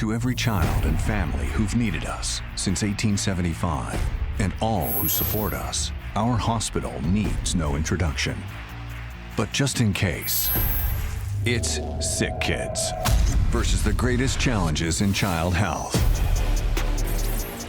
To every child and family who've needed us since 1875, and all who support us, our hospital needs no introduction. But just in case, it's SickKids versus the greatest challenges in child health.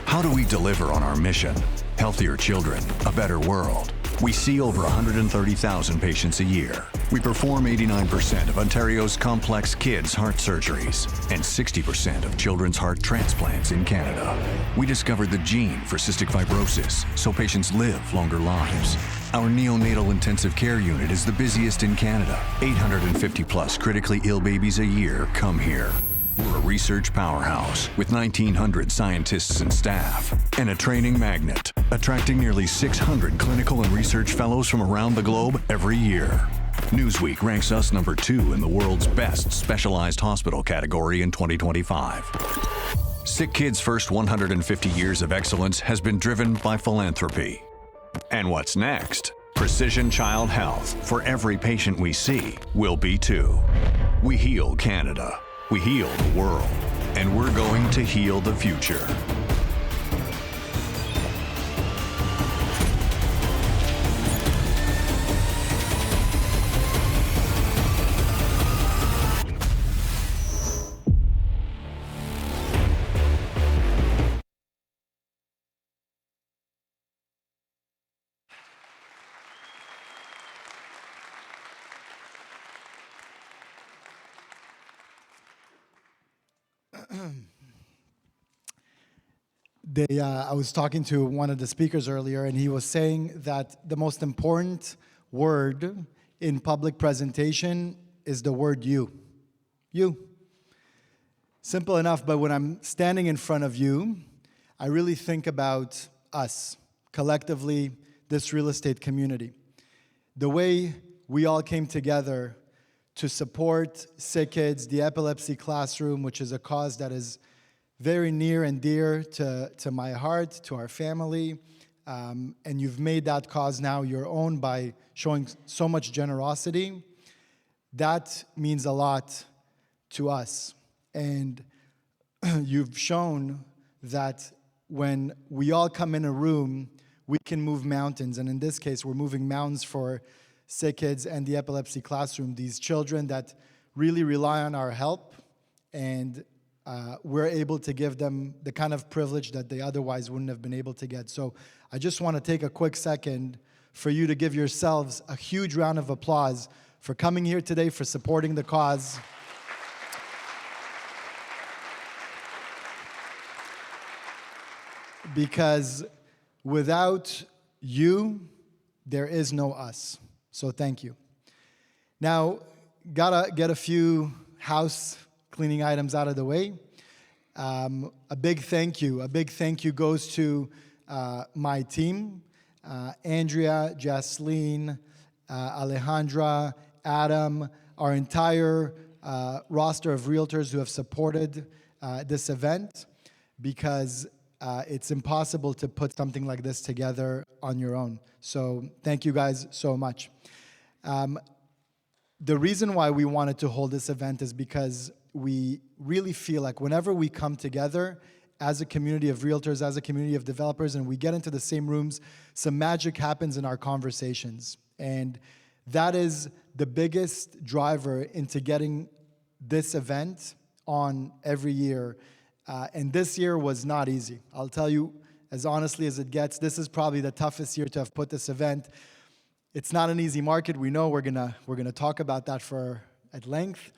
How do we deliver on our mission? Healthier children, a better world. We see over 130,000 patients a year. We perform 89% of Ontario's complex kids' heart surgeries and 60% of children's heart transplants in Canada. We discovered the gene for cystic fibrosis so patients live longer lives. Our neonatal intensive care unit is the busiest in Canada. 850 plus critically ill babies a year come here. We're a research powerhouse with 1,900 scientists and staff and a training magnet, attracting nearly 600 clinical and research fellows from around the globe every year. Newsweek ranks us number 2 in the world's best specialized hospital category in 2025. SickKids' first 150 years of excellence has been driven by philanthropy. And what's next? Precision child health for every patient we see will be too. We heal Canada. We heal the world, and we're going to heal the future. I was talking to one of the speakers earlier, and he was saying that the most important word in public presentation is the word you. You. Simple enough, but when I'm standing in front of you, I really think about us, collectively, this real estate community. The way we all came together to support SickKids, the Epilepsy Classroom, which is a cause that is very near and dear to my heart, to our family, and you've made that cause now your own by showing so much generosity. That means a lot to us. And you've shown that when we all come in a room, we can move mountains. And in this case, we're moving mountains for SickKids and the Epilepsy Classroom, these children that really rely on our help, and we're able to give them the kind of privilege that they otherwise wouldn't have been able to get. So I just want to take a quick second for you to give yourselves a huge round of applause for coming here today, for supporting the cause. Because without you, there is no us. So thank you. Now, gotta get a few house cleaning items out of the way. A big thank you goes to my team, Andrea, Jasleen, Alejandra, Adam, our entire roster of realtors who have supported this event, because it's impossible to put something like this together on your own. So thank you guys so much. The reason why we wanted to hold this event is because we really feel like whenever we come together as a community of realtors, as a community of developers, and we get into the same rooms, some magic happens in our conversations. And that is the biggest driver into getting this event on every year. And this year was not easy. I'll tell you, as honestly as it gets, this is probably the toughest year to have put this event. It's not an easy market. We know we're gonna talk about that at length.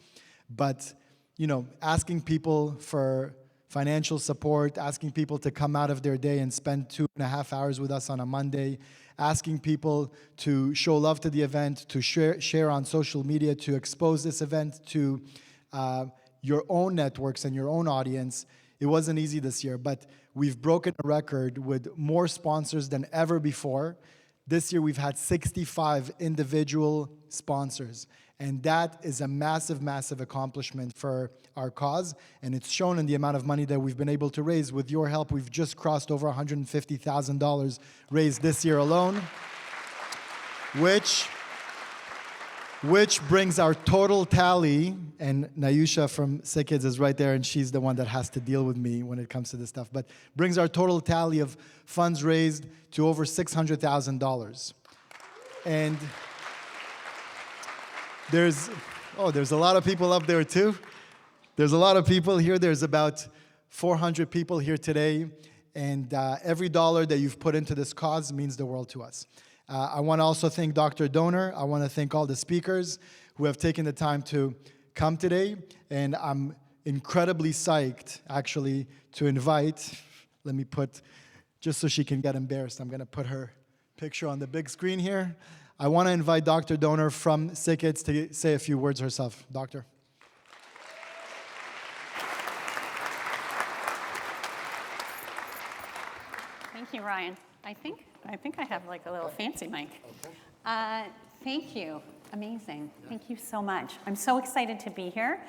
But you know, asking people for financial support, asking people to come out of their day and spend 2.5 hours with us on a Monday, asking people to show love to the event, to share on social media, to expose this event to your own networks and your own audience. It wasn't easy this year, but we've broken a record with more sponsors than ever before. This year we've had 65 individual sponsors. And that is a massive, massive accomplishment for our cause. And it's shown in the amount of money that we've been able to raise. With your help, we've just crossed over $150,000 raised this year alone, which which brings our total tally, and Nayusha from SickKids is right there, and she's the one that has to deal with me when it comes to this stuff, but brings our total tally of funds raised to over $600,000. And there's a lot of people up there too. There's a lot of people here. There's about 400 people here today, and every dollar that you've put into this cause means the world to us. I want to also thank Dr. Donor. I want to thank all the speakers who have taken the time to come today, and I'm incredibly psyched, actually, to invite, let me put, just so she can get embarrassed, I'm going to put her picture on the big screen here. I want to invite Dr. Donor from SickKids to say a few words herself. Doctor. Thank you, Ryan. I think I have like a little fancy mic. Okay. Thank you. Amazing. Yeah. Thank you so much. I'm so excited to be here.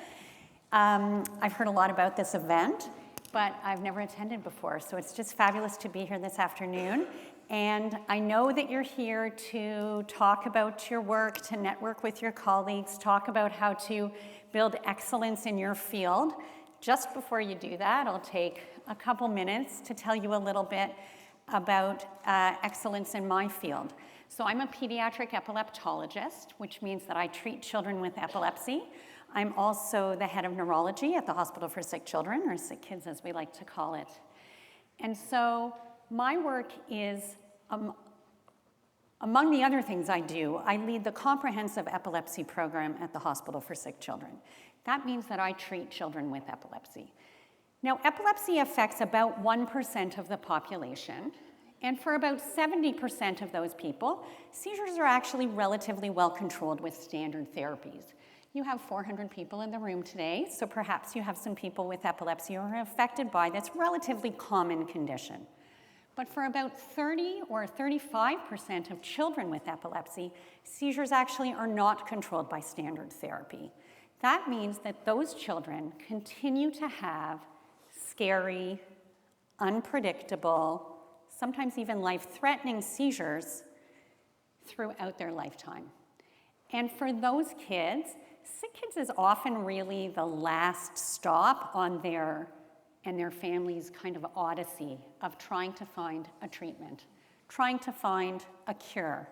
I've heard a lot about this event, but I've never attended before, so it's just fabulous to be here this afternoon. And I know that you're here to talk about your work, to network with your colleagues, talk about how to build excellence in your field. Just before you do that, I'll take a couple minutes to tell you a little bit about excellence in my field. So I'm a pediatric epileptologist, which means that I treat children with epilepsy. I'm also the head of neurology at the Hospital for Sick Children, or SickKids as we like to call it. And so my work is, among the other things I do, I lead the comprehensive epilepsy program at the Hospital for Sick Children. That means that I treat children with epilepsy. Now, epilepsy affects about 1% of the population, and for about 70% of those people, seizures are actually relatively well controlled with standard therapies. You have 400 people in the room today, so perhaps you have some people with epilepsy who are affected by this relatively common condition. But for about 30 or 35% of children with epilepsy, seizures actually are not controlled by standard therapy. That means that those children continue to have scary, unpredictable, sometimes even life-threatening seizures throughout their lifetime. And for those kids, SickKids is often really the last stop on their and their family's kind of odyssey of trying to find a treatment, trying to find a cure,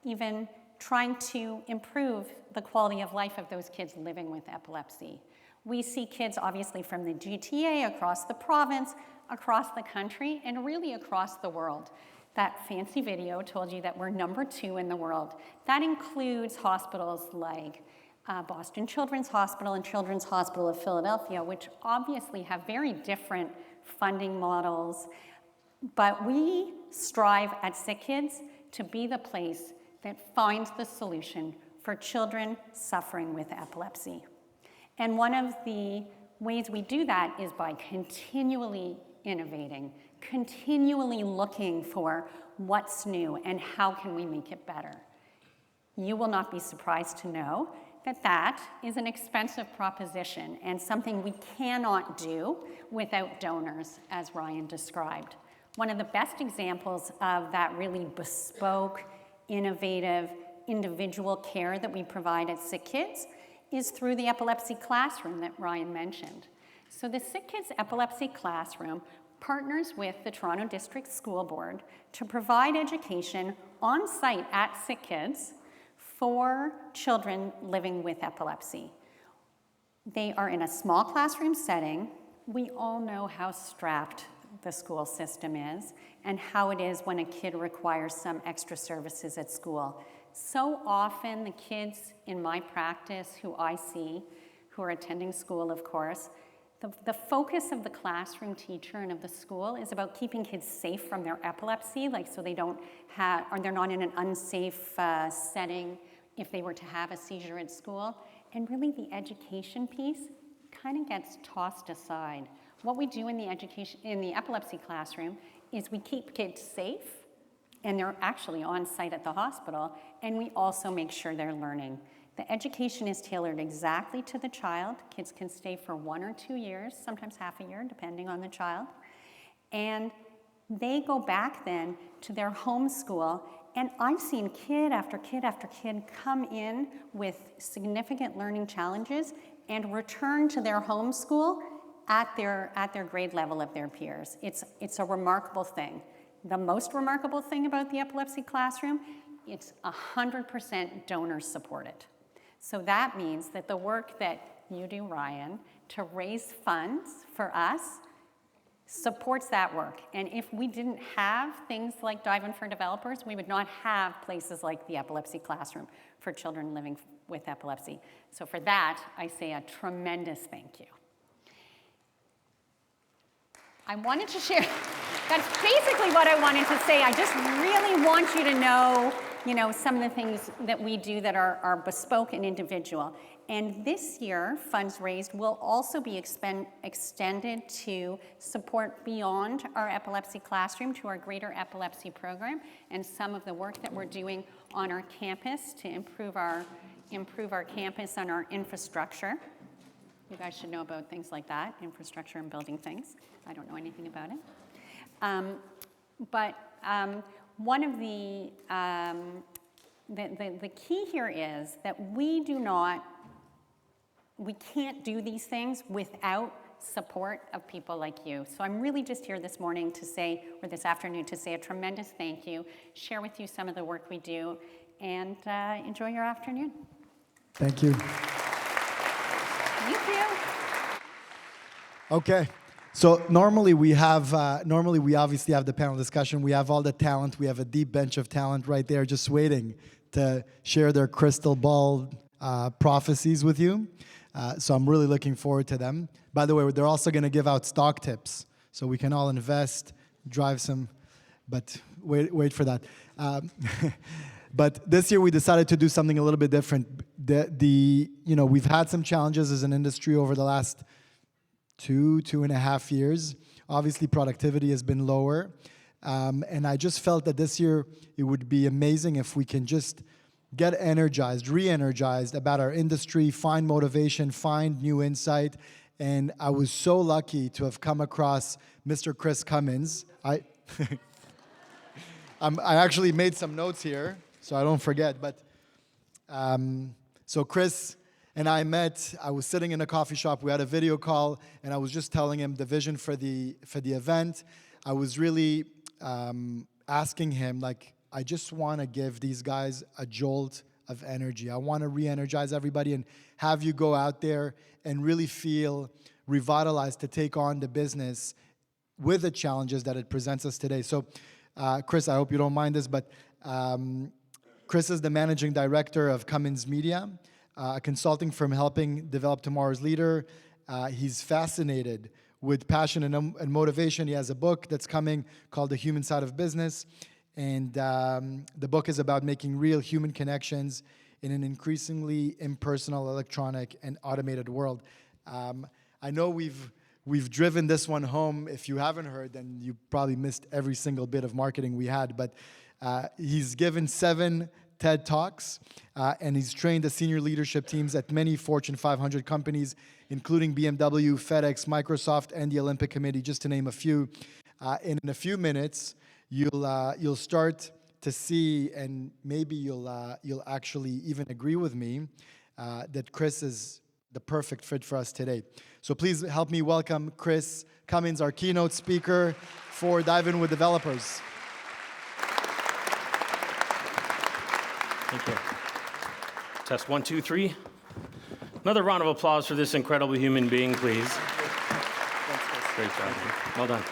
even trying to improve the quality of life of those kids living with epilepsy. We see kids obviously from the GTA, across the province, across the country, and really across the world. That fancy video told you that we're #2 in the world. That includes hospitals like Boston Children's Hospital and Children's Hospital of Philadelphia, which obviously have very different funding models. But we strive at SickKids to be the place that finds the solution for children suffering with epilepsy. And one of the ways we do that is by continually innovating, continually looking for what's new and how can we make it better. You will not be surprised to know that that is an expensive proposition and something we cannot do without donors, as Ryan described. One of the best examples of that really bespoke, innovative, individual care that we provide at SickKids is through the epilepsy classroom that Ryan mentioned. So the SickKids Epilepsy Classroom partners with the Toronto District School Board to provide education on site at SickKids for children living with epilepsy. They are in a small classroom setting. We all know how strapped the school system is and how it is when a kid requires some extra services at school. So often the kids in my practice who I see, who are attending school, of course, the focus of the classroom teacher and of the school is about keeping kids safe from their epilepsy, like so they don't have, or they're not in an unsafe setting if they were to have a seizure at school. And really the education piece kind of gets tossed aside. What we do in the epilepsy classroom is we keep kids safe, and they're actually on site at the hospital, and we also make sure they're learning. The education is tailored exactly to the child. Kids can stay for 1 or 2 years, sometimes half a year, depending on the child. And they go back then to their home school And I've seen kid after kid after kid come in with significant learning challenges and return to their home school at their grade level of their peers. It's a remarkable thing. The most remarkable thing about the epilepsy classroom, it's 100% donor supported. So that means that the work that you do, Ryan, to raise funds for us supports that work. And if we didn't have things like Dive In for Developers, we would not have places like the epilepsy classroom for children living with epilepsy. So for that, I say a tremendous thank you. I wanted to share, that's basically what I wanted to say. I just really want you to know, some of the things that we do that are bespoke and individual. And this year, funds raised will also be extended to support beyond our epilepsy classroom to our greater epilepsy program and some of the work that we're doing on our campus to improve our campus and our infrastructure. You guys should know about things like that, infrastructure and building things. I don't know anything about it. But one of the key here is that we can't do these things without support of people like you. So I'm really just here this morning to say, or this afternoon, to say a tremendous thank you, share with you some of the work we do, and enjoy your afternoon. Thank you. Thank you. Okay. So normally we obviously have the panel discussion. We have all the talent. We have a deep bench of talent right there just waiting to share their crystal ball prophecies with you. So I'm really looking forward to them. By the way, they're also going to give out stock tips so we can all invest, drive some, but wait for that. But this year we decided to do something a little bit different. We've had some challenges as an industry over the last 2.5 years. Obviously, productivity has been lower. And I just felt that this year it would be amazing if we can just get energized, re-energized about our industry, find motivation, find new insight. And I was so lucky to have come across Mr. Chris Cummins. I actually made some notes here, so I don't forget. But so Chris and I met. I was sitting in a coffee shop. We had a video call, and I was just telling him the vision for the event. I was really asking him, I just want to give these guys a jolt of energy. I want to re-energize everybody and have you go out there and really feel revitalized to take on the business with the challenges that it presents us today. So, Chris, I hope you don't mind this, but Chris is the managing director of Cummins Media, a consulting firm helping develop tomorrow's leader. He's fascinated with passion and motivation. He has a book that's coming called The Human Side of Business. And the book is about making real human connections in an increasingly impersonal, electronic, and automated world. I know we've driven this one home. If you haven't heard, then you probably missed every single bit of marketing we had. But he's given 7 TED Talks, and he's trained the senior leadership teams at many Fortune 500 companies, including BMW, FedEx, Microsoft, and the Olympic Committee, just to name a few. In a few minutes, you'll start to see, and maybe you'll actually even agree with me, that Chris is the perfect fit for us today. So please help me welcome Chris Cummins, our keynote speaker for Dive In with Developers. Thank you. Test 1, 2, 3. Another round of applause for this incredible human being, please. Great job. Well done.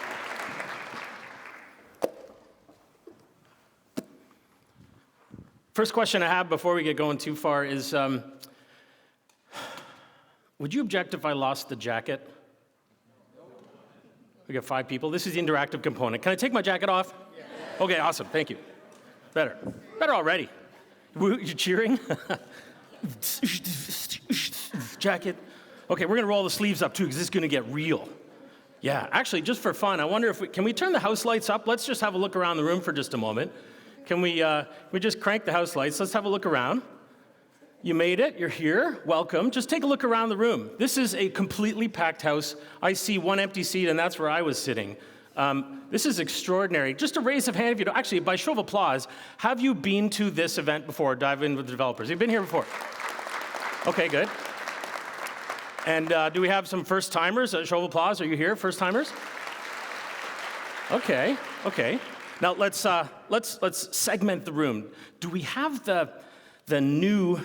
First question I have before we get going too far is, would you object if I lost the jacket? We got 5 people. This is the interactive component. Can I take my jacket off? Yeah. Okay, awesome. Thank you. Better already. You cheering? Jacket. Okay, we're gonna roll the sleeves up too, because this is gonna get real. Yeah, actually, just for fun, I wonder if can we turn the house lights up? Let's just have a look around the room for just a moment. Can we just crank the house lights? Let's have a look around. You made it, you're here, welcome. Just take a look around the room. This is a completely packed house. I see one empty seat, and that's where I was sitting. This is extraordinary. Just a raise of hand if you don't. Actually, by show of applause, have you been to this event before? Dive in with the developers. You've been here before? Okay, good. And do we have some first-timers? A show of applause. Are you here, first-timers? Okay. Now let's segment the room. Do we have the new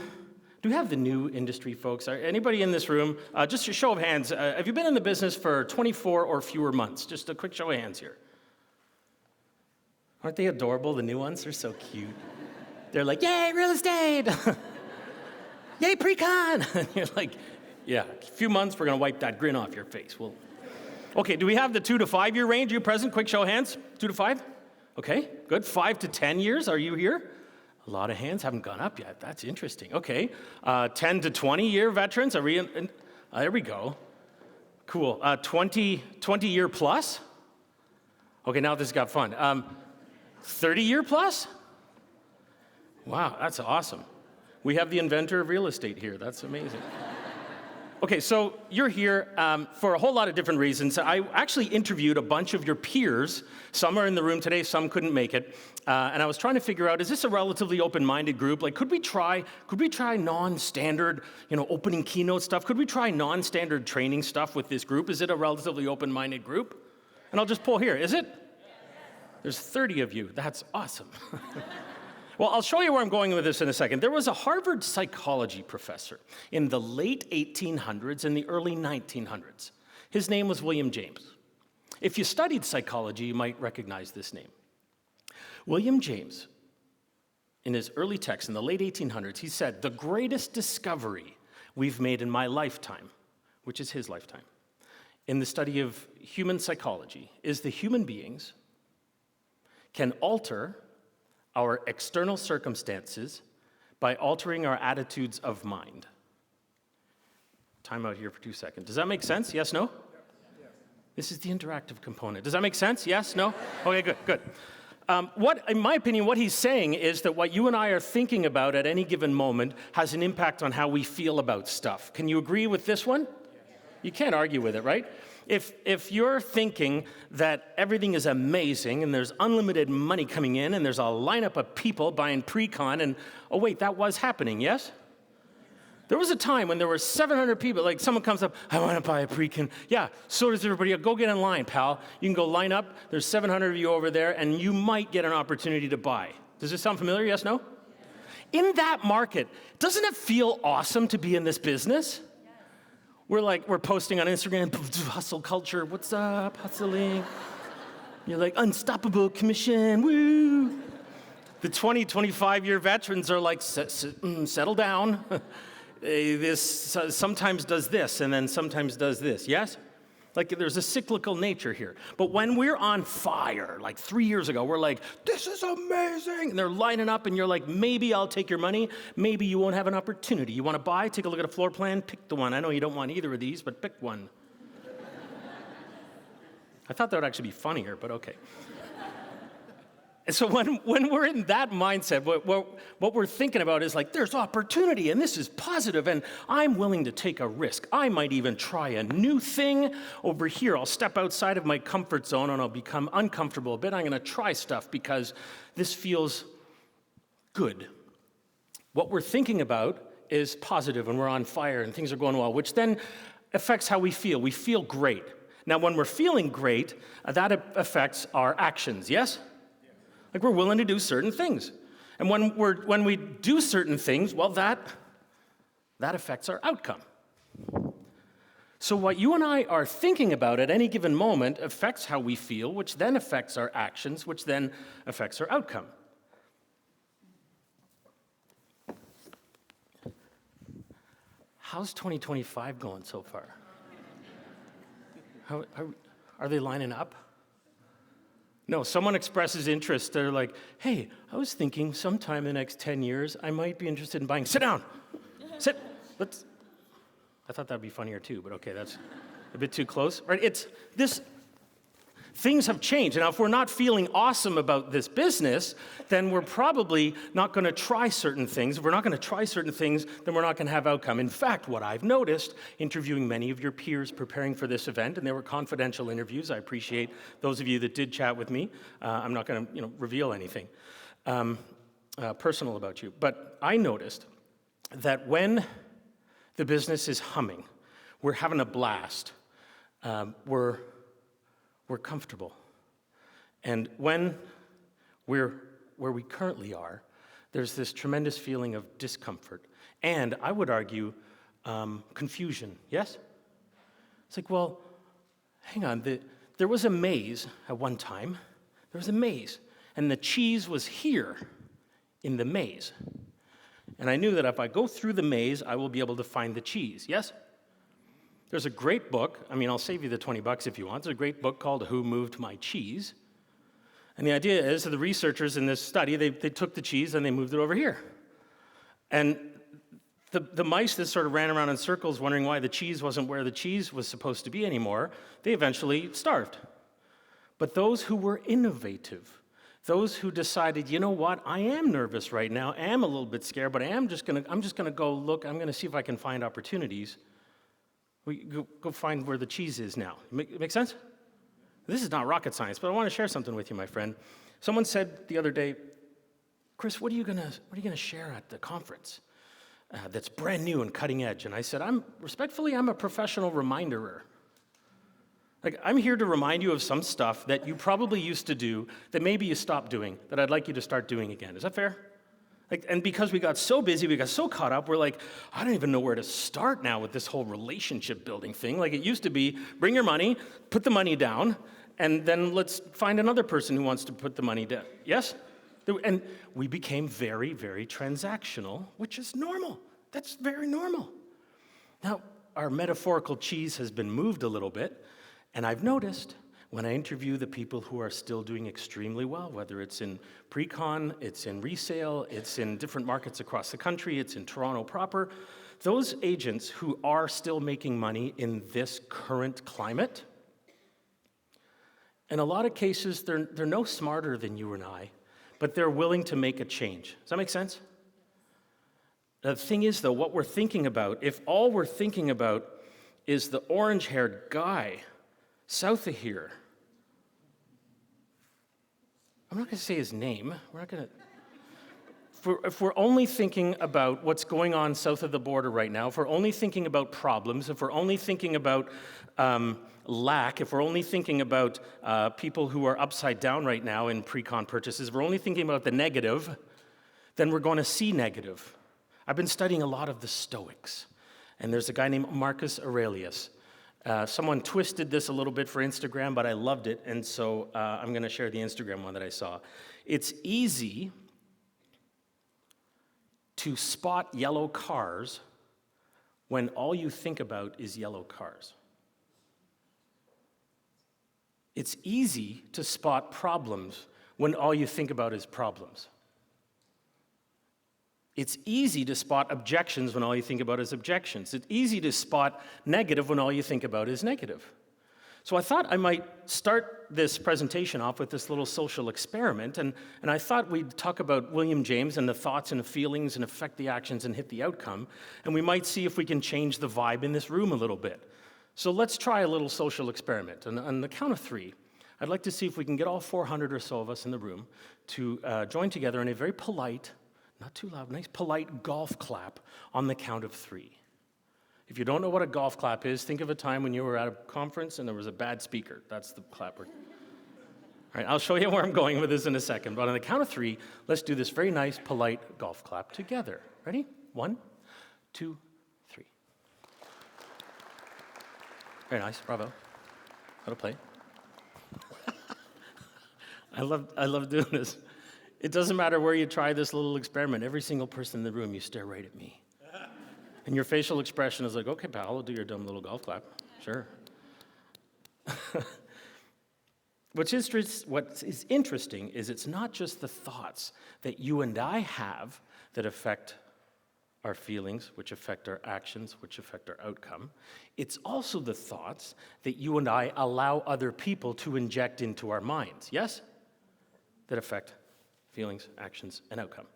industry folks? Anybody in this room? Just a show of hands. Have you been in the business for 24 or fewer months? Just a quick show of hands here. Aren't they adorable? The new ones are so cute. They're like, "Yay, real estate! Yay, pre-con!" And you're like, "Yeah, a few months, we're gonna wipe that grin off your face." Okay, do we have the 2 to 5 year range? Are you present? Quick show of hands. 2 to 5? Okay, good. 5 to 10 years, are you here? A lot of hands haven't gone up yet. That's interesting. Okay, 10 to 20 year veterans, are we in there we go. Cool, 20 year plus? Okay, now this got fun. 30 year plus? Wow, that's awesome. We have the inventor of real estate here. That's amazing. Okay, so you're here for a whole lot of different reasons. I actually interviewed a bunch of your peers. Some are in the room today, some couldn't make it. And I was trying to figure out, is this a relatively open-minded group? Like, could we try non-standard, opening keynote stuff? Could we try non-standard training stuff with this group? Is it a relatively open-minded group? And I'll just pull here, is it? There's 30 of you, that's awesome. Well, I'll show you where I'm going with this in a second. There was a Harvard psychology professor in the late 1800s and the early 1900s. His name was William James. If you studied psychology, you might recognize this name. William James, in his early text in the late 1800s, he said, "The greatest discovery we've made in my lifetime," which is his lifetime, "in the study of human psychology is the human beings can alter our external circumstances by altering our attitudes of mind." Time out here for 2 seconds. Does that make sense? Yes, no? Yes. This is the interactive component. Does that make sense? Yes, no? Okay, good. In my opinion, what he's saying is that what you and I are thinking about at any given moment has an impact on how we feel about stuff. Can you agree with this one? You can't argue with it, right? If you're thinking that everything is amazing and there's unlimited money coming in and there's a lineup of people buying pre-con and, oh wait, that was happening, yes? There was a time when there were 700 people, like someone comes up, "I want to buy a pre-con." Yeah, so does everybody. Go get in line, pal. You can go line up. There's 700 of you over there and you might get an opportunity to buy. Does this sound familiar, yes, no? In that market, doesn't it feel awesome to be in this business? We're posting on Instagram, hustle culture, what's up, hustling? You're like, unstoppable commission, woo. The 20, 25-year veterans are like, settle down. This sometimes does this, and then sometimes does this, yes? Like, there's a cyclical nature here. But when we're on fire, like 3 years ago, we're like, "This is amazing!" And they're lining up, and you're like, "Maybe I'll take your money. Maybe you won't have an opportunity. You want to buy? Take a look at a floor plan. Pick the one. I know you don't want either of these, but pick one." I thought that would actually be funnier, but okay. And so when we're in that mindset, what we're thinking about is like, there's opportunity, and this is positive, and I'm willing to take a risk. I might even try a new thing over here. I'll step outside of my comfort zone, and I'll become uncomfortable a bit. I'm going to try stuff because this feels good. What we're thinking about is positive, and we're on fire, and things are going well, which then affects how we feel. We feel great. Now, when we're feeling great, that affects our actions, yes? Like, we're willing to do certain things. And when we do certain things, well, that affects our outcome. So what you and I are thinking about at any given moment affects how we feel, which then affects our actions, which then affects our outcome. How's 2025 going so far? Are they lining up? No, someone expresses interest. They're like, "Hey, I was thinking sometime in the next 10 years, I might be interested in buying." Sit down. Sit. I thought that'd be funnier too, but okay, that's a bit too close. Right? It's this Things have changed. Now, if we're not feeling awesome about this business, then we're probably not going to try certain things. If we're not going to try certain things, then we're not going to have outcome. In fact, what I've noticed, interviewing many of your peers preparing for this event, and they were confidential interviews. I appreciate those of you that did chat with me. I'm not going to reveal anything personal about you. But I noticed that when the business is humming, we're having a blast, we're comfortable. And when we're where we currently are, there's this tremendous feeling of discomfort. And I would argue, confusion, yes? It's like, well, hang on, there was a maze at one time. There was a maze, and the cheese was here in the maze. And I knew that if I go through the maze, I will be able to find the cheese, yes? There's a great book, I'll save you the $20 if you want. There's a great book called Who Moved My Cheese? And the idea is that the researchers in this study, they took the cheese and they moved it over here. And the mice that sort of ran around in circles wondering why the cheese wasn't where the cheese was supposed to be anymore, they eventually starved. But those who were innovative, those who decided, you know what, I am nervous right now, I am a little bit scared, but I'm just gonna go look, I'm gonna see if I can find opportunities. We go find where the cheese is now. Make sense? This is not rocket science, but I want to share something with you, my friend. Someone said the other day, Chris, what are you gonna share at the conference that's brand new and cutting edge? And I said, I'm a professional reminderer. Like, I'm here to remind you of some stuff that you probably used to do that maybe you stopped doing, that I'd like you to start doing again. Is that fair? And because we got so busy, we got so caught up, we're like, I don't even know where to start now with this whole relationship building thing. Like, it used to be, bring your money, put the money down, and then let's find another person who wants to put the money down. Yes? And we became very, very transactional, which is normal. That's very normal. Now, our metaphorical cheese has been moved a little bit, and I've noticed when I interview the people who are still doing extremely well, whether it's in pre-con, it's in resale, it's in different markets across the country, it's in Toronto proper, those agents who are still making money in this current climate, in a lot of cases, they're no smarter than you and I, but they're willing to make a change. Does that make sense? The thing is, though, what we're thinking about, if all we're thinking about is the orange-haired guy south of here, I'm not going to say his name. We're not going to. If we're only thinking about what's going on south of the border right now, if we're only thinking about problems, if we're only thinking about lack, if we're only thinking about people who are upside down right now in pre-con purchases, if we're only thinking about the negative, then we're going to see negative. I've been studying a lot of the Stoics, and there's a guy named Marcus Aurelius. Someone twisted this a little bit for Instagram, but I loved it, and so I'm going to share the Instagram one that I saw. It's easy to spot yellow cars when all you think about is yellow cars. It's easy to spot problems when all you think about is problems. It's easy to spot objections when all you think about is objections. It's easy to spot negative when all you think about is negative. So I thought I might start this presentation off with this little social experiment, and I thought we'd talk about William James and the thoughts and the feelings and affect the actions and hit the outcome, and we might see if we can change the vibe in this room a little bit. So let's try a little social experiment. And on the count of 3, I'd like to see if we can get all 400 or so of us in the room to join together in a very polite, not too loud, nice polite golf clap on the count of 3. If you don't know what a golf clap is, think of a time when you were at a conference and there was a bad speaker. That's the clap. All right, I'll show you where I'm going with this in a second, but on the count of 3, let's do this very nice, polite golf clap together. Ready? 1, 2, 3. Very nice, bravo. How to play. I love doing this. It doesn't matter where you try this little experiment. Every single person in the room, you stare right at me. And your facial expression is like, okay, pal, I'll do your dumb little golf clap. Sure. What is interesting is it's not just the thoughts that you and I have that affect our feelings, which affect our actions, which affect our outcome. It's also the thoughts that you and I allow other people to inject into our minds, yes? That affect feelings, actions, and outcome.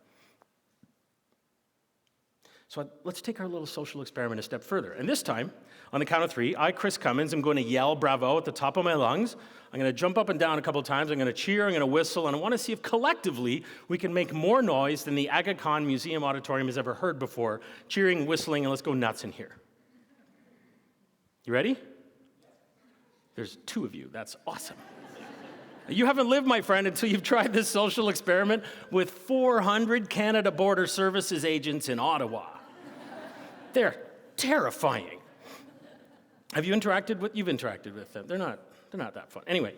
So let's take our little social experiment a step further. And this time, on the count of 3, I, Chris Cummins, am going to yell bravo at the top of my lungs. I'm going to jump up and down a couple of times. I'm going to cheer, I'm going to whistle, and I want to see if collectively we can make more noise than the Aga Khan Museum Auditorium has ever heard before. Cheering, whistling, and let's go nuts in here. You ready? There's 2 of you. That's awesome. You haven't lived, my friend, until you've tried this social experiment with 400 Canada Border Services agents in Ottawa. They're terrifying. Have you interacted with? You've interacted with them. They're not that fun. Anyway,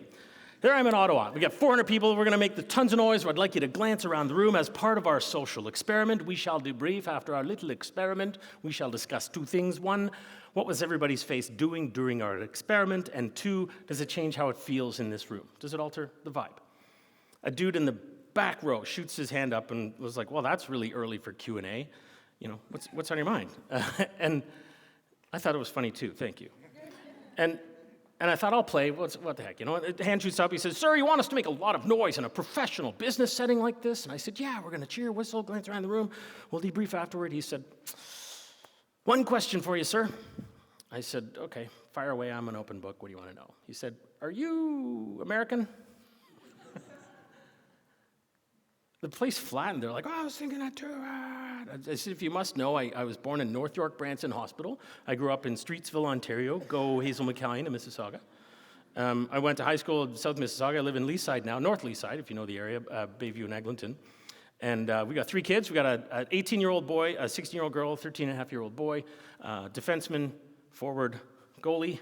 there I'm in Ottawa. We got 400 people. We're going to make the tons of noise. I'd like you to glance around the room as part of our social experiment. We shall debrief after our little experiment. We shall discuss 2 things. 1, what was everybody's face doing during our experiment? And 2, does it change how it feels in this room? Does it alter the vibe? A dude in the back row shoots his hand up and was like, well, that's really early for Q&A. You know, what's on your mind? And I thought it was funny too, thank you. And I thought, I'll play, what the heck, you know? The hand shoots up, he says, sir, you want us to make a lot of noise in a professional business setting like this? And I said, yeah, we're gonna cheer, whistle, glance around the room. We'll debrief afterward. He said, 1 question for you, sir. I said, okay, fire away, I'm an open book, what do you wanna know? He said, are you American? The place flattened. They're like, oh, I was thinking that too. I said, if you must know, I was born in North York Branson Hospital. I grew up in Streetsville, Ontario. Go Hazel McCallion in Mississauga. I went to high school in South Mississauga. I live in Leaside now, North Leaside, if you know the area, Bayview and Eglinton. And we got 3 kids. We got an 18-year-old boy, a 16-year-old girl, a 13-and-a-half-year-old boy, defenseman, forward, goalie.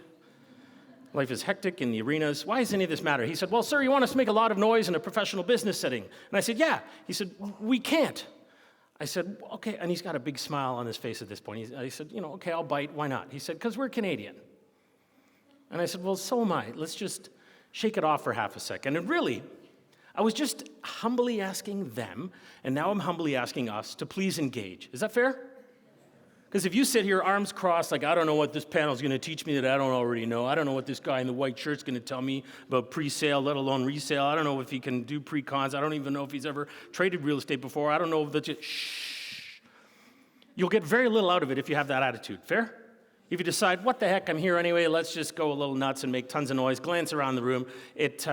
Life is hectic in the arenas. Why does any of this matter? He said, well, sir, you want us to make a lot of noise in a professional business setting. And I said, yeah. He said, we can't. I said, okay. And he's got a big smile on his face at this point. I said, you know, okay, I'll bite. Why not? He said, because we're Canadian. And I said, well, so am I. Let's just shake it off for half a second. And really, I was just humbly asking them, and now I'm humbly asking us to please engage. Is that fair? Because if you sit here, arms crossed, like, I don't know what this panel's going to teach me that I don't already know. I don't know what this guy in the white shirt's going to tell me about pre-sale, let alone resale. I don't know if he can do pre-cons. I don't even know if he's ever traded real estate before. I don't know if that's it. Shh. You'll get very little out of it if you have that attitude. Fair? If you decide, what the heck, I'm here anyway, let's just go a little nuts and make tons of noise, glance around the room, it's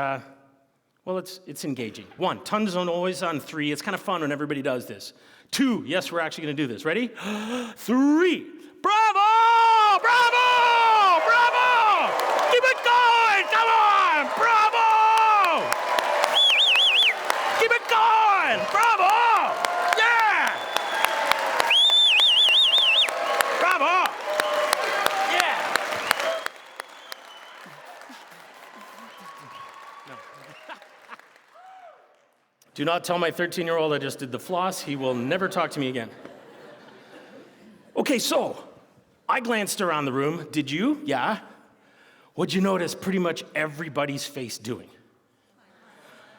engaging. 1, tons of noise on 3. It's kind of fun when everybody does this. 2, yes, we're actually going to do this. Ready? 3, bravo! Bravo! Bravo! Keep it going! Come on! Bravo! Keep it going! Bravo! Yeah! Bravo! Yeah! No. Do not tell my 13-year-old I just did the floss. He will never talk to me again. Okay, so I glanced around the room. Did you? Yeah. What'd you notice pretty much everybody's face doing?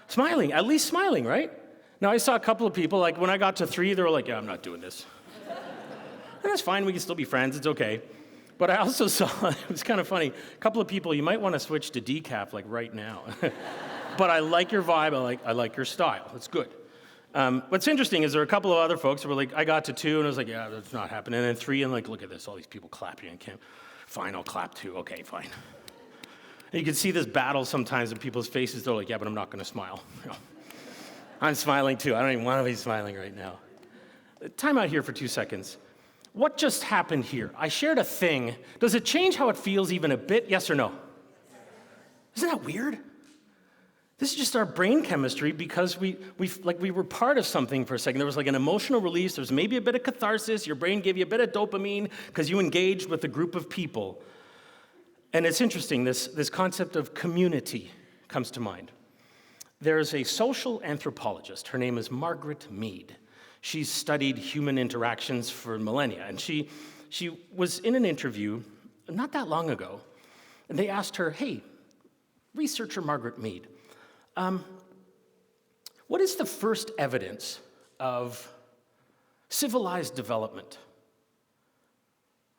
Smiling, at least smiling, right? Now, I saw a couple of people, like when I got to 3, they were like, yeah, I'm not doing this. And that's fine, we can still be friends, it's okay. But I also saw, it was kind of funny, a couple of people, you might want to switch to decaf like right now. But I like your vibe, I like your style, it's good. What's interesting is there are a couple of other folks who were like, I got to 2, and I was like, yeah, that's not happening. And then 3, and like, look at this, all these people clapping. I can't. Fine, I'll clap 2. Okay, fine. And you can see this battle sometimes in people's faces. They're like, yeah, but I'm not going to smile. I'm smiling too. I don't even want to be smiling right now. Time out here for 2 seconds. What just happened here? I shared a thing. Does it change how it feels even a bit? Yes or no? Isn't that weird? This is just our brain chemistry because we were part of something for a second. There was like an emotional release. There was maybe a bit of catharsis. Your brain gave you a bit of dopamine because you engaged with a group of people. And it's interesting, this concept of community comes to mind. There's a social anthropologist. Her name is Margaret Mead. She's studied human interactions for millennia. And she was in an interview not that long ago. And they asked her, hey, researcher Margaret Mead, what is the first evidence of civilized development.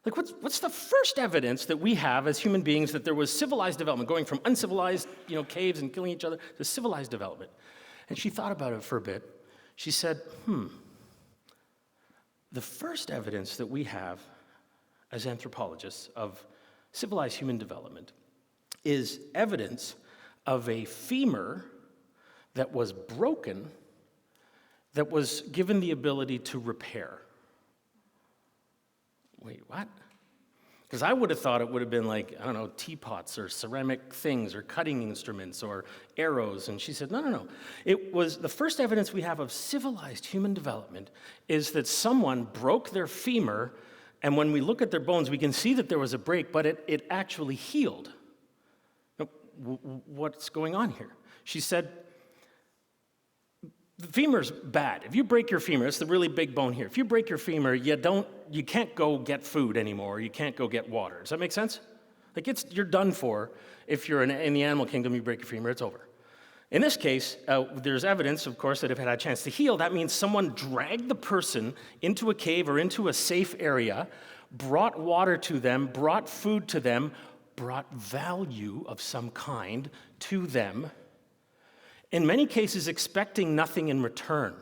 Like, what's the first evidence that we have as human beings that there was civilized development, going from uncivilized, caves and killing each other to civilized development? And she thought about it for a bit. She said, the first evidence that we have as anthropologists of civilized human development is evidence of a femur that was broken, that was given the ability to repair. Wait, what? Because I would have thought it would have been like, I don't know, teapots or ceramic things or cutting instruments or arrows. And she said, no. It was the first evidence we have of civilized human development is that someone broke their femur, and when we look at their bones, we can see that there was a break, but it actually healed. Now, what's going on here? She said, the femur's bad. If you break your femur, it's the really big bone here. If you break your femur, you can't go get food anymore. You can't go get water. Does that make sense? Like, you're done for. If you're in the animal kingdom, you break your femur, it's over. In this case, there's evidence, of course, that if it had a chance to heal, that means someone dragged the person into a cave or into a safe area, brought water to them, brought food to them, brought value of some kind to them, in many cases expecting nothing in return.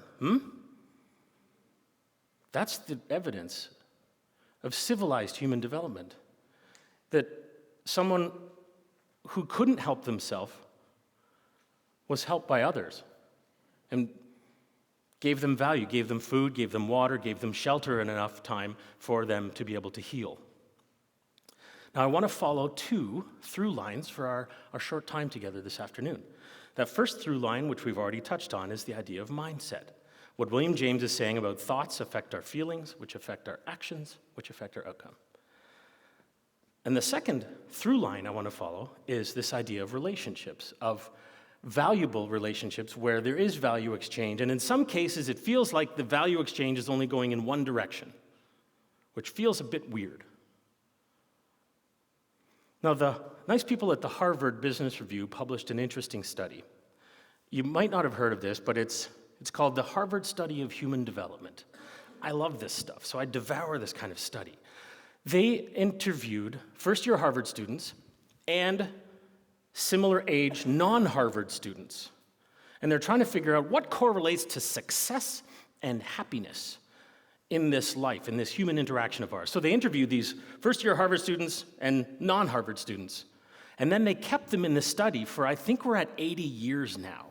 That's the evidence of civilized human development. That someone who couldn't help themselves was helped by others and gave them value, gave them food, gave them water, gave them shelter in enough time for them to be able to heal. Now, I want to follow two through lines for our short time together this afternoon. That first through line, which we've already touched on, is the idea of mindset. What William James is saying about thoughts affect our feelings, which affect our actions, which affect our outcome. And the second through line I want to follow is this idea of relationships, of valuable relationships where there is value exchange. And in some cases, it feels like the value exchange is only going in one direction, which feels a bit weird. Now, the nice people at the Harvard Business Review published an interesting study. You might not have heard of this, but it's called the Harvard Study of Human Development. I love this stuff, so I devour this kind of study. They interviewed first-year Harvard students and similar age non-Harvard students. And they're trying to figure out what correlates to success and happiness in this life, in this human interaction of ours. So they interviewed these first-year Harvard students and non-Harvard students, and then they kept them in the study for, I think we're at 80 years now.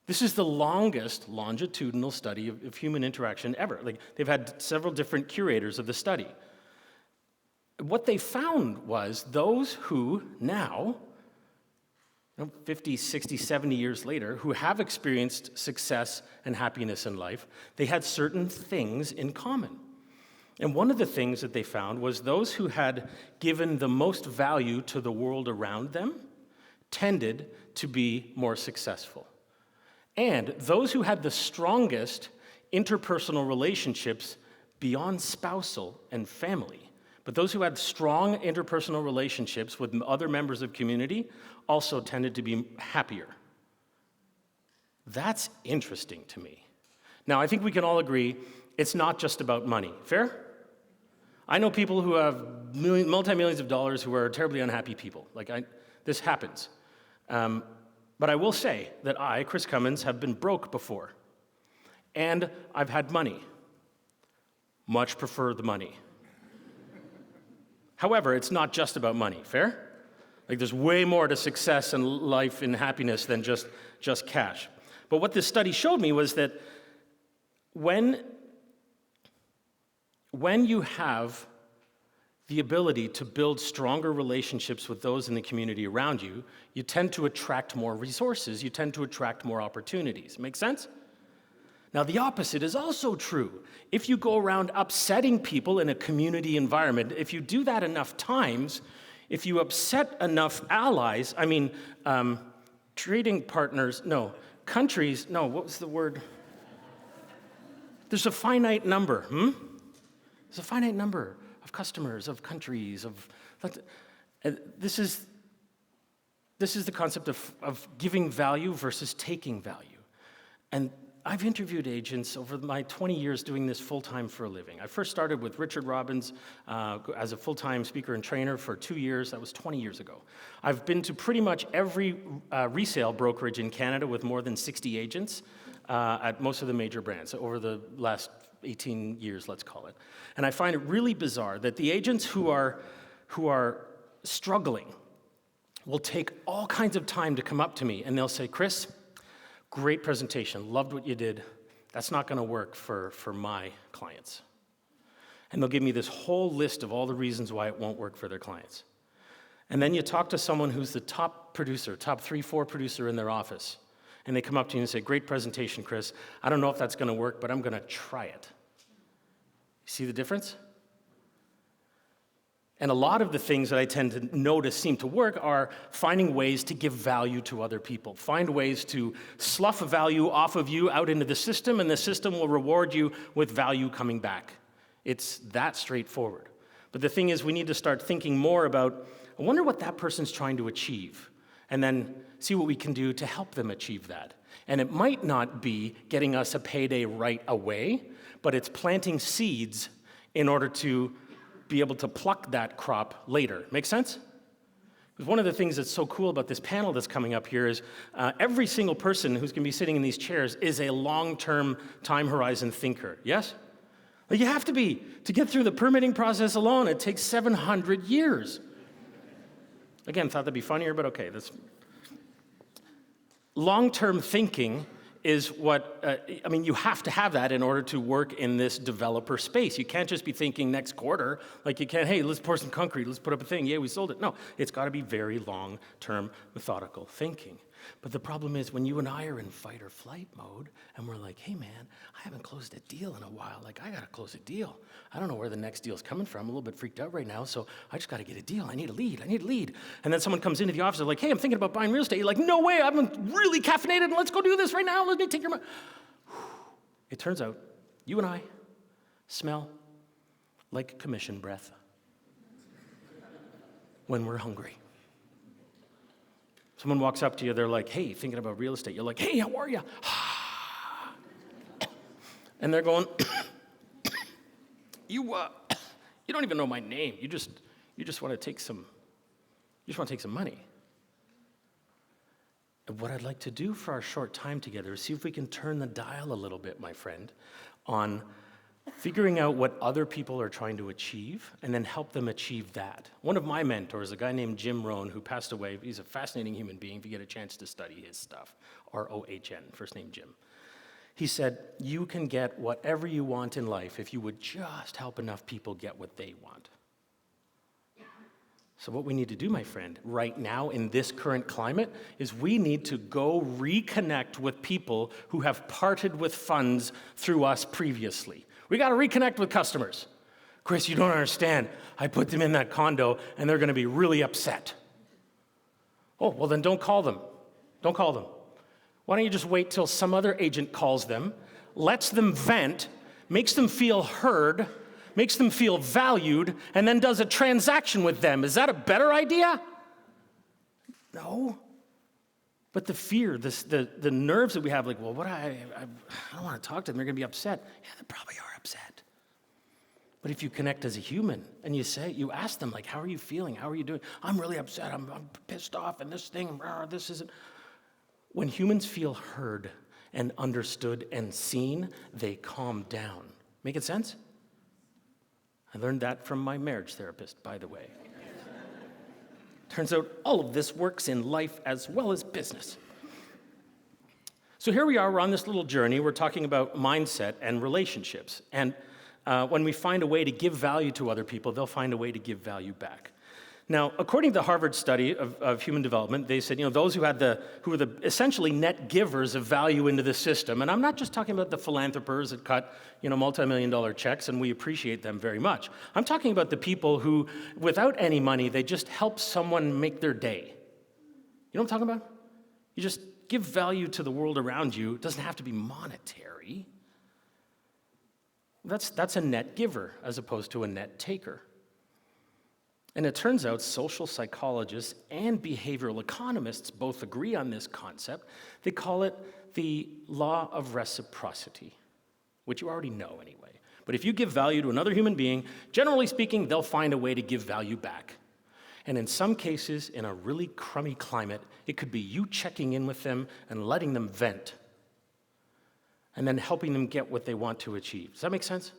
This is the longest longitudinal study of human interaction ever. Like, they've had several different curators of the study. What they found was those who now, 50, 60, 70 years later, who have experienced success and happiness in life, they had certain things in common. And one of the things that they found was those who had given the most value to the world around them tended to be more successful. And those who had the strongest interpersonal relationships beyond spousal and family, but those who had strong interpersonal relationships with other members of community also tended to be happier. That's interesting to me. Now, I think we can all agree it's not just about money. Fair? I know people who have multi-millions of dollars who are terribly unhappy people. This happens. But I will say that I, Chris Cummins, have been broke before. And I've had money. Much prefer the money. However, it's not just about money. Fair? There's way more to success and life and happiness than just cash. But what this study showed me was that when you have the ability to build stronger relationships with those in the community around you, you tend to attract more resources, you tend to attract more opportunities. Make sense? Now, the opposite is also true. If you go around upsetting people in a community environment, if you do that enough times, if you upset enough allies, trading partners, countries, what was the word? There's a finite number, There's a finite number of customers, of countries, this is the concept of giving value versus taking value. And I've interviewed agents over my 20 years doing this full-time for a living. I first started with Richard Robbins as a full-time speaker and trainer for 2 years. That was 20 years ago. I've been to pretty much every resale brokerage in Canada with more than 60 agents at most of the major brands over the last 18 years, let's call it. And I find it really bizarre that the agents who are struggling will take all kinds of time to come up to me, and they'll say, Chris, great presentation, loved what you did. That's not going to work for my clients. And they'll give me this whole list of all the reasons why it won't work for their clients. And then you talk to someone who's the top producer, top 3, 4 producer in their office, and they come up to you and say, great presentation, Chris. I don't know if that's going to work, but I'm going to try it. You see the difference? And a lot of the things that I tend to notice seem to work are finding ways to give value to other people. Find ways to slough value off of you out into the system, and the system will reward you with value coming back. It's that straightforward. But the thing is, we need to start thinking more about, I wonder what that person's trying to achieve, and then see what we can do to help them achieve that. And it might not be getting us a payday right away, but it's planting seeds in order to be able to pluck that crop later. Make sense? Because one of the things that's so cool about this panel that's coming up here is every single person who's going to be sitting in these chairs is a long-term time horizon thinker. Yes? Like you have to be. To get through the permitting process alone, it takes 700 years. Again, thought that'd be funnier, but okay. Long-term thinking is what, you have to have that in order to work in this developer space. You can't just be thinking next quarter, like you can't, hey, let's pour some concrete, let's put up a thing, yeah, we sold it. No, it's gotta be very long-term, methodical thinking. But the problem is when you and I are in fight or flight mode, and we're like, hey man, I haven't closed a deal in a while, like I gotta close a deal. I don't know where the next deal's coming from, I'm a little bit freaked out right now, so I just gotta get a deal, I need a lead. And then someone comes into the office, they're like, hey, I'm thinking about buying real estate. You're like, no way, I'm really caffeinated, and let's go do this right now, let me take your money. It turns out, you and I smell like commission breath when we're hungry. Someone walks up to you, they're like, hey, thinking about real estate. You're like, hey, how are you? And they're going, you don't even know my name. You just want to take some money. And what I'd like to do for our short time together is see if we can turn the dial a little bit, my friend, on figuring out what other people are trying to achieve and then help them achieve that. One of my mentors, a guy named Jim Rohn, who passed away, he's a fascinating human being if you get a chance to study his stuff, R-O-H-N, first name Jim. He said, you can get whatever you want in life if you would just help enough people get what they want. So what we need to do, my friend, right now in this current climate is we need to go reconnect with people who have parted with funds through us previously. We got to reconnect with customers. Chris, you don't understand. I put them in that condo and they're going to be really upset. Oh, well then don't call them. Don't call them. Why don't you just wait till some other agent calls them, lets them vent, makes them feel heard, makes them feel valued, and then does a transaction with them. Is that a better idea? No. But the fear, the nerves that we have, like, well, I don't want to talk to them, they're going to be upset. Yeah, they probably are upset. But if you connect as a human and you ask them, like, how are you feeling? How are you doing? I'm really upset, I'm pissed off, and this thing, this isn't. When humans feel heard and understood and seen, they calm down. Making sense? I learned that from my marriage therapist, by the way. Turns out all of this works in life as well as business. So here we are, we're on this little journey. We're talking about mindset and relationships. And when we find a way to give value to other people, they'll find a way to give value back. Now, according to the Harvard study of human development, they said, those who were the essentially net givers of value into the system, and I'm not just talking about the philanthropers that cut, multi-million-dollar checks, and we appreciate them very much. I'm talking about the people who, without any money, they just help someone make their day. You know what I'm talking about? You just give value to the world around you. It doesn't have to be monetary. That's a net giver as opposed to a net taker. And it turns out social psychologists and behavioral economists both agree on this concept. They call it the law of reciprocity, which you already know anyway. But if you give value to another human being, generally speaking, they'll find a way to give value back. And in some cases, in a really crummy climate, it could be you checking in with them and letting them vent, and then helping them get what they want to achieve. Does that make sense?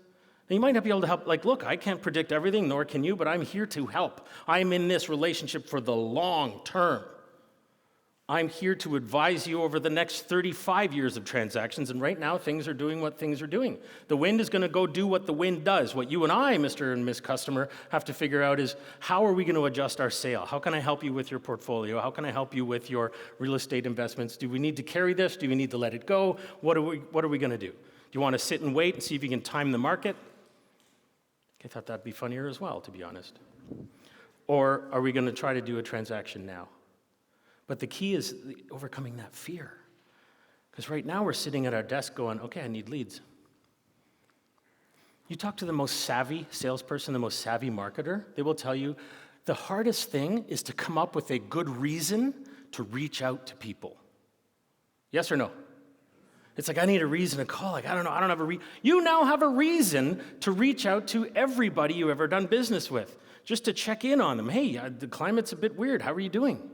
Now, you might not be able to help, like, look, I can't predict everything, nor can you, but I'm here to help. I'm in this relationship for the long term. I'm here to advise you over the next 35 years of transactions, and right now things are doing what things are doing. The wind is going to go do what the wind does. What you and I, Mr. and Miss Customer, have to figure out is, how are we going to adjust our sale? How can I help you with your portfolio? How can I help you with your real estate investments? Do we need to carry this? Do we need to let it go? What are we going to do? Do you want to sit and wait and see if you can time the market? I thought that'd be funnier as well, to be honest. Or are we going to try to do a transaction now? But the key is overcoming that fear. Because right now we're sitting at our desk going, okay, I need leads. You talk to the most savvy salesperson, the most savvy marketer, they will tell you the hardest thing is to come up with a good reason to reach out to people. Yes or no? It's like, I need a reason to call. Like, I don't know, I don't have a reason. You now have a reason to reach out to everybody you've ever done business with, just to check in on them. Hey, the climate's a bit weird. How are you doing?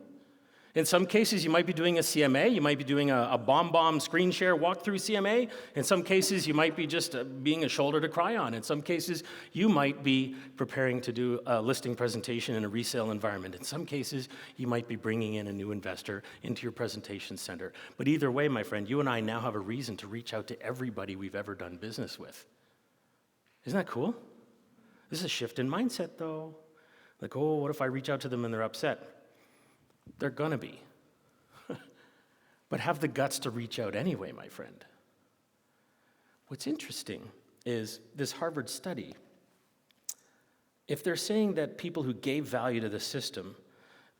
In some cases, you might be doing a CMA. You might be doing a bomb screen share walkthrough CMA. In some cases, you might be just being a shoulder to cry on. In some cases, you might be preparing to do a listing presentation in a resale environment. In some cases, you might be bringing in a new investor into your presentation center. But either way, my friend, you and I now have a reason to reach out to everybody we've ever done business with. Isn't that cool? This is a shift in mindset, though. Like, oh, what if I reach out to them and they're upset? They're gonna be. But have the guts to reach out anyway, my friend. What's interesting is this Harvard study. If they're saying that people who gave value to the system,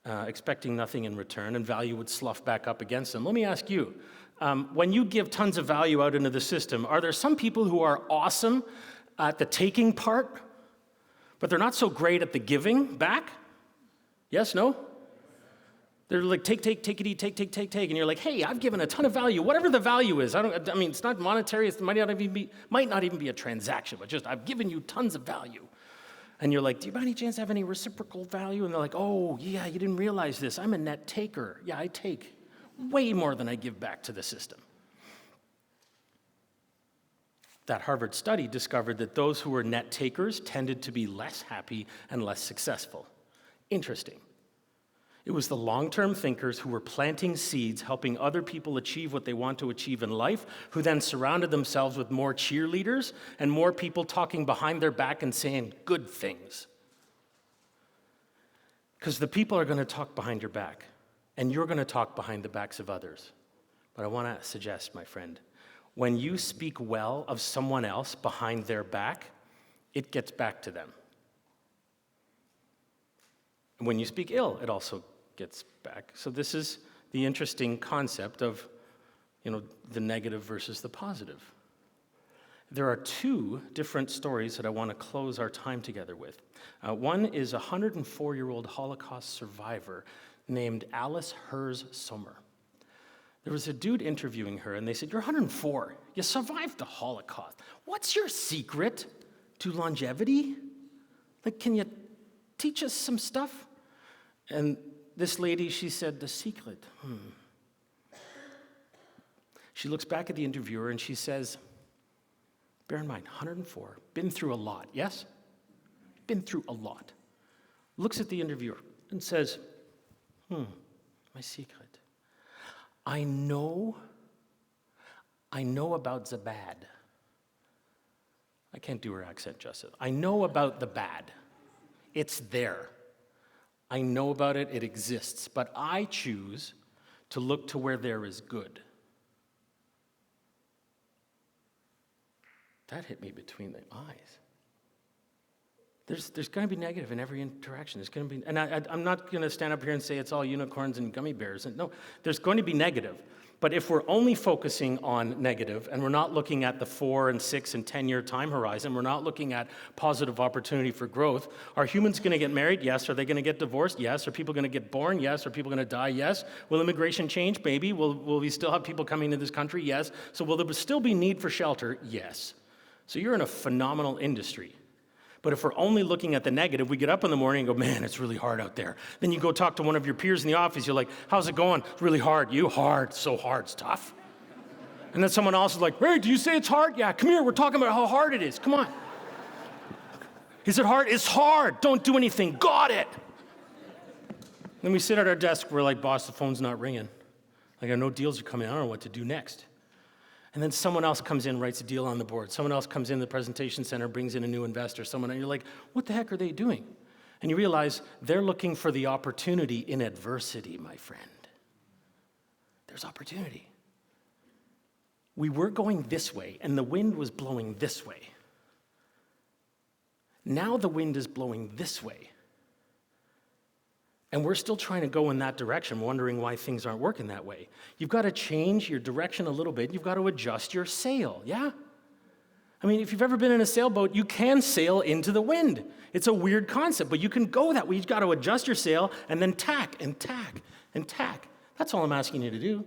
expecting nothing in return, and value would slough back up against them, let me ask you, when you give tons of value out into the system, are there some people who are awesome at the taking part, but they're not so great at the giving back? Yes, no? They're like, take, and you're like, hey, I've given a ton of value, whatever the value is. I mean, it's not monetary, it might not even be a transaction, but just, I've given you tons of value. And you're like, do you by any chance have any reciprocal value? And they're like, oh, yeah, you didn't realize this. I'm a net taker. Yeah, I take way more than I give back to the system. That Harvard study discovered that those who were net takers tended to be less happy and less successful. Interesting. It was the long-term thinkers who were planting seeds, helping other people achieve what they want to achieve in life, who then surrounded themselves with more cheerleaders and more people talking behind their back and saying good things. Because the people are going to talk behind your back, and you're going to talk behind the backs of others. But I want to suggest, my friend, when you speak well of someone else behind their back, it gets back to them. And when you speak ill, it also gets back. So this is the interesting concept of, the negative versus the positive. There are two different stories that I want to close our time together with. One is a 104-year-old Holocaust survivor named Alice Herz Sommer. There was a dude interviewing her, and they said, you're 104. You survived the Holocaust. What's your secret to longevity? Like, can you teach us some stuff? And this lady, she said, the secret. She looks back at the interviewer and she says, bear in mind, 104, been through a lot, yes? Been through a lot. Looks at the interviewer and says, my secret. I know about the bad. I can't do her accent justice. I know about the bad. It's there. I know about it, it exists, but I choose to look to where there is good. That hit me between the eyes. There's going to be negative in every interaction. There's going to be, and I'm not going to stand up here and say it's all unicorns and gummy bears. No, there's going to be negative. But if we're only focusing on negative and we're not looking at the 4 and 6 and 10-year time horizon, we're not looking at positive opportunity for growth, are humans going to get married? Yes. Are they going to get divorced? Yes. Are people going to get born? Yes. Are people going to die? Yes. Will immigration change? Maybe. Will we still have people coming to this country? Yes. So will there still be need for shelter? Yes. So you're in a phenomenal industry. But if we're only looking at the negative, we get up in the morning and go, man, it's really hard out there. Then you go talk to one of your peers in the office. You're like, how's it going? It's really hard. You hard. So hard. It's tough. And then someone else is like, hey, do you say it's hard? Yeah, come here. We're talking about how hard it is. Come on. Is it hard? It's hard. Don't do anything. Got it. Then we sit at our desk. We're like, boss, the phone's not ringing. Like, no deals are coming. I don't know what to do next. And then someone else comes in, writes a deal on the board. Someone else comes in the presentation center, brings in a new investor. And you're like, what the heck are they doing? And you realize they're looking for the opportunity in adversity, my friend. There's opportunity. We were going this way, and the wind was blowing this way. Now the wind is blowing this way. And we're still trying to go in that direction, wondering why things aren't working that way. You've got to change your direction a little bit. You've got to adjust your sail, yeah? I mean, if you've ever been in a sailboat, you can sail into the wind. It's a weird concept, but you can go that way. You've got to adjust your sail and then tack and tack and tack. That's all I'm asking you to do,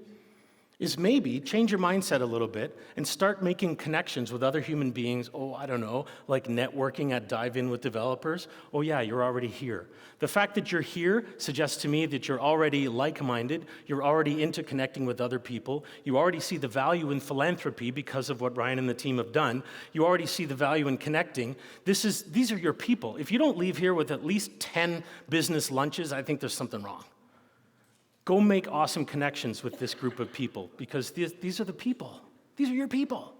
is maybe change your mindset a little bit and start making connections with other human beings. Oh, I don't know, like networking at Dive In with developers. Oh yeah, you're already here. The fact that you're here suggests to me that you're already like-minded, you're already into connecting with other people, you already see the value in philanthropy because of what Ryan and the team have done, you already see the value in connecting. These are your people. If you don't leave here with at least 10 business lunches, I think there's something wrong. Go make awesome connections with this group of people, because these are the people. These are your people.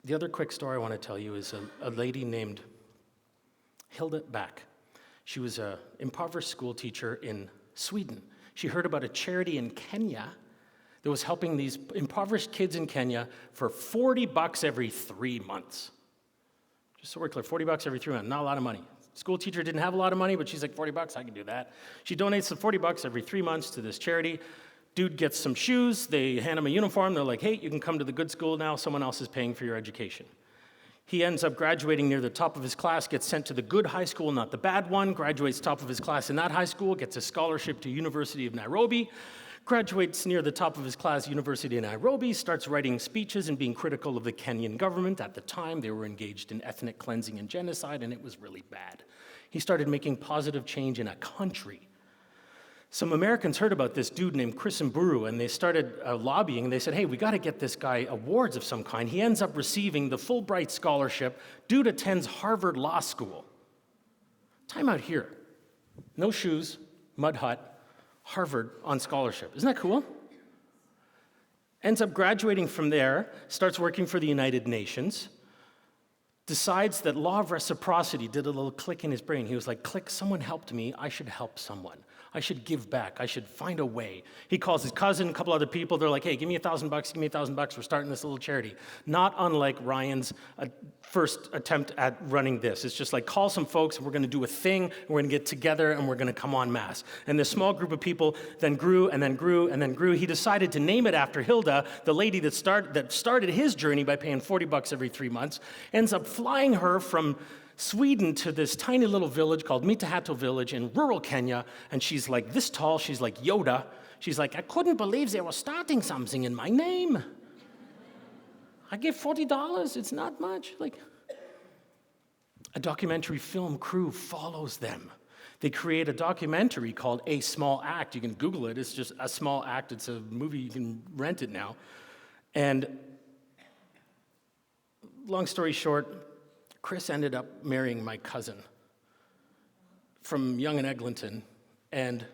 The other quick story I want to tell you is a lady named Hilda Back. She was an impoverished school teacher in Sweden. She heard about a charity in Kenya that was helping these impoverished kids in Kenya for $40 every 3 months. Just so we're clear, $40 every 3 months, not a lot of money. School teacher didn't have a lot of money, but she's like, $40, I can do that. She donates the $40 every 3 months to this charity. Dude gets some shoes, they hand him a uniform, they're like, hey, you can come to the good school now, someone else is paying for your education. He ends up graduating near the top of his class, gets sent to the good high school, not the bad one, graduates top of his class in that high school, gets a scholarship to University of Nairobi, graduates near the top of his class, University of Nairobi, starts writing speeches and being critical of the Kenyan government. At the time, they were engaged in ethnic cleansing and genocide, and it was really bad. He started making positive change in a country. Some Americans heard about this dude named Chris Mburu, and they started lobbying, and they said, hey, we got to get this guy awards of some kind. He ends up receiving the Fulbright scholarship. Dude attends Harvard Law School. Time out here. No shoes, mud hut, Harvard on scholarship. Isn't that cool? Ends up graduating from there, starts working for the United Nations, decides that law of reciprocity did a little click in his brain. He was like, click, someone helped me, I should help someone. I should give back. I should find a way. He calls his cousin, a couple other people. They're like, hey, give me $1,000, give me $1,000. We're starting this little charity. Not unlike Ryan's first attempt at running this. It's just like, call some folks, and we're going to do a thing, and we're going to get together, and we're going to come en masse. And this small group of people then grew and then grew and then grew. He decided to name it after Hilda, the lady that started his journey by paying $40 every 3 months, ends up flying her from Sweden to this tiny little village called Mitahato Village in rural Kenya, and she's like this tall, she's like Yoda. She's like, I couldn't believe they were starting something in my name. I gave $40, it's not much. Like, a documentary film crew follows them. They create a documentary called A Small Act. You can Google it, it's just A Small Act. It's a movie, you can rent it now. And long story short, Chris ended up marrying my cousin from Yonge and Eglinton, and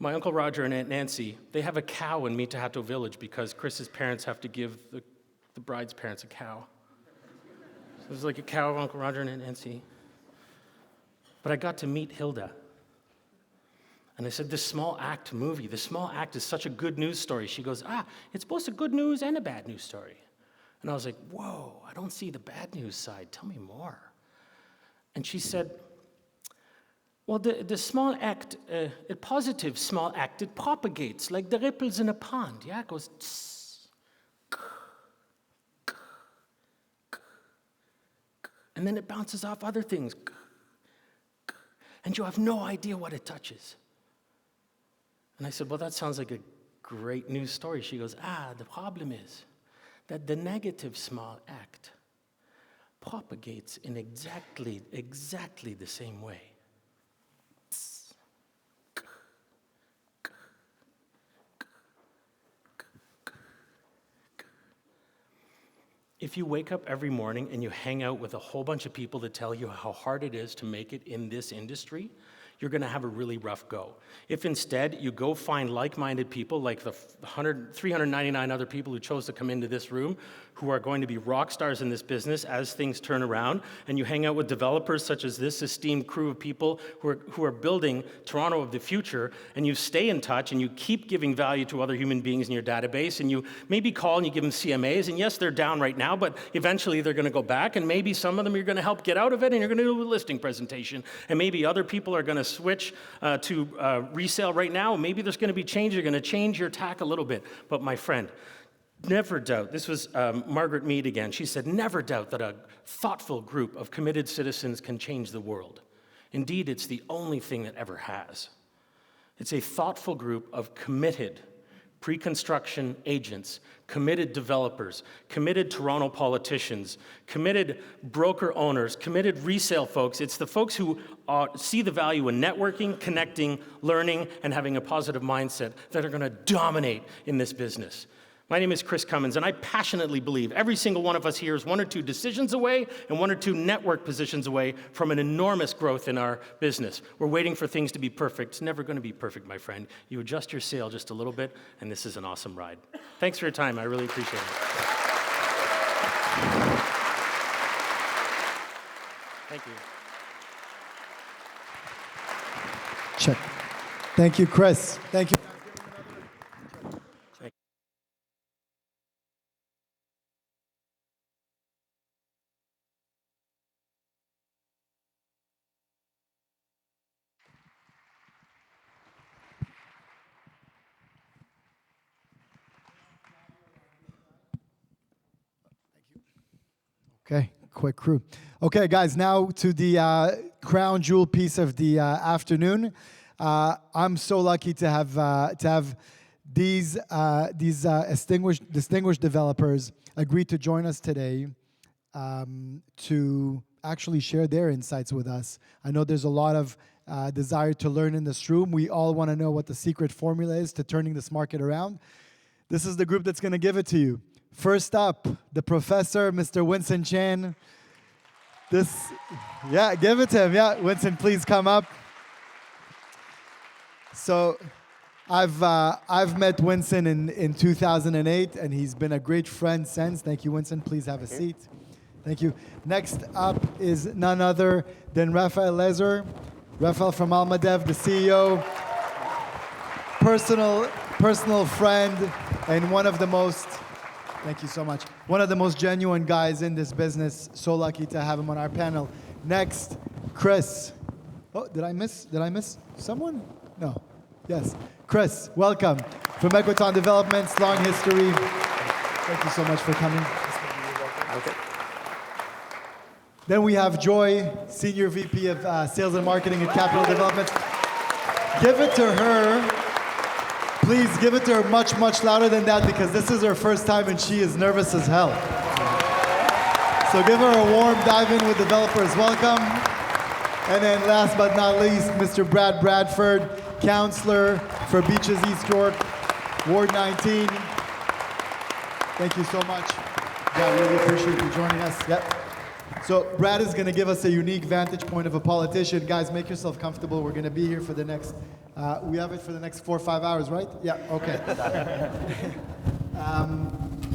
my Uncle Roger and Aunt Nancy, they have a cow in Mitahato Village because Chris's parents have to give the bride's parents a cow. So there's like a cow of Uncle Roger and Aunt Nancy. But I got to meet Hilda. And I said, this Small Act movie, this Small Act is such a good news story. She goes, it's both a good news and a bad news story. And I was like, whoa, I don't see the bad news side. Tell me more. And she said, Well, the small act, a positive small act, it propagates like the ripples in a pond. Yeah, it goes tss, and then it bounces off other things. And you have no idea what it touches. And I said, well, that sounds like a great news story. She goes, the problem is that the negative small act propagates in exactly the same way. If you wake up every morning and you hang out with a whole bunch of people that tell you how hard it is to make it in this industry, you're going to have a really rough go. If instead you go find like-minded people like the 399 other people who chose to come into this room who are going to be rock stars in this business as things turn around, and you hang out with developers such as this esteemed crew of people who are building Toronto of the future, and you stay in touch and you keep giving value to other human beings in your database, and you maybe call and you give them CMAs, and yes, they're down right now, but eventually they're going to go back, and maybe some of them you're going to help get out of it, and you're going to do a listing presentation, and maybe other people are going to switch to resale right now. Maybe there's going to be change. You're going to change your tack a little bit. But my friend, never doubt, this was Margaret Mead again, she said, never doubt that a thoughtful group of committed citizens can change the world. Indeed, it's the only thing that ever has. It's a thoughtful group of committed pre-construction agents, committed developers, committed Toronto politicians, committed broker owners, committed resale folks. It's the folks who see the value in networking, connecting, learning, and having a positive mindset that are going to dominate in this business. My name is Chris Cummins, and I passionately believe every single one of us here is one or two decisions away and one or two network positions away from an enormous growth in our business. We're waiting for things to be perfect. It's never going to be perfect, my friend. You adjust your sail just a little bit, and this is an awesome ride. Thanks for your time. I really appreciate it. Thank you. Check. Thank you, Chris. Thank you. Okay, quick crew. Okay, guys, now to the crown jewel piece of the afternoon. I'm so lucky to have these distinguished developers agree to join us today to actually share their insights with us. I know there's a lot of desire to learn in this room. We all want to know what the secret formula is to turning this market around. This is the group that's going to give it to you. First up, the professor, Mr. Winson Chan. Give it to him. Yeah, Winson, please come up. So, I've met Winson in 2008, and he's been a great friend since. Thank you, Winson. Please have a seat. Thank you. Next up is none other than Rafael Lazer. Rafael from Almadev, the CEO, personal friend, and one of the most. Thank you so much. One of the most genuine guys in this business. So lucky to have him on our panel. Next, Chris. Oh, did I miss someone? No. Yes. Chris, welcome. From Equiton Developments, long history. Thank you so much for coming. Okay. Then we have Joy, Senior VP of Sales and Marketing at Capital Development. Give it to her. Please give it to her much, much louder than that because this is her first time and she is nervous as hell. So give her a warm dive in with developers. Welcome. And then last but not least, Mr. Bradford, Councillor for Beaches East York, Ward 19. Thank you so much. Yeah, really appreciate you joining us. Yep. So Brad is going to give us a unique vantage point of a politician. Guys, make yourself comfortable. We're going to be here for the next, we have it for the next 4 or 5 hours, right? Yeah, okay.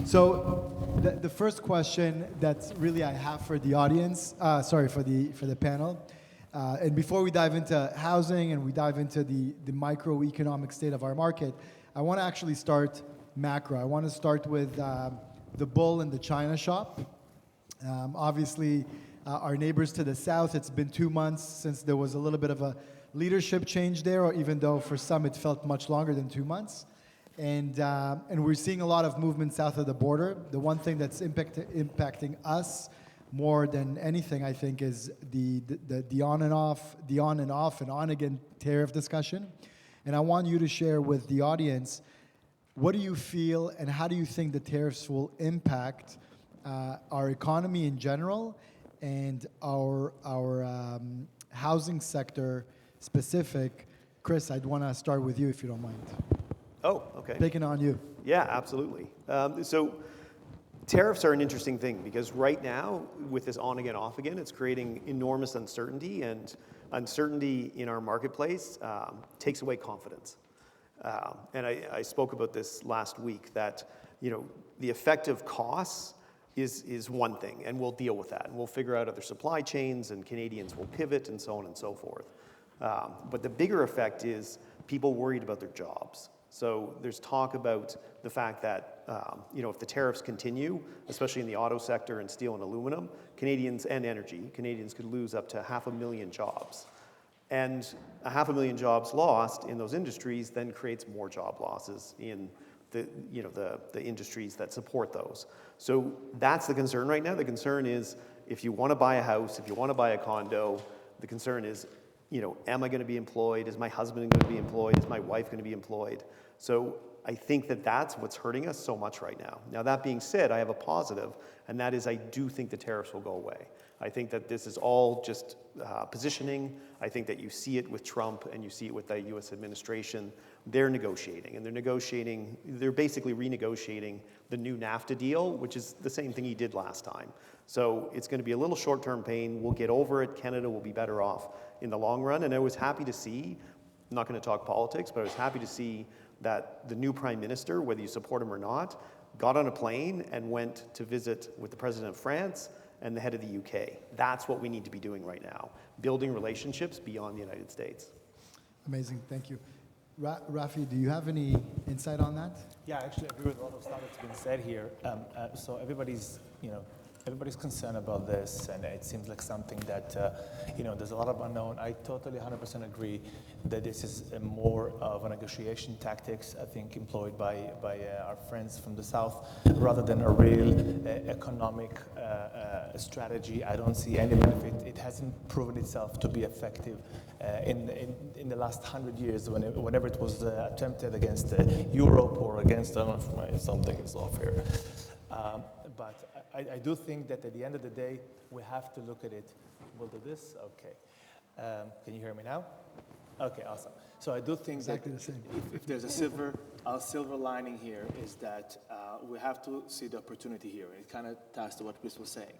So the first question that's really I have for the audience, for the panel, and before we dive into housing and we dive into the microeconomic state of our market, I want to actually start macro. I want to start with the bull in the China shop. Obviously, our neighbors to the south, it's been 2 months since there was a little bit of a leadership change there, or even though for some it felt much longer than 2 months. And we're seeing a lot of movement south of the border. The one thing that's impacting us more than anything, I think, is the on and off and on again tariff discussion. And I want you to share with the audience, what do you feel and how do you think the tariffs will impact our economy in general and our housing sector specific? Chris, I'd want to start with you if you don't mind. Oh, okay. Taking on you. Yeah, absolutely. So tariffs are an interesting thing because right now, with this on again, off again, it's creating enormous uncertainty, and uncertainty in our marketplace takes away confidence. And I spoke about this last week that, the effective costs is one thing, and we'll deal with that, and we'll figure out other supply chains, and Canadians will pivot, and so on and so forth. But the bigger effect is people worried about their jobs. So there's talk about the fact that, if the tariffs continue, especially in the auto sector and steel and aluminum, Canadians could lose up to 500,000 jobs. And 500,000 jobs lost in those industries then creates more job losses in the industries that support those. So that's the concern right now. The concern is if you want to buy a house, if you want to buy a condo, the concern is, am I going to be employed? Is my husband going to be employed? Is my wife going to be employed? So I think that that's what's hurting us so much right now. Now, that being said, I have a positive, and that is I do think the tariffs will go away. I think that this is all just positioning. I think that you see it with Trump and you see it with the U.S. administration. They're negotiating, and they're basically renegotiating the new NAFTA deal, which is the same thing he did last time. So it's going to be a little short-term pain. We'll get over it. Canada will be better off in the long run. And I was happy to see, I'm not going to talk politics, but I was happy to see that the new prime minister, whether you support him or not, got on a plane and went to visit with the president of France and the head of the UK. That's what we need to be doing right now, building relationships beyond the United States. Amazing, thank you. Rafi, do you have any insight on that? Yeah, I actually agree with a lot of stuff that's been said here. So everybody's concerned about this, and it seems like something that, there's a lot of unknown. I totally 100% agree that this is more of a negotiation tactics, I think, employed by our friends from the South, rather than a real economic strategy. I don't see any benefit. It hasn't proven itself to be effective in the last 100 years, whenever it was attempted against Europe or against, I don't know if something is off here. But I do think that at the end of the day, we have to look at it. We'll do this? Okay. Can you hear me now? Okay, awesome. So I do think exactly that if there's a silver lining here is that we have to see the opportunity here. And it kind of ties to what Chris was saying.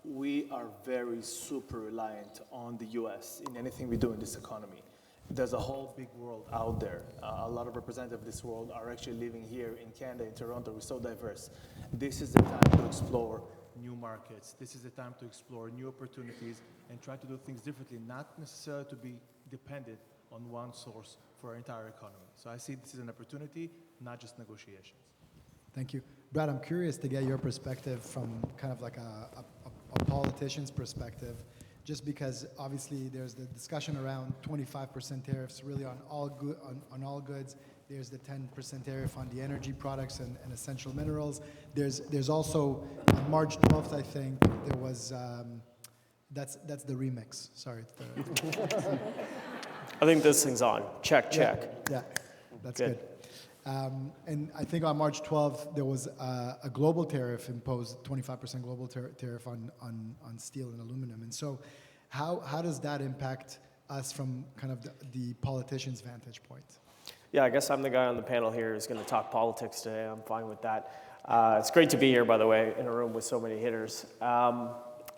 We are very super reliant on the U.S. in anything we do in this economy. There's a whole big world out there. A lot of representatives of this world are actually living here in Canada, in Toronto. We're so diverse. This is the time to explore new markets. This is the time to explore new opportunities and try to do things differently, not necessarily to be dependent on one source for our entire economy. So I see this as an opportunity, not just negotiations. Thank you. Brad, I'm curious to get your perspective from kind of like a politician's perspective. Just because obviously there's the discussion around 25% tariffs really on all goods. There's the 10% tariff on the energy products and essential minerals. There's also on March 12th, I think there was that's the remix. Sorry. I think this thing's on. Check. Yeah, that's good. And I think on March 12th there was a global tariff imposed, 25% global tariff on steel and aluminum. And so, how does that impact us from kind of the politician's vantage point? Yeah, I guess I'm the guy on the panel here who's going to talk politics today. I'm fine with that. It's great to be here, by the way, in a room with so many hitters.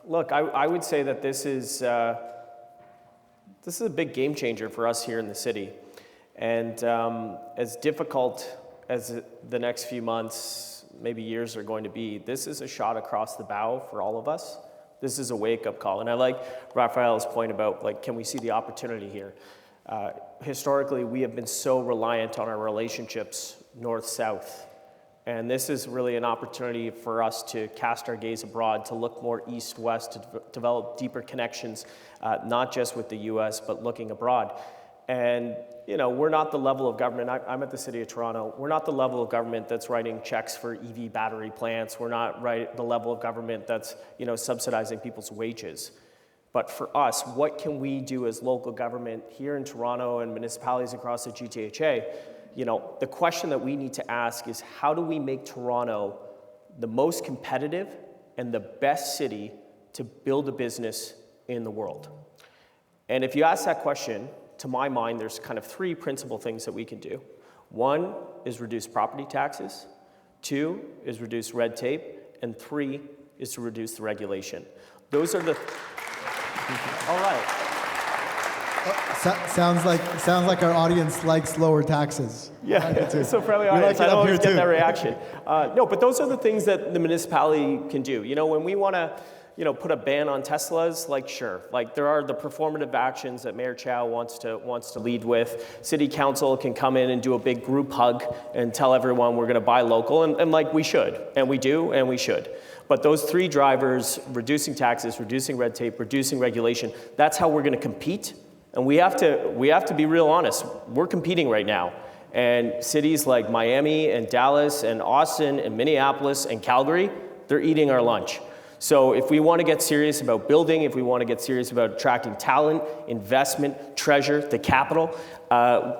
Look, I would say that this is a big game changer for us here in the city. And as difficult as the next few months, maybe years are going to be, this is a shot across the bow for all of us. This is a wake-up call. And I like Rafael's point about, can we see the opportunity here? Historically, we have been so reliant on our relationships north-south And this is really an opportunity for us to cast our gaze abroad, to look more east-west, to develop deeper connections, not just with the US, but looking abroad. And we're not the level of government, I'm at the City of Toronto, we're not the level of government that's writing checks for EV battery plants, we're not the level of government that's subsidizing people's wages. But for us, what can we do as local government here in Toronto and municipalities across the GTHA? The question that we need to ask is, how do we make Toronto the most competitive and the best city to build a business in the world? And if you ask that question, to my mind, there's kind of three principal things that we can do. One is reduce property taxes. Two is reduce red tape. And three is to reduce the regulation. Those are the... All right. Sounds like our audience likes lower taxes. Yeah, so friendly audience. Like I don't always get that reaction. No, but those are the things that the municipality can do. When we want to put a ban on Teslas, sure. There are the performative actions that Mayor Chow wants to lead with. City Council can come in and do a big group hug and tell everyone we're going to buy local, and we should, and we do, and we should. But those three drivers, reducing taxes, reducing red tape, reducing regulation, that's how we're going to compete. And we have to be real honest. We're competing right now. And cities like Miami and Dallas and Austin and Minneapolis and Calgary, they're eating our lunch. So if we want to get serious about building, if we want to get serious about attracting talent, investment, treasure, the capital,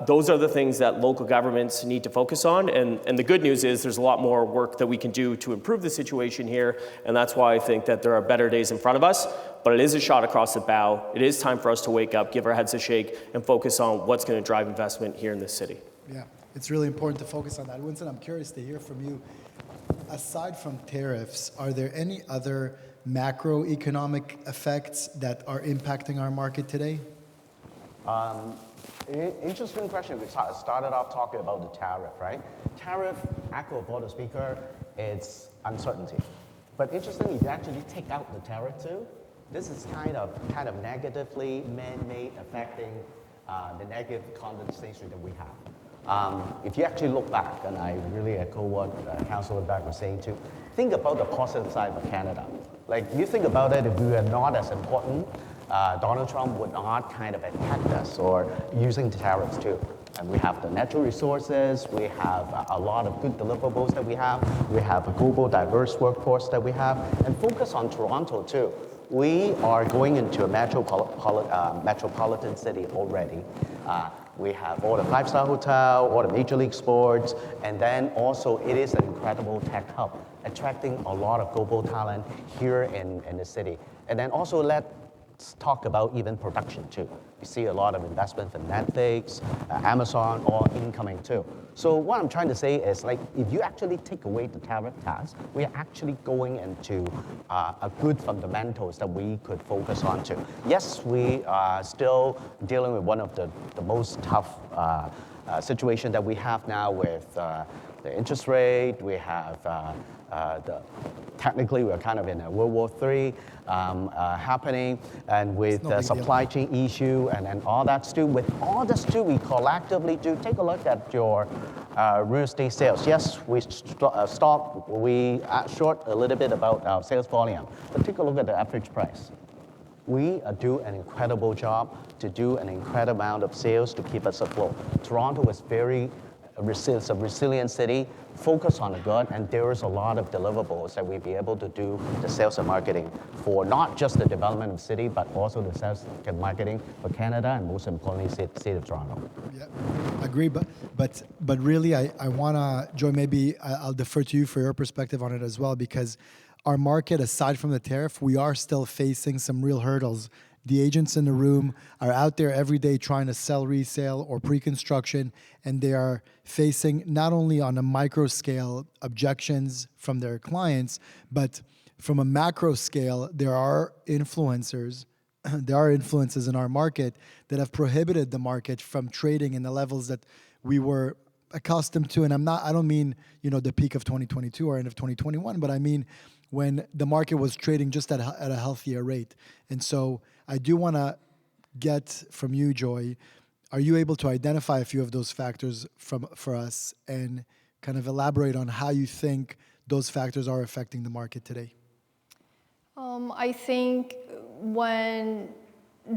those are the things that local governments need to focus on. And the good news is there's a lot more work that we can do to improve the situation here. And that's why I think that there are better days in front of us. But it is a shot across the bow. It is time for us to wake up, give our heads a shake, and focus on what's going to drive investment here in this city. Yeah, it's really important to focus on that. Winson, I'm curious to hear from you. Aside from tariffs, are there any other macroeconomic effects that are impacting our market today? Interesting question. We started off talking about the tariff, right? Tariff, echo for the speaker, it's uncertainty. But interestingly, if you actually take out the tariff too, this is kind of negatively man-made affecting the negative condensation that we have. If you actually look back, and I really echo what Councillor Beck was saying too, think about the positive side of Canada. You think about it, if we were not as important, Donald Trump would not kind of attack us or using the tariffs too. And we have the natural resources, we have a lot of good deliverables that we have a global diverse workforce that we have, and focus on Toronto too. We are going into a metropolitan city already. We have all the five-star hotel, all the major league sports, and then also it is an incredible tech hub, attracting a lot of global talent here in the city. And then also let's talk about even production too. We see a lot of investment from Netflix, Amazon, all incoming too. So what I'm trying to say is if you actually take away the tariff tax, we are actually going into a good fundamentals that we could focus on too. Yes, we are still dealing with one of the most tough situation that we have now with the interest rate. We have technically we're kind of in a World War III happening, and with the supply chain issue and all that still. With all this still, we collectively do take a look at your real estate sales. Yes, we short a little bit about our sales volume, but take a look at the average price. We do an incredible job to do an incredible amount of sales to keep us afloat. Toronto is it's a resilient city, focus on the good, and there is a lot of deliverables that we'll be able to do the sales and marketing for not just the development of the city, but also the sales and marketing for Canada, and most importantly, state of Toronto. Yeah, I agree, but really, I want to, Joy, maybe I'll defer to you for your perspective on it as well, because our market, aside from the tariff, we are still facing some real hurdles. The agents in the room are out there every day trying to sell resale or pre-construction, and they are facing not only on a micro scale objections from their clients, but from a macro scale, there are influences in our market that have prohibited the market from trading in the levels that we were accustomed to. And I don't mean, the peak of 2022 or end of 2021, but I mean when the market was trading just at a healthier rate. And so I do want to get from you, Joy, are you able to identify a few of those factors for us and kind of elaborate on how you think those factors are affecting the market today. I think when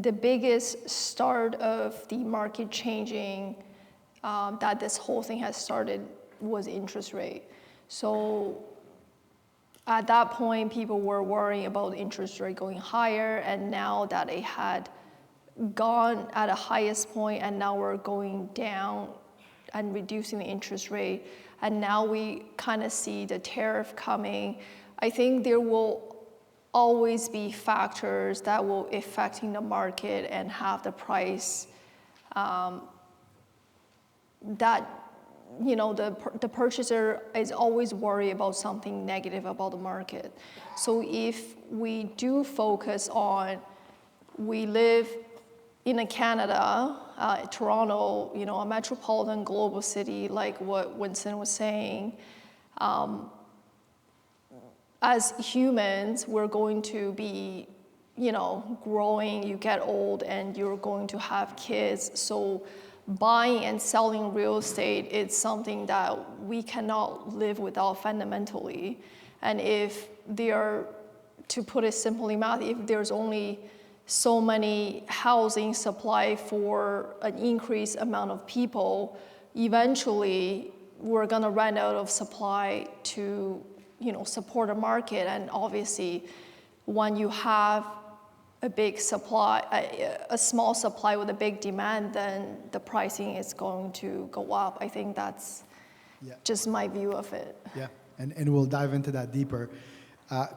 the biggest start of the market changing that this whole thing has started was interest rate. So at that point, people were worrying about interest rate going higher, and now that it had gone at a highest point, and now we're going down and reducing the interest rate, and now we kind of see the tariff coming. I think there will always be factors that will affecting the market and have the price that, you know, the purchaser is always worried about something negative about the market. So if we do focus on, we live in a Canada, Toronto, you know, a metropolitan global city, like what Winson was saying, as humans, we're going to be, you know, growing, you get old, and you're going to have kids. So buying and selling real estate is something that we cannot live without fundamentally. And if there, to put it simply, math, if there's only so many housing supply for an increased amount of people, eventually we're gonna run out of supply to, you know, support a market. And obviously, when you have a big supply, a small supply with a big demand, then the pricing is going to go up. I think that's just my view of it. Yeah, and we'll dive into that deeper.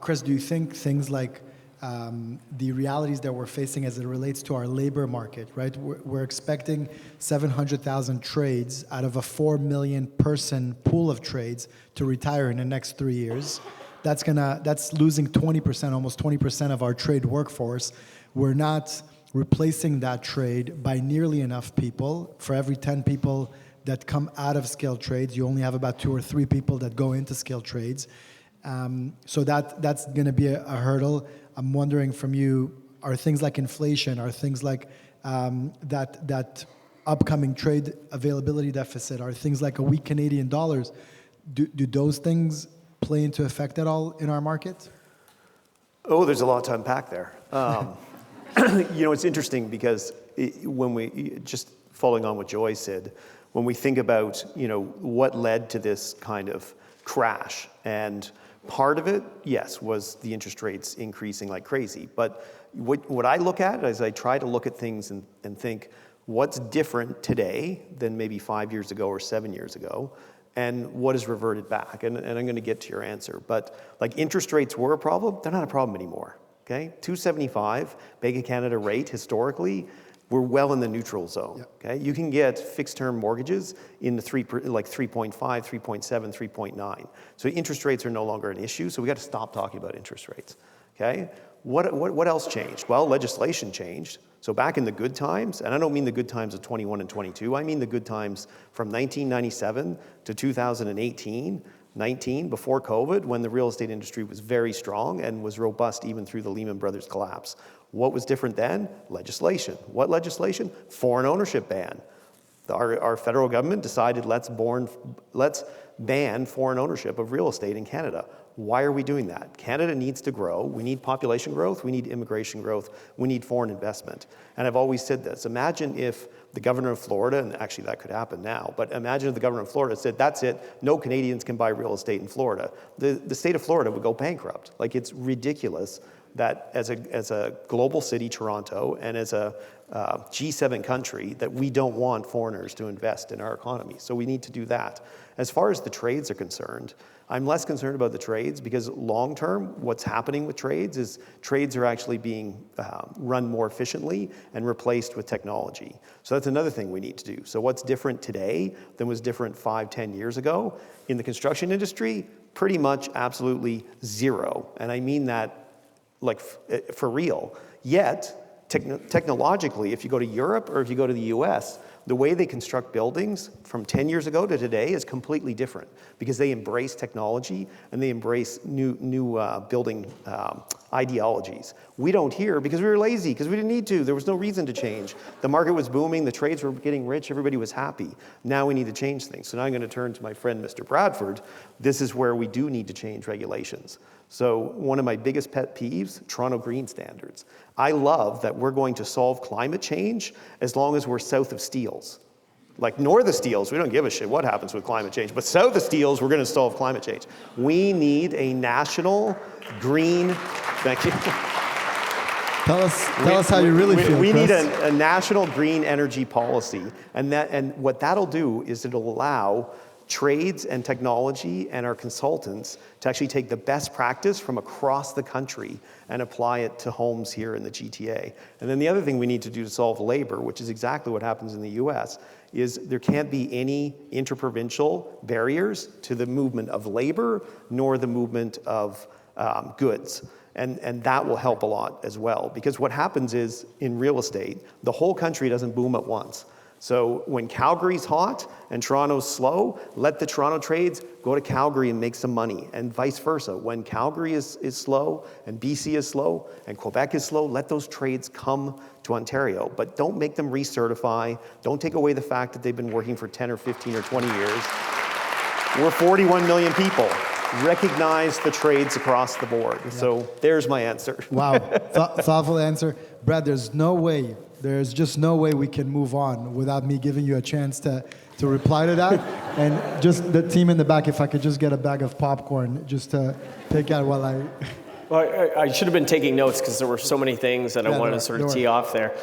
Chris, do you think things like the realities that we're facing as it relates to our labor market, right? We're expecting 700,000 trades out of a 4 million person pool of trades to retire in the next 3 years. That's losing 20%, almost 20% of our trade workforce. We're not replacing that trade by nearly enough people. For every 10 people that come out of skilled trades, you only have about 2 or 3 people that go into skilled trades. So that's going to be a hurdle. I'm wondering from you, are things like inflation, are things like that upcoming trade availability deficit, are things like a weak Canadian dollars, do those things play into effect at all in our market? Oh, there's a lot to unpack there. You know, it's interesting because when we, just following on what Joy said, when we think about, you know, what led to this kind of crash, and part of it, yes, was the interest rates increasing like crazy. But what I look at is I try to look at things and think, what's different today than maybe 5 years ago or 7 years ago? And what has reverted back? And I'm going to get to your answer. But like interest rates were a problem, they're not a problem anymore. Okay, 2.75 Bank of Canada rate historically, we're well in the neutral zone. Yep. Okay, you can get fixed-term mortgages in the 3.5, 3.7, 3.9. So interest rates are no longer an issue. So we got to stop talking about interest rates. Okay, what else changed? Well, legislation changed. So back in the good times, and I don't mean the good times of 21 and 22, I mean the good times from 1997 to 2018, 19, before COVID, when the real estate industry was very strong and was robust even through the Lehman Brothers collapse. What was different then? Legislation. What legislation? Foreign ownership ban. Our federal government decided let's ban foreign ownership of real estate in Canada. Why are we doing that? Canada needs to grow. We need population growth. We need immigration growth. We need foreign investment. And I've always said this. Imagine if the governor of Florida, and actually that could happen now, but imagine if the governor of Florida said, that's it, no Canadians can buy real estate in Florida. The state of Florida would go bankrupt. Like, it's ridiculous that as a global city, Toronto, and as a G7 country, that we don't want foreigners to invest in our economy. So we need to do that. As far as the trades are concerned, I'm less concerned about the trades because long term, what's happening with trades is trades are actually being run more efficiently and replaced with technology. So that's another thing we need to do. So what's different today than was different 5-10 years ago? In the construction industry, pretty much absolutely zero. And I mean that like for real. Yet, technologically, if you go to Europe or if you go to the US, the way they construct buildings from 10 years ago to today is completely different because they embrace technology and they embrace new building ideologies. We don't here because we were lazy, because we didn't need to. There was no reason to change. The market was booming, the trades were getting rich, everybody was happy. Now we need to change things. So now I'm going to turn to my friend, Mr. Bradford. This is where we do need to change regulations. So one of my biggest pet peeves, Toronto Green Standards. I love that we're going to solve climate change as long as we're south of Steeles. Like north of Steeles, we don't give a shit what happens with climate change, but south of Steeles, we're going to solve climate change. We need a national green, thank you. Tell us how you really feel, We Chris. need a national green energy policy, and what that'll do is it'll allow trades and technology and our consultants to actually take the best practice from across the country and apply it to homes here in the GTA. And then the other thing we need to do to solve labor, which is exactly what happens in the US, is there can't be any interprovincial barriers to the movement of labor nor the movement of goods. And that will help a lot as well. Because what happens is, in real estate, the whole country doesn't boom at once. So when Calgary's hot and Toronto's slow, let the Toronto trades go to Calgary and make some money, and vice versa. When Calgary is slow and BC is slow and Quebec is slow, let those trades come to Ontario. But don't make them recertify. Don't take away the fact that they've been working for 10 or 15 or 20 years. We're 41 million people. Recognize the trades across the board. Yeah. So there's my answer. Wow, thoughtful answer. Brad, there's just no way we can move on without me giving you a chance to reply to that. And just the team in the back, if I could just get a bag of popcorn just to take out while I... Well, I should have been taking notes because there were so many things that I wanted to sort of tee off there.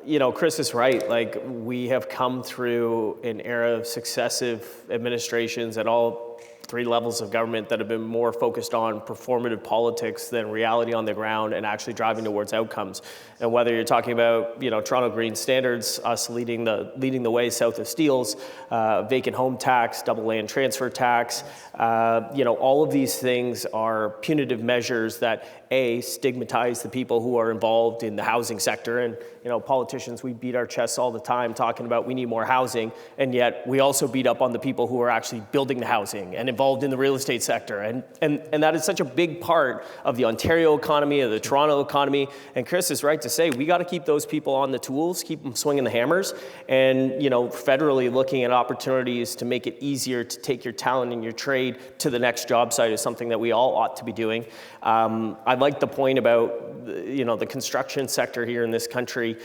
You know, Chris is right. Like, we have come through an era of successive administrations at all three levels of government that have been more focused on performative politics than reality on the ground and actually driving towards outcomes. And whether you're talking about, you know, Toronto Green Standards, us leading the way south of Steeles, vacant home tax, double land transfer tax, you know, all of these things are punitive measures that stigmatize the people who are involved in the housing sector. And, you know, politicians, we beat our chests all the time talking about we need more housing, and yet we also beat up on the people who are actually building the housing and involved in the real estate sector. And that is such a big part of the Ontario economy, of the Toronto economy. And Chris is right to say, we got to keep those people on the tools, keep them swinging the hammers, and, you know, federally looking at opportunities to make it easier to take your talent and your trade to the next job site is something that we all ought to be doing. I like the point about, you know, the construction sector here in this country.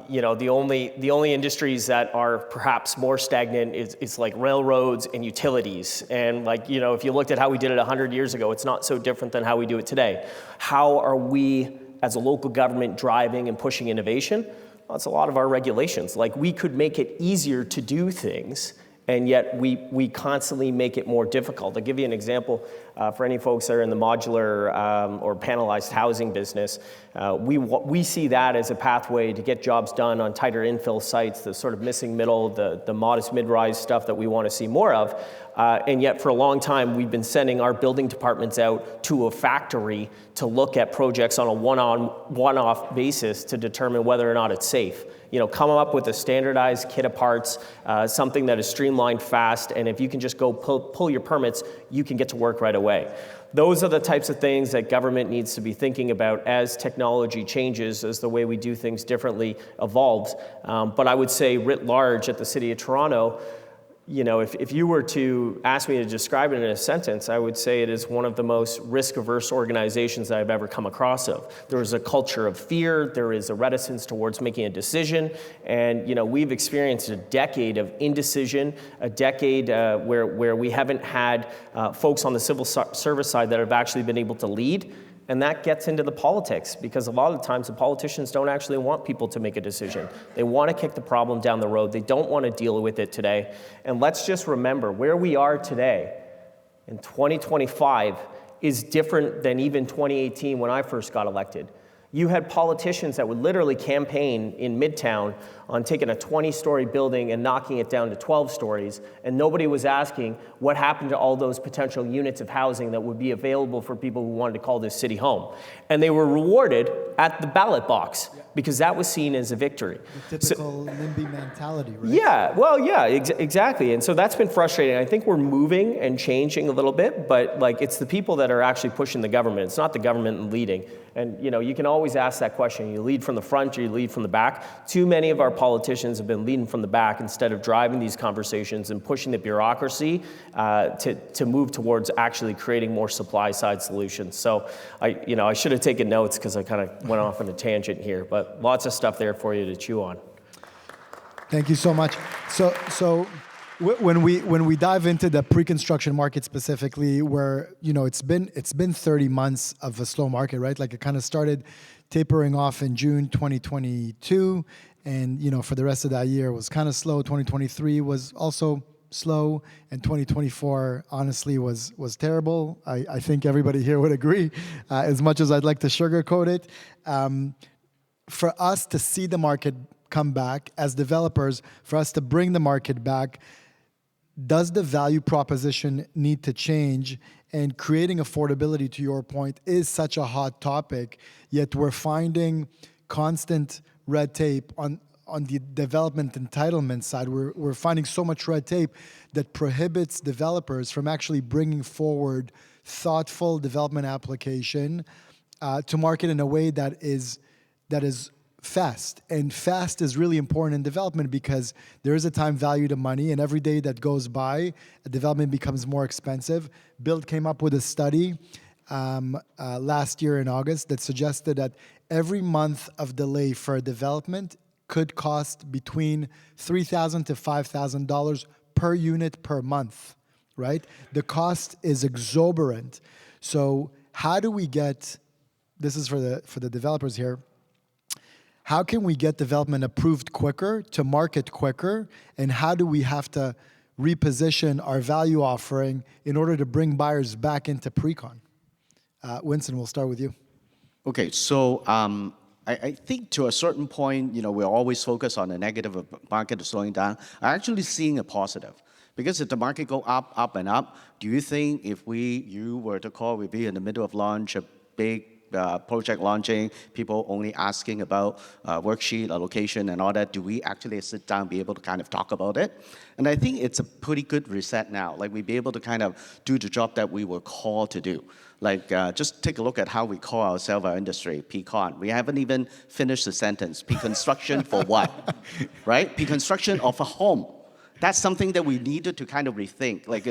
You know, the only industries that are perhaps more stagnant is like railroads and utilities. And, like, you know, if you looked at how we did it 100 years ago, it's not so different than how we do it today. How are we as a local government driving and pushing innovation? Well, it's a lot of our regulations. Like, we could make it easier to do things, and yet we constantly make it more difficult. I'll give you an example for any folks that are in the modular or panelized housing business. We see that as a pathway to get jobs done on tighter infill sites, the sort of missing middle, the modest mid-rise stuff that we want to see more of. And yet for a long time, we've been sending our building departments out to a factory to look at projects on a one-off basis to determine whether or not it's safe. You know, come up with a standardized kit of parts, something that is streamlined fast, and if you can just go pull your permits, you can get to work right away. Those are the types of things that government needs to be thinking about as technology changes, as the way we do things differently evolves. But I would say writ large at the City of Toronto, you know, if you were to ask me to describe it in a sentence, I would say it is one of the most risk-averse organizations that I've ever come across of. There is a culture of fear, there is a reticence towards making a decision, and, you know, we've experienced a decade of indecision, a decade where we haven't had folks on the civil service side that have actually been able to lead. And that gets into the politics, because a lot of the times the politicians don't actually want people to make a decision. They want to kick the problem down the road. They don't want to deal with it today. And let's just remember, where we are today in 2025 is different than even 2018 when I first got elected. You had politicians that would literally campaign in Midtown on taking a 20-story building and knocking it down to 12 stories, and nobody was asking what happened to all those potential units of housing that would be available for people who wanted to call this city home. And they were rewarded at the ballot box because that was seen as a victory. The typical NIMBY mentality, right? Yeah, well, yeah, exactly. And so that's been frustrating. I think we're moving and changing a little bit, but like it's the people that are actually pushing the government. It's not the government leading. And you know, you can always ask that question. You lead from the front or you lead from the back. Too many of our politicians have been leading from the back instead of driving these conversations and pushing the bureaucracy to move towards actually creating more supply-side solutions. So I should have taken notes because I kind of went off on a tangent here, but lots of stuff there for you to chew on. Thank you so much. So when we dive into the pre-construction market specifically, where it's been 30 months of a slow market, right? Like it kind of started tapering off in June 2022, and for the rest of that year was kind of slow. 2023 was also slow, and 2024 honestly was terrible. I think everybody here would agree, as much as I'd like to sugarcoat it. For us to see the market come back as developers, for us to bring the market back, does the value proposition need to change? And creating affordability, to your point, is such a hot topic, yet we're finding constant red tape on the development entitlement side. We're finding so much red tape that prohibits developers from actually bringing forward thoughtful development application to market in a way that is fast. And fast is really important in development because there is a time value to money, and every day that goes by, a development becomes more expensive. Build came up with a study last year in August that suggested that every month of delay for a development could cost between $3,000 to $5,000 per unit per month, right? The cost is exorbitant. So how do we get, this is for the developers here, how can we get development approved quicker, to market quicker, and how do we have to reposition our value offering in order to bring buyers back into pre-con? Winson, we'll start with you. Okay, so I think to a certain point, we're always focused on the negative of market slowing down. I'm actually seeing a positive. Because if the market go up and up, do you think if you were to call, we'd be in the middle of launch, a big project launching, people only asking about worksheet, allocation, and all that, do we actually sit down and be able to kind of talk about it? And I think it's a pretty good reset now. Like we'd be able to kind of do the job that we were called to do. Like just take a look at how we call ourselves our industry, P-Con. We haven't even finished the sentence. P-construction for what? Right? P-construction of a home. That's something that we needed to kind of rethink. Like,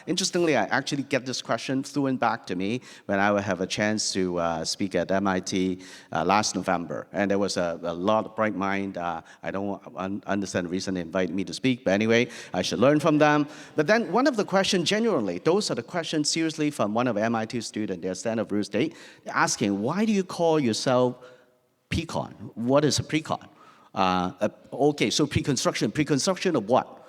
interestingly, I actually get this question thrown back to me when I would have a chance to speak at MIT last November. And there was a lot of bright mind. I don't understand the reason they invited me to speak, but anyway, I should learn from them. But then one of the questions, genuinely, those are the questions seriously from one of MIT students, their standard real estate, asking, why do you call yourself P-Con? What is a pre-con? Okay, so pre-construction of what?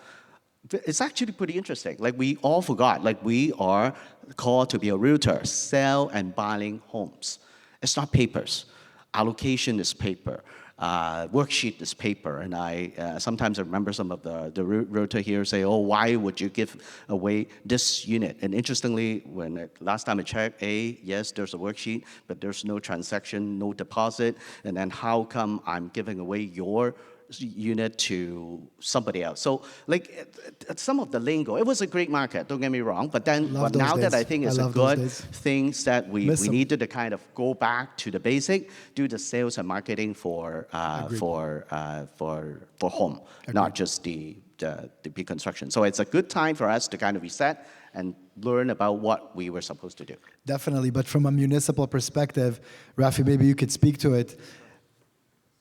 It's actually pretty interesting. Like we all forgot, like we are called to be a realtor, sell and buying homes. It's not papers. Allocation is paper. Worksheet is paper. And sometimes I remember some of the realtor here say, oh, why would you give away this unit? And interestingly, last time I checked, yes, there's a worksheet, but there's no transaction, no deposit. And then how come I'm giving away your unit to somebody else? So like some of the lingo, it was a great market, don't get me wrong, but now that I think it's a good thing that we needed to kind of go back to the basic, do the sales and marketing for home, not just the pre-construction. So it's a good time for us to kind of reset and learn about what we were supposed to do. Definitely, but from a municipal perspective, Rafi, maybe you could speak to it.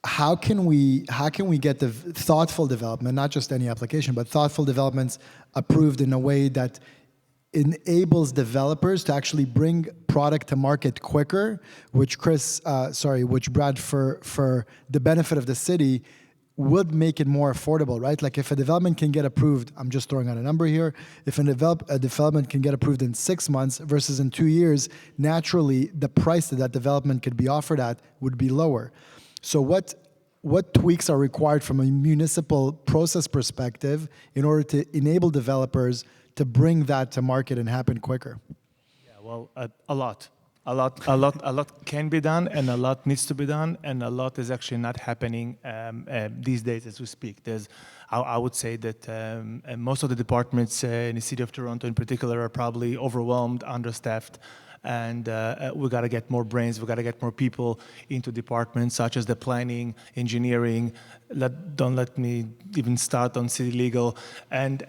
How can we get the thoughtful development, not just any application, but thoughtful developments approved in a way that enables developers to actually bring product to market quicker, which Brad, for the benefit of the city, would make it more affordable, right? Like if a development can get approved, I'm just throwing out a number here, if a development can get approved in 6 months versus in 2 years, naturally the price that development could be offered at would be lower. So what tweaks are required from a municipal process perspective in order to enable developers to bring that to market and happen quicker? Yeah, well, a lot. A lot can be done, and a lot needs to be done, and a lot is actually not happening these days as we speak. I would say that most of the departments in the city of Toronto in particular are probably overwhelmed, understaffed, and we got to get more brains, we got to get more people into departments such as the planning, engineering, don't let me even start on city legal, and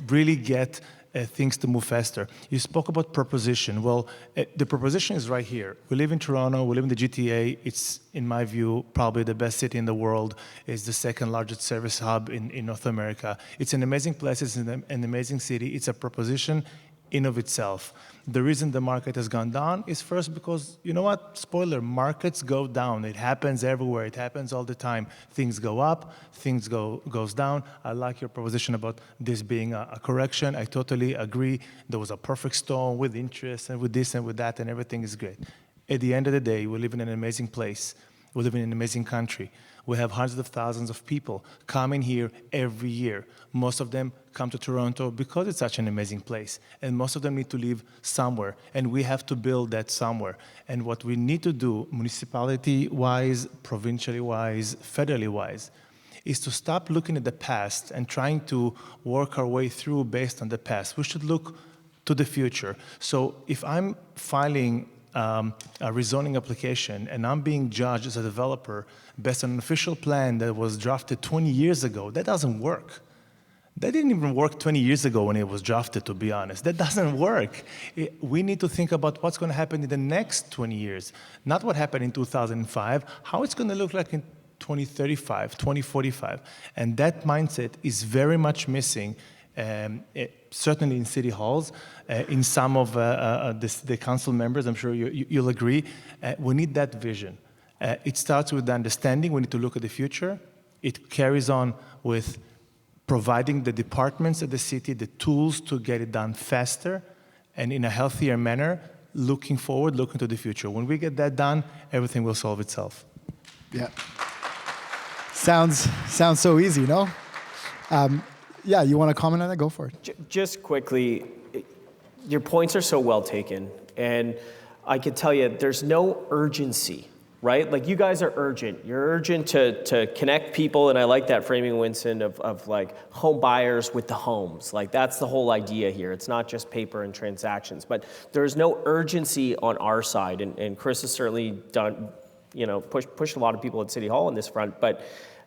really get things to move faster. You spoke about proposition. Well, the proposition is right here. We live in Toronto, we live in the GTA. It's, in my view, probably the best city in the world. It's the second largest service hub in North America. It's an amazing place, it's an amazing city. It's a proposition in of itself. The reason the market has gone down is first because, you know what, spoiler, markets go down. It happens everywhere, it happens all the time. Things go up, things goes down. I like your proposition about this being a correction. I totally agree. There was a perfect storm with interest and with this and with that, and everything is great. At the end of the day, we live in an amazing place. We live in an amazing country. We have hundreds of thousands of people coming here every year. Most of them come to Toronto because it's such an amazing place. And most of them need to live somewhere. And we have to build that somewhere. And what we need to do, municipality-wise, provincially-wise, federally-wise, is to stop looking at the past and trying to work our way through based on the past. We should look to the future. So if I'm filing a rezoning application and I'm being judged as a developer based on an official plan that was drafted 20 years ago, that doesn't work. That didn't even work 20 years ago when it was drafted, to be honest. That doesn't work. We need to think about what's going to happen in the next 20 years, not what happened in 2005, how it's going to look like in 2035, 2045. And that mindset is very much missing, certainly in city halls, in some of the council members. I'm sure you'll agree. We need that vision. It starts with the understanding. We need to look at the future. It carries on with providing the departments of the city the tools to get it done faster and in a healthier manner, looking forward, looking to the future. When we get that done, everything will solve itself. Yeah. Sounds so easy, no? Yeah, you want to comment on that? Go for it. Just quickly, your points are so well taken, and I can tell you there's no urgency, right? Like, you guys are urgent. You're urgent to connect people, and I like that framing, Winson, of like home buyers with the homes. Like, that's the whole idea here. It's not just paper and transactions, but there's no urgency on our side, and Chris has certainly done, pushed a lot of people at City Hall on this front, but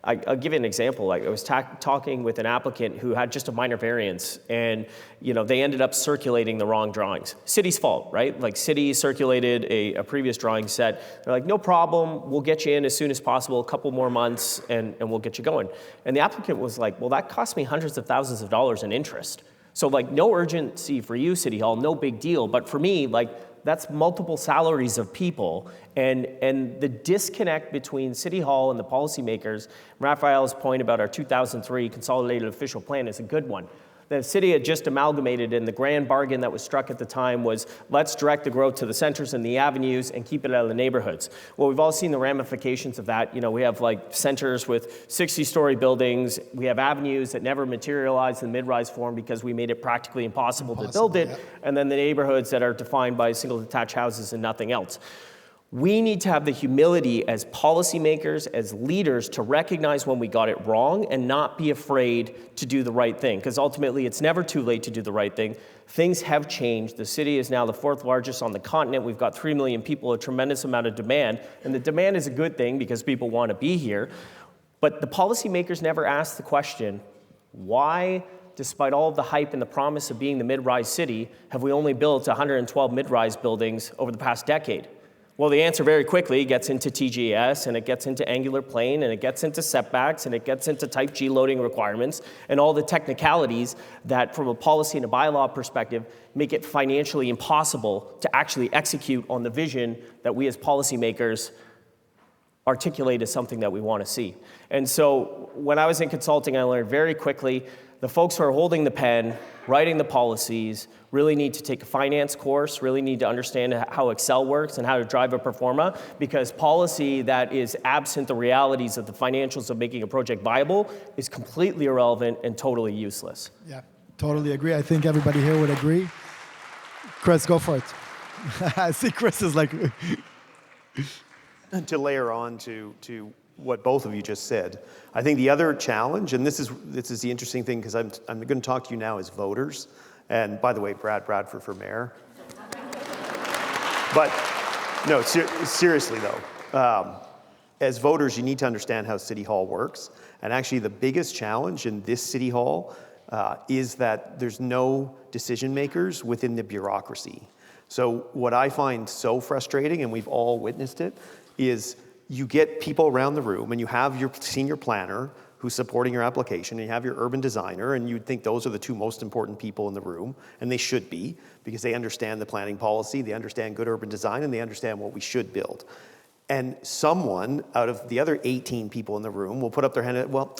I'll give you an example. Like, I was talking with an applicant who had just a minor variance, and they ended up circulating the wrong drawings. City's fault, right? Like, city circulated a previous drawing set. They're like, no problem, we'll get you in as soon as possible, a couple more months, and we'll get you going. And the applicant was like, well, that cost me hundreds of thousands of dollars in interest. So, like, no urgency for you, City Hall, no big deal. But for me, like, that's multiple salaries of people, and the disconnect between City Hall and the policymakers. Rafael's point about our 2003 consolidated official plan is a good one. The city had just amalgamated, and the grand bargain that was struck at the time was, let's direct the growth to the centers and the avenues and keep it out of the neighborhoods. Well, we've all seen the ramifications of that. We have like centers with 60-story buildings. We have avenues that never materialized in mid-rise form because we made it practically impossible to build it. Yeah. And then the neighborhoods that are defined by single detached houses and nothing else. We need to have the humility as policymakers, as leaders, to recognize when we got it wrong and not be afraid to do the right thing, because ultimately it's never too late to do the right thing. Things have changed. The city is now the 4th largest on the continent. We've got 3 million people, a tremendous amount of demand, and the demand is a good thing because people want to be here. But the policymakers never asked the question, why, despite all of the hype and the promise of being the mid-rise city, have we only built 112 mid-rise buildings over the past decade? Well, the answer very quickly gets into TGS, and it gets into angular plane, and it gets into setbacks, and it gets into type G loading requirements, and all the technicalities that, from a policy and a bylaw perspective, make it financially impossible to actually execute on the vision that we as policymakers articulate as something that we want to see. And so when I was in consulting, I learned very quickly the folks who are holding the pen, writing the policies, really need to take a finance course, really need to understand how Excel works and how to drive a pro forma, because policy that is absent the realities of the financials of making a project viable is completely irrelevant and totally useless. Yeah, totally agree. I think everybody here would agree. Chris, go for it. I see Chris is like... To layer on to what both of you just said, I think the other challenge, and this is the interesting thing, because I'm going to talk to you now as voters, and by the way, Bradford for mayor. But no, seriously though, as voters, you need to understand how City Hall works, and actually the biggest challenge in this City Hall is that there's no decision makers within the bureaucracy. So what I find so frustrating, and we've all witnessed it, is you get people around the room and you have your senior planner who's supporting your application, and you have your urban designer, and you'd think those are the two most important people in the room, and they should be, because they understand the planning policy, they understand good urban design, and they understand what we should build. And someone out of the other 18 people in the room will put up their hand and, well,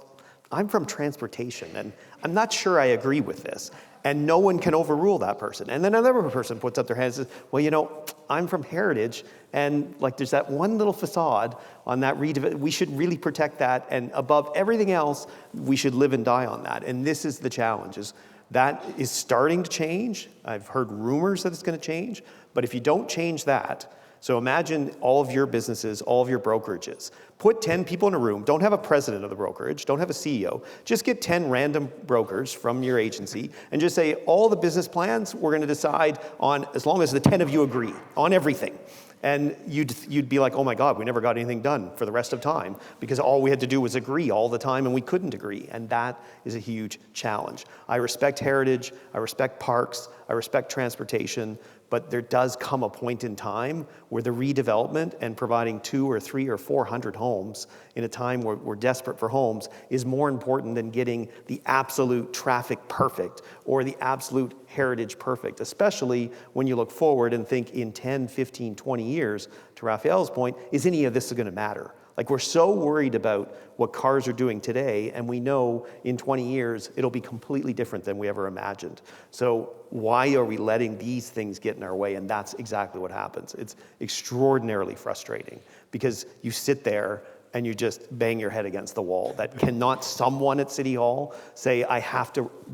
I'm from transportation, and I'm not sure I agree with this. And no one can overrule that person. And then another person puts up their hand and says, well, you know, I'm from Heritage, and like there's that one little facade on that we should really protect that, and above everything else, we should live and die on that. And this is the challenge, is that is starting to change. I've heard rumors that it's going to change, but if you don't change that, so imagine all of your businesses, all of your brokerages. Put 10 people in a room, don't have a president of the brokerage, don't have a CEO, just get 10 random brokers from your agency and just say, all the business plans we're gonna decide on as long as the 10 of you agree on everything. And you'd be like, oh my God, we never got anything done for the rest of time, because all we had to do was agree all the time, and we couldn't agree. And that is a huge challenge. I respect heritage, I respect parks, I respect transportation, but there does come a point in time where the redevelopment and providing 200 or 300 or 400 homes in a time where we're desperate for homes is more important than getting the absolute traffic perfect or the absolute heritage perfect, especially when you look forward and think in 10, 15, 20 years, to Rafael's point, is any of this going to matter? Like, we're so worried about what cars are doing today, and we know in 20 years it'll be completely different than we ever imagined. So why are we letting these things get in our way? And that's exactly what happens. It's extraordinarily frustrating, because you sit there and you just bang your head against the wall. That cannot someone at City Hall say,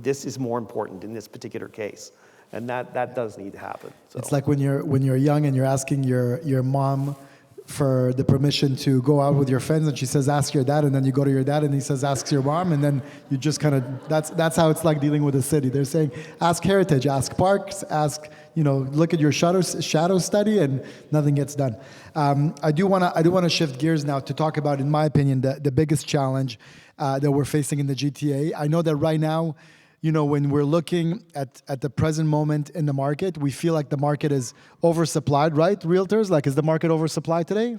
this is more important in this particular case. And that does need to happen. So. It's like when you're young and you're asking your mom for the permission to go out with your friends, and she says, ask your dad, and then you go to your dad and he says, ask your mom, and then you just kind of, that's how it's like dealing with the city. They're saying, ask heritage, ask parks, ask, look at your shadow study, and nothing gets done. I do want to shift gears now to talk about, in my opinion, the biggest challenge that we're facing in the GTA. I know that right now, when we're looking at the present moment in the market, we feel like the market is oversupplied, right? Realtors, like, is the market oversupplied today?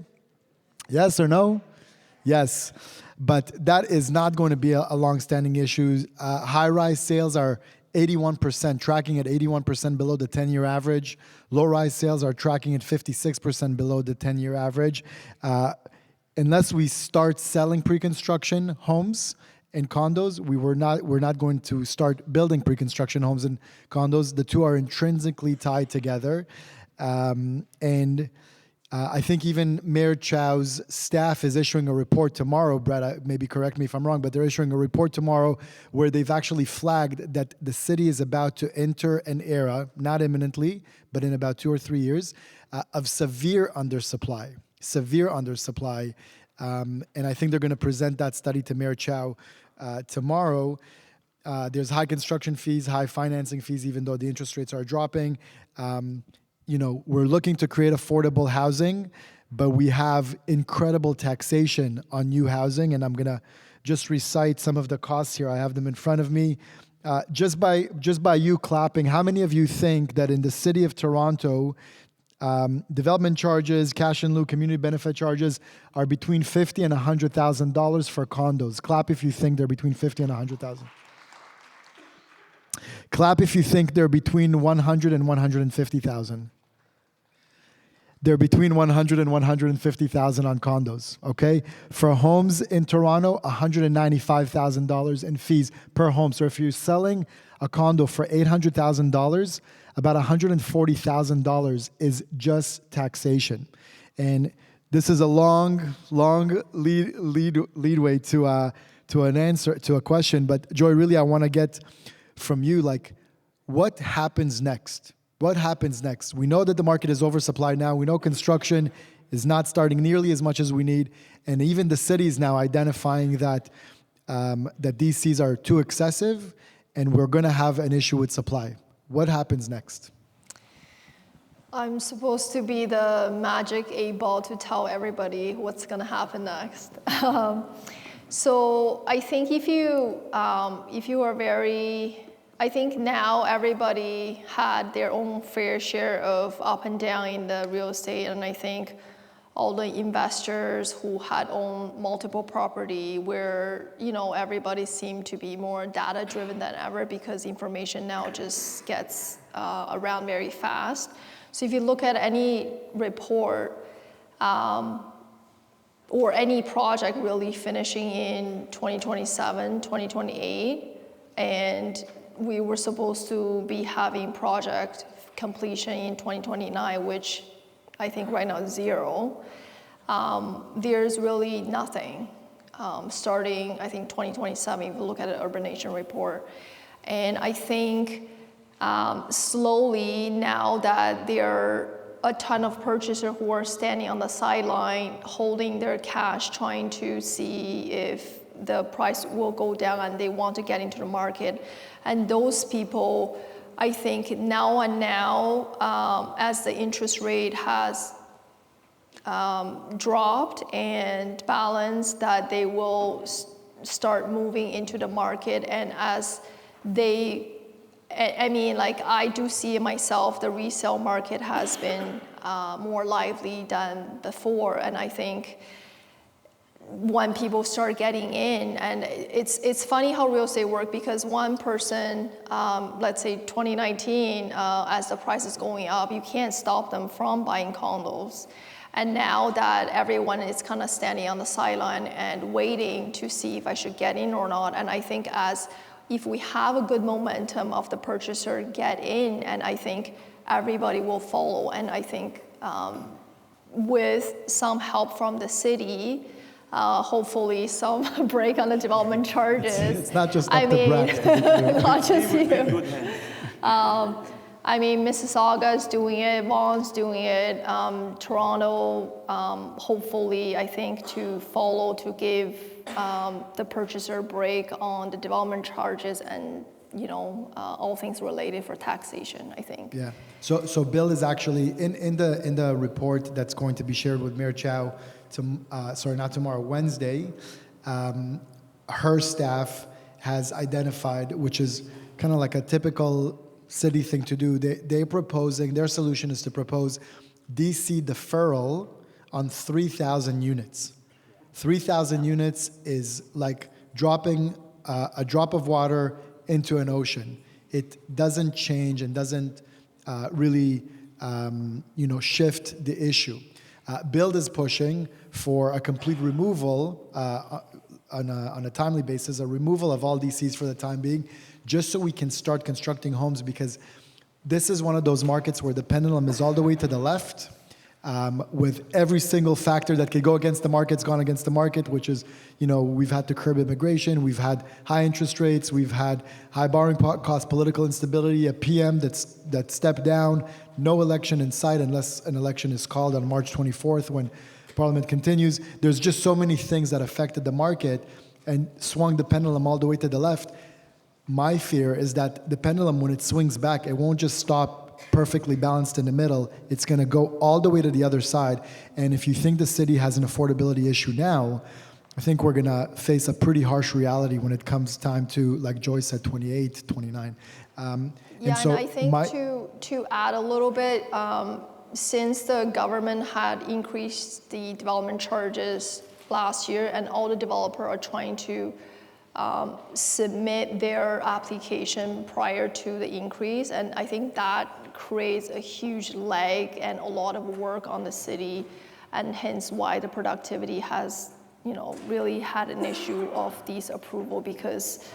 Yes or no? Yes. But that is not going to be a long-standing issue. High-rise sales are 81%, tracking at 81% below the 10-year average. Low-rise sales are tracking at 56% below the 10-year average. Unless we start selling pre-construction homes and condos, we're not going to start building pre-construction homes and condos. The two are intrinsically tied together. I think even Mayor Chow's staff is issuing a report tomorrow. Brad, maybe correct me if I'm wrong, but they're issuing a report tomorrow where they've actually flagged that the city is about to enter an era, not imminently, but in about 2 or 3 years, of severe undersupply. And I think they're going to present that study to Mayor Chow tomorrow. There's high construction fees, high financing fees, even though the interest rates are dropping. We're looking to create affordable housing, but we have incredible taxation on new housing. And I'm going to just recite some of the costs here. I have them in front of me. Just by you clapping, how many of you think that in the city of Toronto, development charges, cash in lieu, community benefit charges are between $50,000 and $100,000 for condos? Clap if you think they're between $50,000 and $100,000. Clap if you think they're between $100,000 and $150,000. They're between 100 and 150,000 on condos, okay? For homes in Toronto, $195,000 in fees per home. So if you're selling a condo for $800,000, about $140,000 is just taxation. And this is a long leadway to an answer, to a question. But Joy, really, I want to get from you, like, what happens next? What happens next? We know that the market is oversupplied now. We know construction is not starting nearly as much as we need. And even the city is now identifying that DCs are too excessive and we're going to have an issue with supply. What happens next? I'm supposed to be the magic 8-ball to tell everybody what's going to happen next. So I think if you are very... I think now everybody had their own fair share of up and down in the real estate, and I think all the investors who had owned multiple property where, everybody seemed to be more data driven than ever because information now just gets around very fast. So if you look at any report or any project really finishing in 2027, 2028, and we were supposed to be having project completion in 2029, which I think right now is 0. There's really nothing starting, I think, 2027, if you look at the urbanation report. And I think slowly now that there are a ton of purchasers who are standing on the sideline, holding their cash, trying to see if the price will go down and they want to get into the market. And those people, I think now as the interest rate has dropped and balanced, that they will start moving into the market. And as they, I do see it myself, the resale market has been more lively than before. And I think when people start getting in, and it's funny how real estate works, because one person, let's say 2019, as the price is going up, you can't stop them from buying condos. And now that everyone is kind of standing on the sideline and waiting to see if I should get in or not, and I think if we have a good momentum of the purchaser get in, and I think everybody will follow. And I think with some help from the city, hopefully some break on the development charges. It's not just up to Brad. Not just you. Mississauga is doing it, Vaughan's doing it, Toronto, hopefully, I think, to follow, to give the purchaser a break on the development charges and, all things related for taxation, I think. Yeah. So Bill is actually in the report that's going to be shared with Mayor Chow, not tomorrow, Wednesday. Her staff has identified, which is kind of like a typical city thing to do. They're proposing, their solution is to propose DC deferral on 3,000 units. 3,000 units is like dropping a drop of water into an ocean. It doesn't change and doesn't really shift the issue. Build is pushing for a complete removal on a timely basis, a removal of all DCs for the time being, just so we can start constructing homes, because this is one of those markets where the pendulum is all the way to the left, with every single factor that could go against the market's gone against the market, which is, we've had to curb immigration, we've had high interest rates, we've had high borrowing costs, political instability, a PM that stepped down, no election in sight unless an election is called on March 24th when Parliament continues. There's just so many things that affected the market and swung the pendulum all the way to the left. My fear is that the pendulum, when it swings back, it won't just stop perfectly balanced in the middle. It's going to go all the way to the other side. And if you think the city has an affordability issue now, I think we're going to face a pretty harsh reality when it comes time to, like Joy said, 28, 29. And I think to add a little bit, since the government had increased the development charges last year and all the developers are trying to submit their application prior to the increase, and I think that creates a huge lag and a lot of work on the city, and hence why the productivity has, really had an issue of these approval, because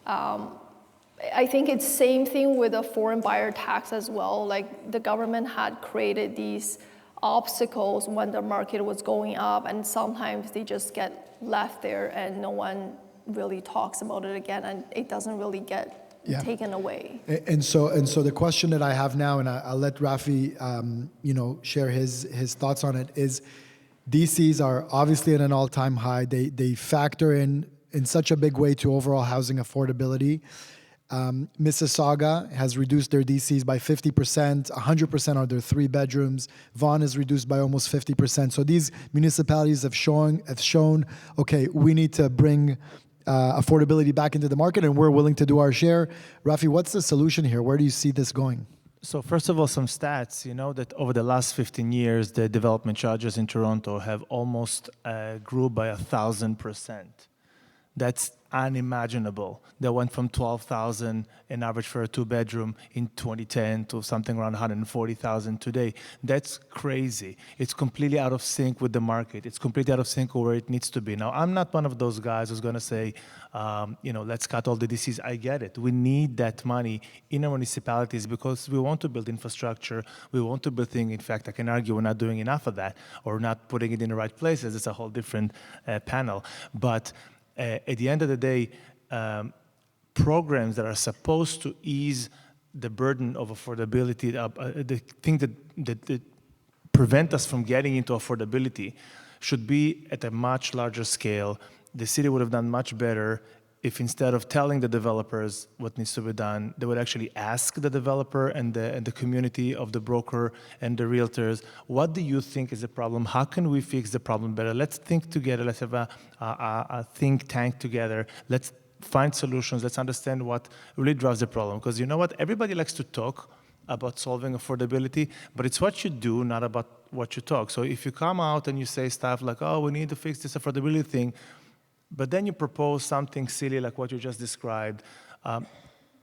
I think it's same thing with a foreign buyer tax as well. Like the government had created these obstacles when the market was going up, and sometimes they just get left there and no one really talks about it again, and it doesn't really get taken away. And so the question that I have now, and I'll let Rafi, share his thoughts on it, is DCs are obviously at an all-time high. They factor in such a big way to overall housing affordability. Mississauga has reduced their DCs by 50%, 100% are their 3 bedrooms. Vaughan is reduced by almost 50%. So these municipalities have shown, okay, we need to bring affordability back into the market, and we're willing to do our share. Rafi, what's the solution here? Where do you see this going? So first of all, some stats. You know that over the last 15 years, the development charges in Toronto have almost grew by 1,000%. That's unimaginable. They went from 12,000 in average for a 2-bedroom in 2010 to something around 140,000 today. That's crazy. It's completely out of sync with the market. It's completely out of sync with where it needs to be. Now, I'm not one of those guys who's going to say, let's cut all the DCs. I get it. We need that money in our municipalities because we want to build infrastructure. We want to build things. In fact, I can argue we're not doing enough of that or not putting it in the right places. It's a whole different panel. But at the end of the day, programs that are supposed to ease the burden of affordability, the thing that prevent us from getting into affordability, should be at a much larger scale. The city would have done much better if instead of telling the developers what needs to be done, they would actually ask the developer and the community of the broker and the realtors, what do you think is the problem? How can we fix the problem better? Let's think together. Let's have a think tank together. Let's find solutions. Let's understand what really drives the problem. Because you know what? Everybody likes to talk about solving affordability, but it's what you do, not about what you talk. So if you come out and you say stuff like, oh, we need to fix this affordability thing, but then you propose something silly like what you just described.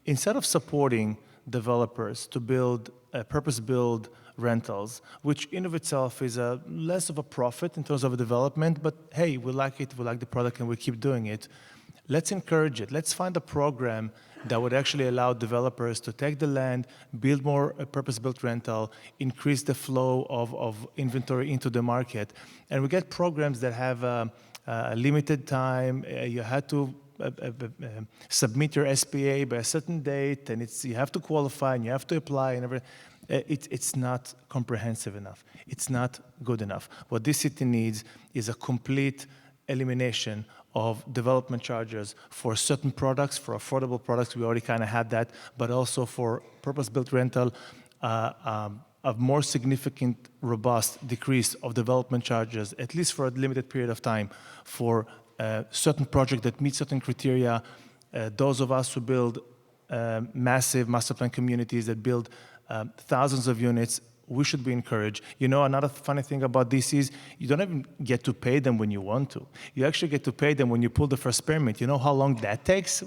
Instead of supporting developers to build purpose-built rentals, which in of itself is less of a profit in terms of a development, but hey, we like it, we like the product, and we keep doing it. Let's encourage it. Let's find a program that would actually allow developers to take the land, build more purpose-built rental, increase the flow of inventory into the market. And we get programs that have a limited time. You had to submit your SPA by a certain date, and you have to qualify, and you have to apply, and everything. It's not comprehensive enough. It's not good enough. What this city needs is a complete elimination of development charges for certain products, for affordable products. We already kind of had that, but also for purpose-built rental, a more significant, robust decrease of development charges, at least for a limited period of time, for certain projects that meet certain criteria. Those of us who build massive master plan communities that build thousands of units, we should be encouraged. You know, another funny thing about this is you don't even get to pay them when you want to. You actually get to pay them when you pull the first permit. You know how long that takes?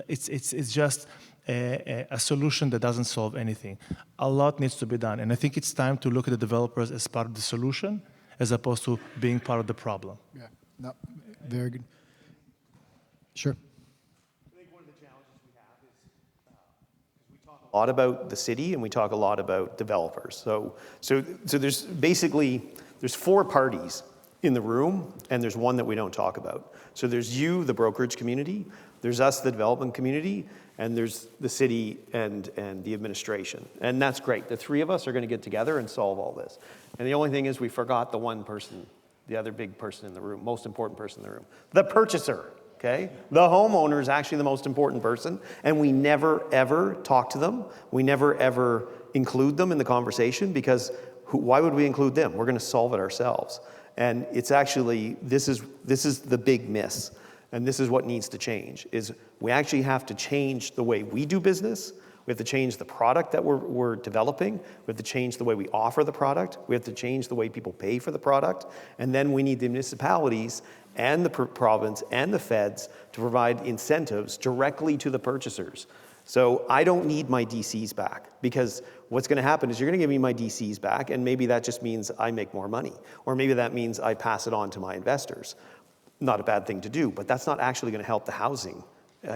It's just a solution that doesn't solve anything. A lot needs to be done, and I think it's time to look at the developers as part of the solution as opposed to being part of the problem. Yeah, no, very good. Sure. I think one of the challenges we have is we talk a lot about the city and we talk a lot about developers. So there's 4 parties in the room, and there's one that we don't talk about. So there's you, the brokerage community, there's us, the development community, and there's the city and the administration. And that's great. The 3 of us are going to get together and solve all this. And the only thing is we forgot the one person, the other big person in the room, most important person in the room, the purchaser, okay? The homeowner is actually the most important person, and we never, ever talk to them. We never, ever include them in the conversation because why would we include them? We're going to solve it ourselves. And it's actually, this is the big miss. And this is what needs to change, is we actually have to change the way we do business. We have to change the product that we're developing. We have to change the way we offer the product. We have to change the way people pay for the product. And then we need the municipalities and the province and the feds to provide incentives directly to the purchasers. So I don't need my DCs back, because what's going to happen is you're going to give me my DCs back, and maybe that just means I make more money. Or maybe that means I pass it on to my investors. Not a bad thing to do, but that's not actually going to help the housing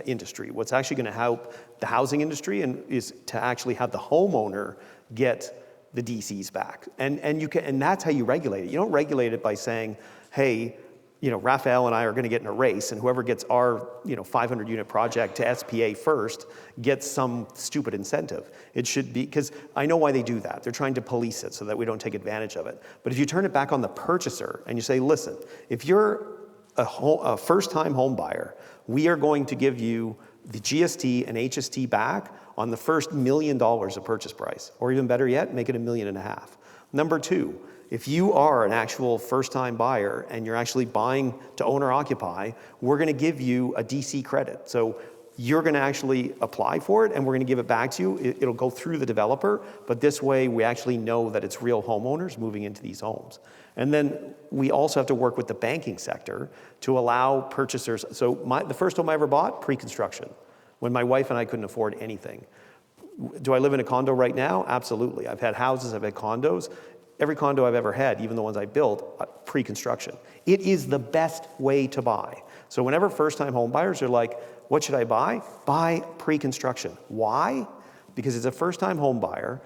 industry. What's actually going to help the housing industry is to actually have the homeowner get the DCs back. And that's how you regulate it. You don't regulate it by saying, hey, Rafael and I are going to get in a race, and whoever gets our 500 unit project to SPA first gets some stupid incentive. It should be, because I know why they do that. They're trying to police it so that we don't take advantage of it. But if you turn it back on the purchaser and you say, listen, if you're a first-time home buyer, we are going to give you the GST and HST back on the first $1 million of purchase price, or even better yet, make it $1.5 million. Number two, if you are an actual first-time buyer and you're actually buying to own or occupy, we're going to give you a DC credit. So you're going to actually apply for it, and we're going to give it back to you. It'll go through the developer, but this way we actually know that it's real homeowners moving into these homes. And then we also have to work with the banking sector to allow purchasers. So the first home I ever bought, pre-construction, when my wife and I couldn't afford anything. Do I live in a condo right now? Absolutely. I've had houses, I've had condos. Every condo I've ever had, even the ones I built, pre-construction. It is the best way to buy. So whenever first-time home buyers are like, what should I buy? Buy pre-construction. Why? Because as a first-time home buyer,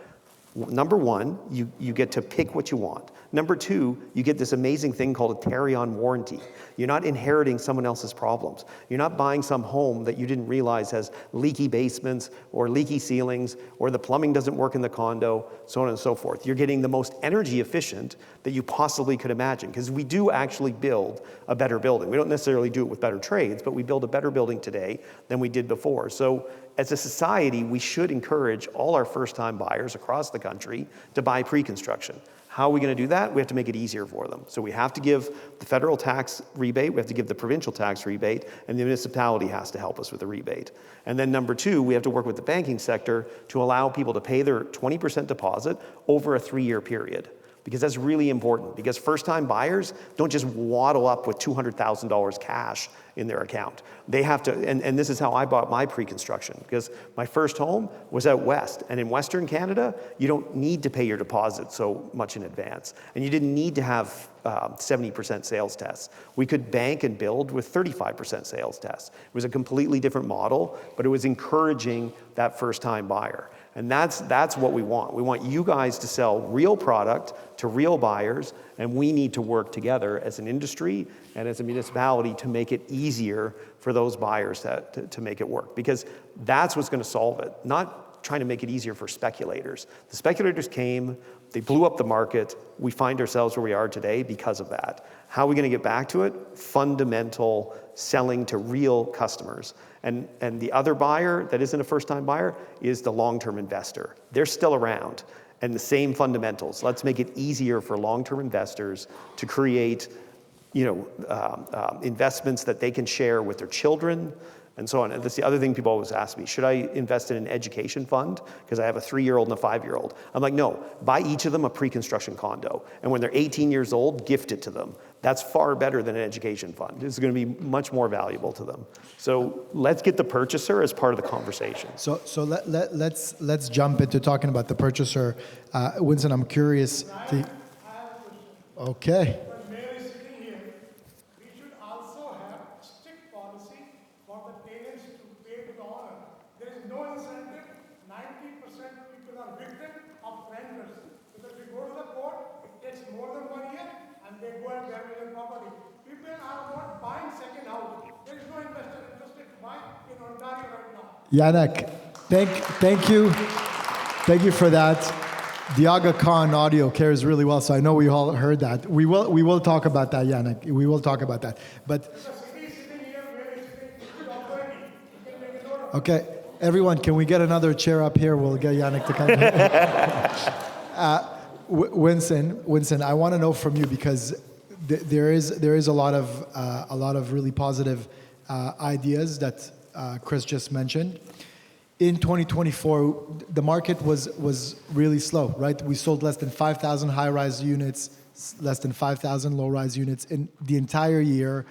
number one, you get to pick what you want. Number two, you get this amazing thing called a carry-on warranty. You're not inheriting someone else's problems. You're not buying some home that you didn't realize has leaky basements or leaky ceilings, or the plumbing doesn't work in the condo, so on and so forth. You're getting the most energy efficient that you possibly could imagine, because we do actually build a better building. We don't necessarily do it with better trades, but we build a better building today than we did before. So as a society, we should encourage all our first-time buyers across the country to buy pre-construction. How are we going to do that? We have to make it easier for them. So we have to give the federal tax rebate, we have to give the provincial tax rebate, and the municipality has to help us with the rebate. And then number two, we have to work with the banking sector to allow people to pay their 20% deposit over a 3-year period. Because that's really important, because first-time buyers don't just waddle up with $200,000 cash in their account. They have to, and this is how I bought my pre-construction, because my first home was out west, and in Western Canada, you don't need to pay your deposit so much in advance, and you didn't need to have 70% sales tests. We could bank and build with 35% sales tests. It was a completely different model, but it was encouraging that first-time buyer. And that's what we want. We want you guys to sell real product to real buyers, and we need to work together as an industry and as a municipality to make it easier for those buyers to make it work. Because that's what's going to solve it, not trying to make it easier for speculators. The speculators came, they blew up the market. We find ourselves where we are today because of that. How are we going to get back to it? Fundamental selling to real customers. And the other buyer that isn't a first-time buyer is the long-term investor. They're still around, and the same fundamentals. Let's make it easier for long-term investors to create, investments that they can share with their children, and so on. And that's the other thing people always ask me: should I invest in an education fund because I have a 3-year-old and a 5-year-old? I'm like, no. Buy each of them a pre-construction condo, and when they're 18 years old, gift it to them. That's far better than an education fund. It's going to be much more valuable to them. So let's get the purchaser as part of the conversation. So let's jump into talking about the purchaser. Winson, I'm curious. Okay. Yannick, thank you for that. The Aga Khan audio carries really well, so I know we all heard that. We will talk about that, Yannick. We will talk about that. But okay, everyone, can we get another chair up here? We'll get Yannick to come. Winson, I want to know from you, because there is a lot of really positive ideas that Chris just mentioned. in 2024, the market was really slow, right? We sold less than 5,000 high-rise units, less than 5,000 low-rise units in the entire year.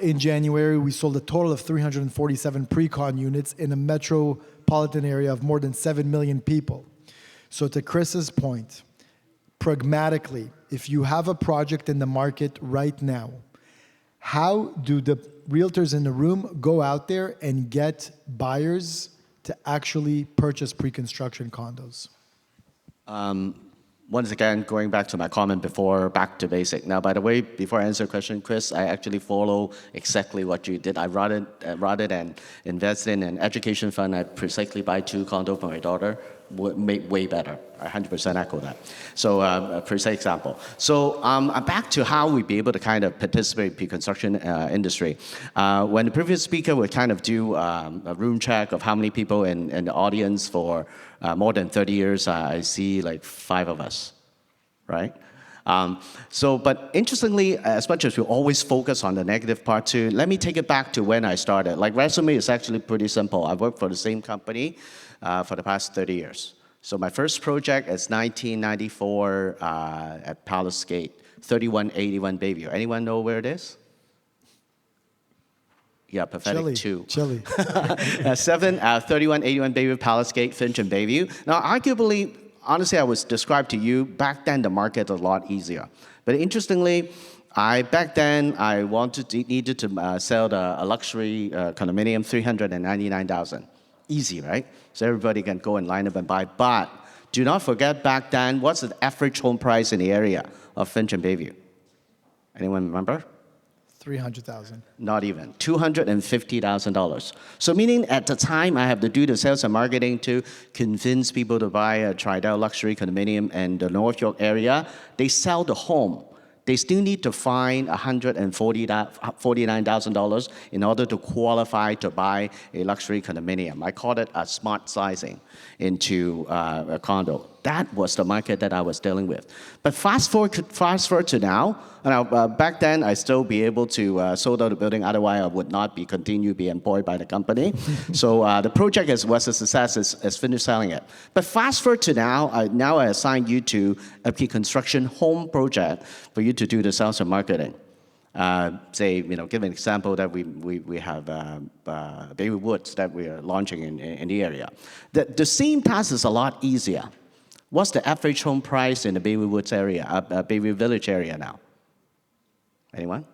In January, we sold a total of 347 pre-con units in a metropolitan area of more than 7 million people. So to Chris's point, pragmatically, if you have a project in the market right now, how do the realtors in the room go out there and get buyers to actually purchase pre-construction condos? Once again, going back to my comment before, back to basic. Now, by the way, before I answer the question, Chris, I actually follow exactly what you did. I rather than invest in an education fund, I precisely buy 2 condos for my daughter. Way better. I 100% echo that. So a precise example. So back to how we be able to kind of participate in the construction industry. When the previous speaker would kind of do a room check of how many people in the audience for more than 30 years, I see like 5 of us, right? But interestingly, as much as we always focus on the negative part too, let me take it back to when I started. Like resume is actually pretty simple. I worked for the same company for the past 30 years. So my first project is 1994 at Palace Gate, 3181 Bayview. Anyone know where it is? Yeah, pathetic Chile. 2. Chile. 3181 Bayview, Palace Gate, Finch and Bayview. Now, arguably, honestly, I was described to you, back then the market was a lot easier. But interestingly, back then I needed to sell a luxury condominium, $399,000. Easy, right? So everybody can go and line up and buy. But do not forget back then, what's the average home price in the area of Finch and Bayview? Anyone remember? 300,000. Not even. $250,000. So meaning at the time, I have to do the sales and marketing to convince people to buy a Tridel luxury condominium in the North York area. They sell the home. They still need to find $149,000 in order to qualify to buy a luxury condominium. I call it a smart sizing into a condo. That was the market that I was dealing with. But fast forward to now, back then I still be able to sold out the building, otherwise I would not continue to be employed by the company. So the project was a success, is finished selling it. But fast forward to now, I assign you to a construction home project for you to do the sales and marketing. Give an example that we have Baby Woods that we are launching in the area. The same task is a lot easier. What's the average home price in the Baby Woods area, Baby Village area now? Anyone?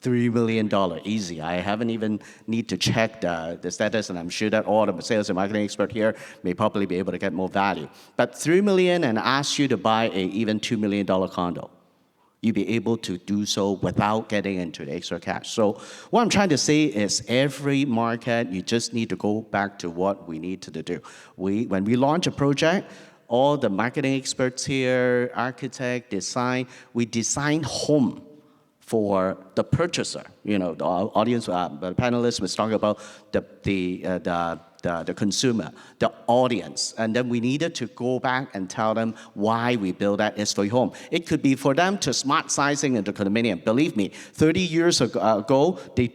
$3 million, easy. I haven't even need to check the status, and I'm sure that all the sales and marketing expert here may probably be able to get more value. But $3 million and ask you to buy a even $2 million condo. You'll be able to do so without getting into the extra cash. So what I'm trying to say is every market, you just need to go back to what we need to do. When we launch a project, all the marketing experts here, architect, design, we design home for the purchaser. You know, the audience, the panelists was talking about the consumer, the audience. And then we needed to go back and tell them why we build that is for your home. It could be for them to smart sizing into condominium. Believe me, 30 years ago, they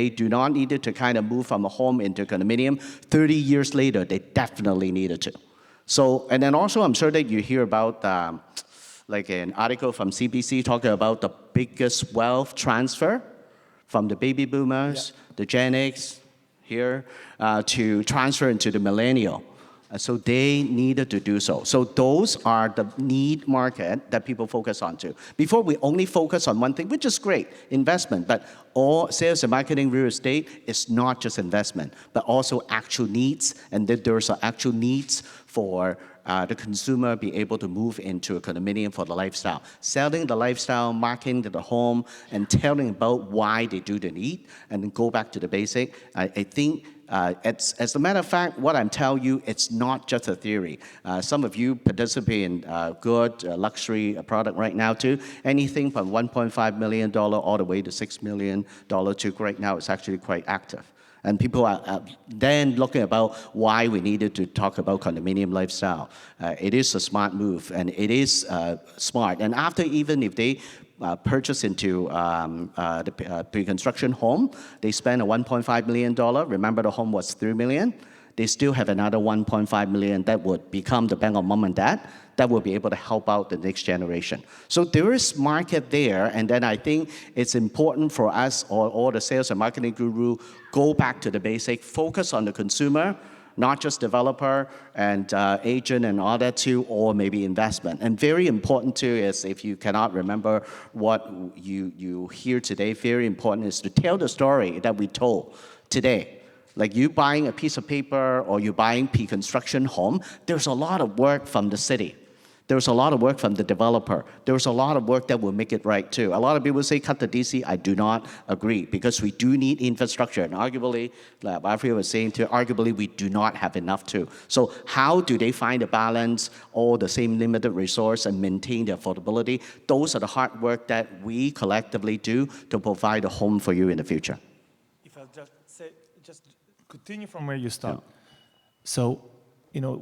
do not needed to kind of move from a home into condominium. 30 years later, they definitely needed to. So, and then also I'm sure that you hear about like an article from CBC talking about the biggest wealth transfer from the baby boomers, the Gen X here, to transfer into the millennial. So they needed to do so. So those are the need market that people focus on too. Before we only focus on one thing, which is great, investment, but all sales and marketing real estate is not just investment, but also actual needs, and that there's actual needs for the consumer be able to move into a condominium for the lifestyle. Selling the lifestyle, marketing the home, and telling about why they do the need, and then go back to the basic. I think as a matter of fact, what I'm telling you, it's not just a theory. Some of you participate in good luxury product right now too. Anything from $1.5 million all the way to $6 million to right now is actually quite active. And people are then looking about why we needed to talk about condominium lifestyle. It is a smart move, and it is smart. And after, even if they purchase into the pre-construction home, they spend a $1.5 million. Remember, the home was $3 million. they still have another 1.5 million that would become the bank of mom and dad that will be able to help out the next generation. So there is market there, and then I think it's important for us, or all the sales and marketing guru, go back to the basic, focus on the consumer, not just developer and agent and all that too, or maybe investment. And very important too is, if you cannot remember what you hear today, very important is to tell the story that we told today. Like you buying a piece of paper or you buying pre-construction home, there's a lot of work from the city. There's a lot of work from the developer. There's a lot of work that will make it right too. A lot of people say cut the DC. I do not agree, because we do need infrastructure. And arguably, like Rafael was saying too, arguably we do not have enough too. So how do they find a balance, all the same limited resource, and maintain the affordability? Those are the hard work that we collectively do to provide a home for you in the future. If I'll just continue from where you start. Yeah. So,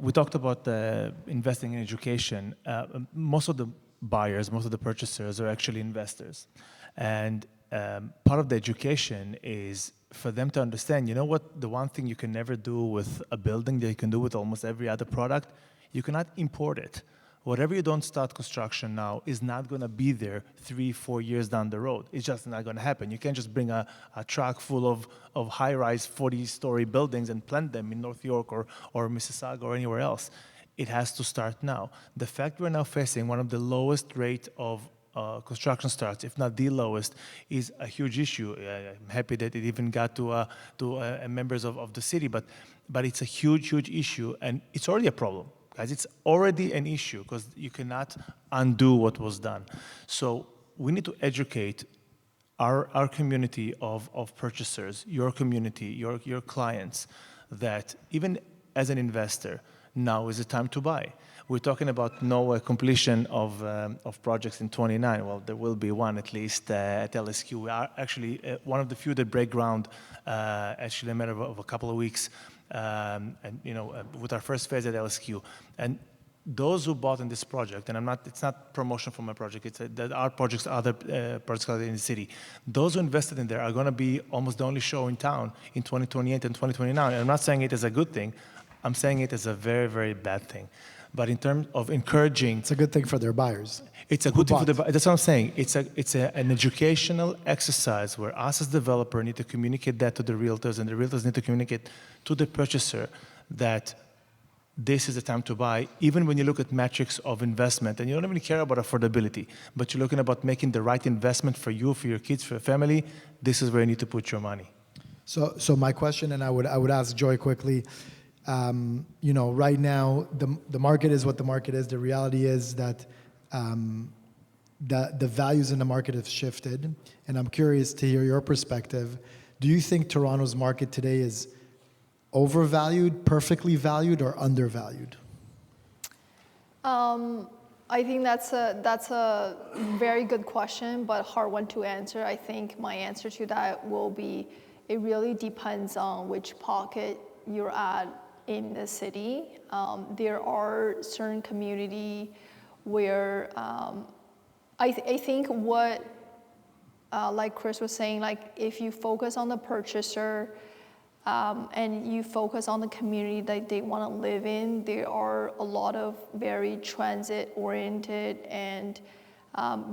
we talked about investing in education. Most of the buyers, most of the purchasers are actually investors. And part of the education is for them to understand, what the one thing you can never do with a building that you can do with almost every other product, you cannot import it. Whatever you don't start construction now is not going to be there 3-4 years down the road. It's just not going to happen. You can't just bring a truck full of high-rise 40-story buildings and plant them in North York or Mississauga or anywhere else. It has to start now. The fact we're now facing one of the lowest rate of construction starts, if not the lowest, is a huge issue. I'm happy that it even got to members of the city, but it's a huge, huge issue, and it's already a problem. Guys, it's already an issue because you cannot undo what was done. So we need to educate our community of purchasers, your community, your clients, that even as an investor, now is the time to buy. We're talking about no completion of projects in 29. Well, there will be one at least at LSQ. We are actually one of the few that break ground actually in a matter of a couple of weeks. With our first phase at LSQ, and those who bought in this project, and it's not promotion for my project, it's that our projects, other projects in the city, those who invested in there are going to be almost the only show in town in 2028 and 2029. And I'm not saying it as a good thing, I'm saying it as a very, very bad thing. But in terms of encouraging, it's a good thing for their buyers. It's a good thing for the buyers. That's what I'm saying. It's an educational exercise where us as developer need to communicate that to the realtors, and the realtors need to communicate to the purchaser that this is the time to buy, even when you look at metrics of investment, and you don't even care about affordability, but you're looking about making the right investment for you, for your kids, for your family. This is where you need to put your money. So my question, and I would ask Joy quickly. Right now, the market is what the market is. The reality is that the values in the market have shifted, and I'm curious to hear your perspective. Do you think Toronto's market today is overvalued, perfectly valued, or undervalued? I think that's a very good question, but hard one to answer. I think my answer to that will be, it really depends on which pocket you're at in the city. There are certain community where I think what, like Chris was saying, like if you focus on the purchaser and you focus on the community that they want to live in, there are a lot of very transit-oriented and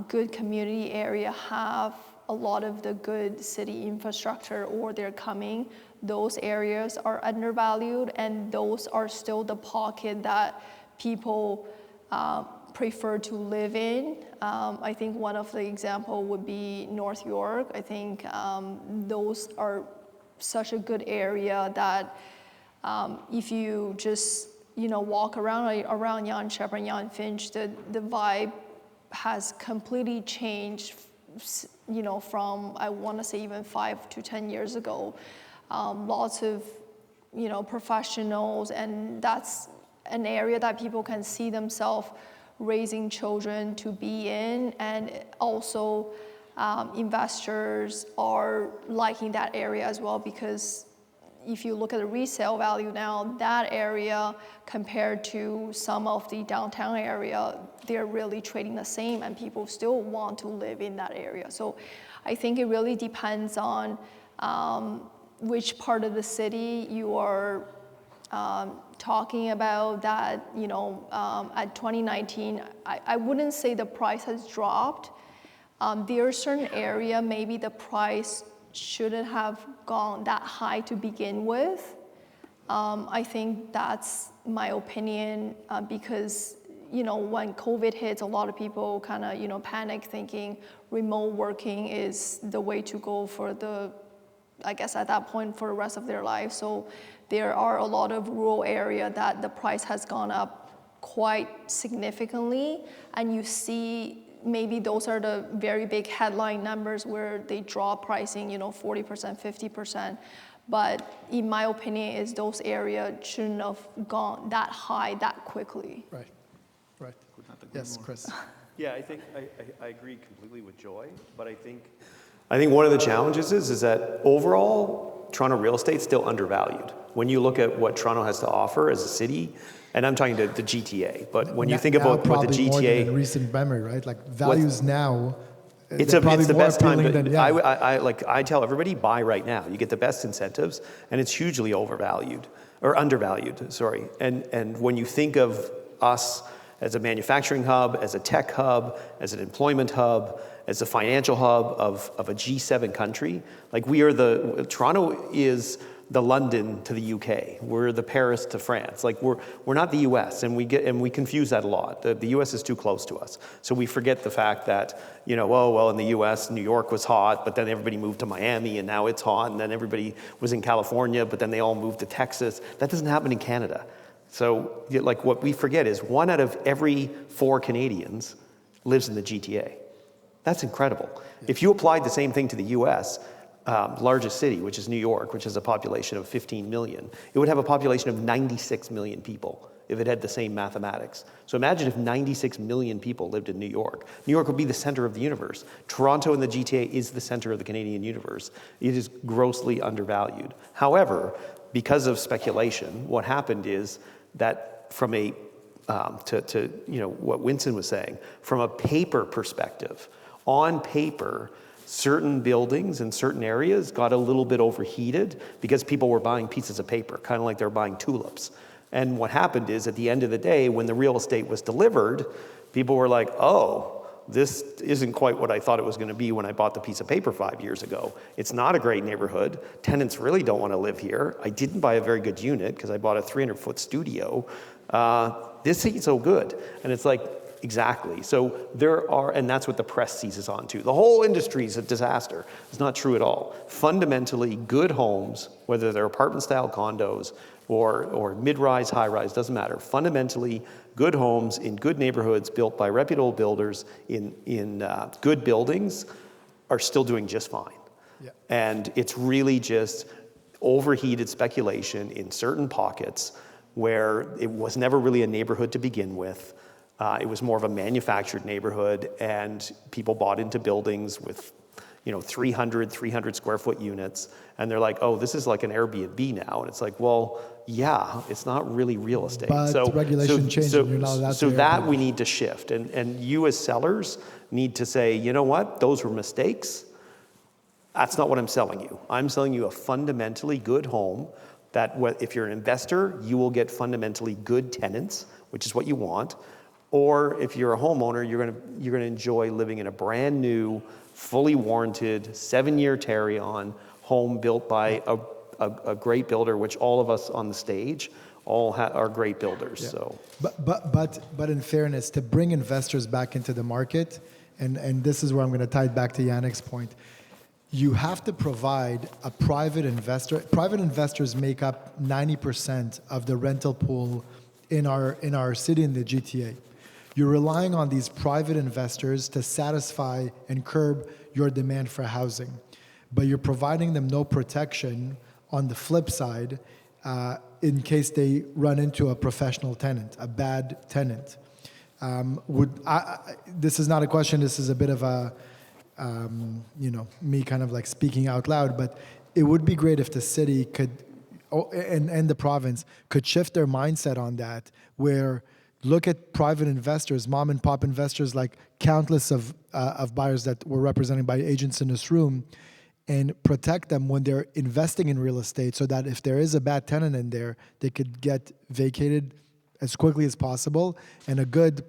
good community area have a lot of the good city infrastructure, or they're coming. Those areas are undervalued, and those are still the pocket that people prefer to live in. I think one of the example would be North York. I think those are such a good area that if you just walk around Yonge Sheppard, Yonge Finch, the vibe has completely changed. From I want to say even 5 to 10 years ago. Lots of professionals, and that's an area that people can see themselves raising children to be in, and also investors are liking that area as well, because if you look at the resale value now, that area compared to some of the downtown area, they're really trading the same, and people still want to live in that area. So I think it really depends on which part of the city you are talking about that, at 2019, I wouldn't say the price has dropped. There are certain area, maybe the price shouldn't have gone that high to begin with. I think that's my opinion, because when COVID hits, a lot of people kind of panic, thinking remote working is the way to go for I guess at that point for the rest of their life. So there are a lot of rural area that the price has gone up quite significantly, and you see maybe those are the very big headline numbers where they drop pricing, 40%, 50%. But in my opinion, is those areas shouldn't have gone that high that quickly. Right. Yes, Chris. Yeah, I think I agree completely with Joy, but I think one of the challenges is that overall, Toronto real estate is still undervalued. When you look at what Toronto has to offer as a city, and I'm talking to the GTA, but when you think about what the more than GTA, in recent memory, right? Like values now. it's the best time. I tell everybody, buy right now. You get the best incentives, and it's hugely undervalued. Sorry, and when you think of us as a manufacturing hub, as a tech hub, as an employment hub, as a financial hub of a G7 country, like Toronto is the London to the UK. We're the Paris to France. Like we're not the US, and we confuse that a lot. The US is too close to us. So we forget the fact that, in the US, New York was hot, but then everybody moved to Miami and now it's hot, and then everybody was in California, but then they all moved to Texas. That doesn't happen in Canada. So what we forget is 1 out of every 4 Canadians lives in the GTA. That's incredible. If you applied the same thing to the US, largest city, which is New York, which has a population of 15 million, it would have a population of 96 million people if it had the same mathematics. So imagine if 96 million people lived in New York. New York would be the center of the universe. Toronto and the GTA is the center of the Canadian universe. It is grossly undervalued. However, because of speculation, what happened is that from what Winson was saying, from a paper perspective, on paper, certain buildings in certain areas got a little bit overheated because people were buying pieces of paper, kind of like they were buying tulips. And what happened is, at the end of the day, when the real estate was delivered, people were like, oh, this isn't quite what I thought it was going to be when I bought the piece of paper 5 years ago. It's not a great neighborhood. Tenants really don't want to live here. I didn't buy a very good unit because I bought a 300-foot studio. This ain't so good. And it's like, exactly. So and that's what the press seizes onto. The whole industry is a disaster. It's not true at all. Fundamentally, good homes, whether they're apartment-style condos or mid-rise, high-rise, doesn't matter. Fundamentally, good homes in good neighborhoods built by reputable builders in good buildings are still doing just fine. Yeah. And it's really just overheated speculation in certain pockets where it was never really a neighborhood to begin with. It was more of a manufactured neighborhood, and people bought into buildings with 300 square foot units, and they're like, oh, this is like an Airbnb now. And it's like, well, yeah, it's not really real estate. But regulation changed, and you're not allowed to. So that we need to shift. And you as sellers need to say, you know what, those were mistakes. That's not what I'm selling you. I'm selling you a fundamentally good home that if you're an investor, you will get fundamentally good tenants, which is what you want. Or if you're a homeowner, you're gonna enjoy living in a brand new, fully warranted, 7-year carry-on home built by a great builder, which all of us on the stage are great builders. Yeah. So, but in fairness, to bring investors back into the market, and this is where I'm going to tie it back to Yannick's point. You have to provide a private investor. Private investors make up 90% of the rental pool in our city, in the GTA. You're relying on these private investors to satisfy and curb your demand for housing, but you're providing them no protection on the flip side in case they run into a professional tenant, a bad tenant. This is not a question, this is a bit of a, me kind of like speaking out loud, but it would be great if the city could, and the province could shift their mindset on that, where look at private investors, mom and pop investors, like countless of buyers that were represented by agents in this room, and protect them when they're investing in real estate, so that if there is a bad tenant in there, they could get vacated as quickly as possible, and a good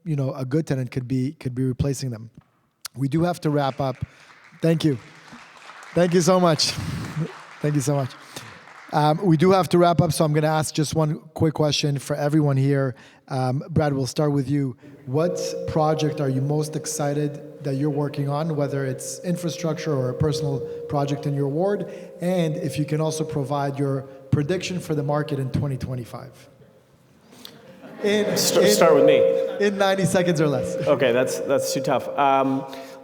tenant could be replacing them. We do have to wrap up. Thank you. Thank you so much. Thank you so much. We do have to wrap up, so I'm going to ask just one quick question for everyone here. Brad, we'll start with you. What project are you most excited that you're working on, whether it's infrastructure or a personal project in your ward? And if you can also provide your prediction for the market in 2025. Start with me. In 90 seconds or less. Okay, that's too tough.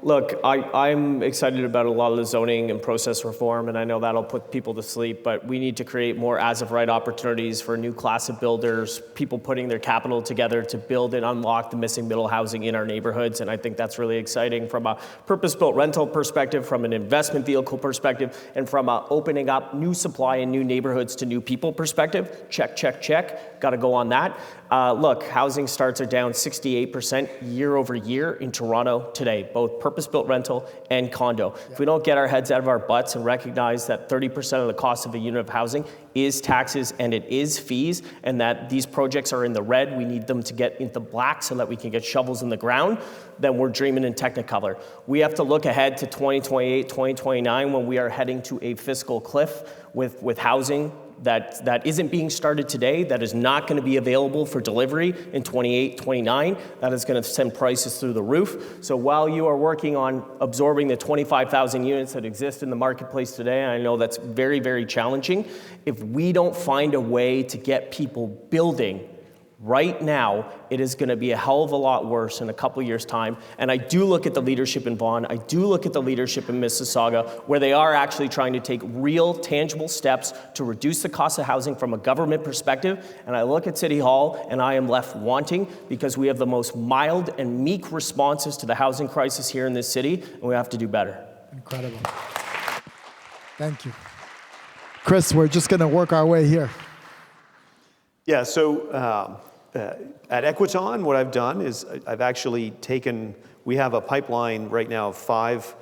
Look, I'm excited about a lot of the zoning and process reform, and I know that'll put people to sleep, but we need to create more as-of-right opportunities for a new class of builders, people putting their capital together to build and unlock the missing middle housing in our neighborhoods, and I think that's really exciting from a purpose-built rental perspective, from an investment vehicle perspective, and from a opening up new supply in new neighborhoods to new people perspective. Check, check, check. Got to go on that. Look, housing starts are down 68% year over year in Toronto today, both purpose-built rental and condo. Yeah. If we don't get our heads out of our butts and recognize that 30% of the cost of a unit of housing is taxes and it is fees, and that these projects are in the red, we need them to get into black so that we can get shovels in the ground, then we're dreaming in Technicolor. We have to look ahead to 2028, 2029 when we are heading to a fiscal cliff with housing that isn't being started today, that is not going to be available for delivery in 28, 29. That is going to send prices through the roof. So while you are working on absorbing the 25,000 units that exist in the marketplace today, and I know that's very, very challenging, if we don't find a way to get people building right now, it is going to be a hell of a lot worse in a couple years' time. And I do look at the leadership in Vaughan, I do look at the leadership in Mississauga, where they are actually trying to take real, tangible steps to reduce the cost of housing from a government perspective. And I look at City Hall, and I am left wanting, because we have the most mild and meek responses to the housing crisis here in this city, and we have to do better. Incredible. Thank you. Chris, we're just going to work our way here. Yeah, so at Equiton, what I've done is I've actually we have a pipeline right now of 5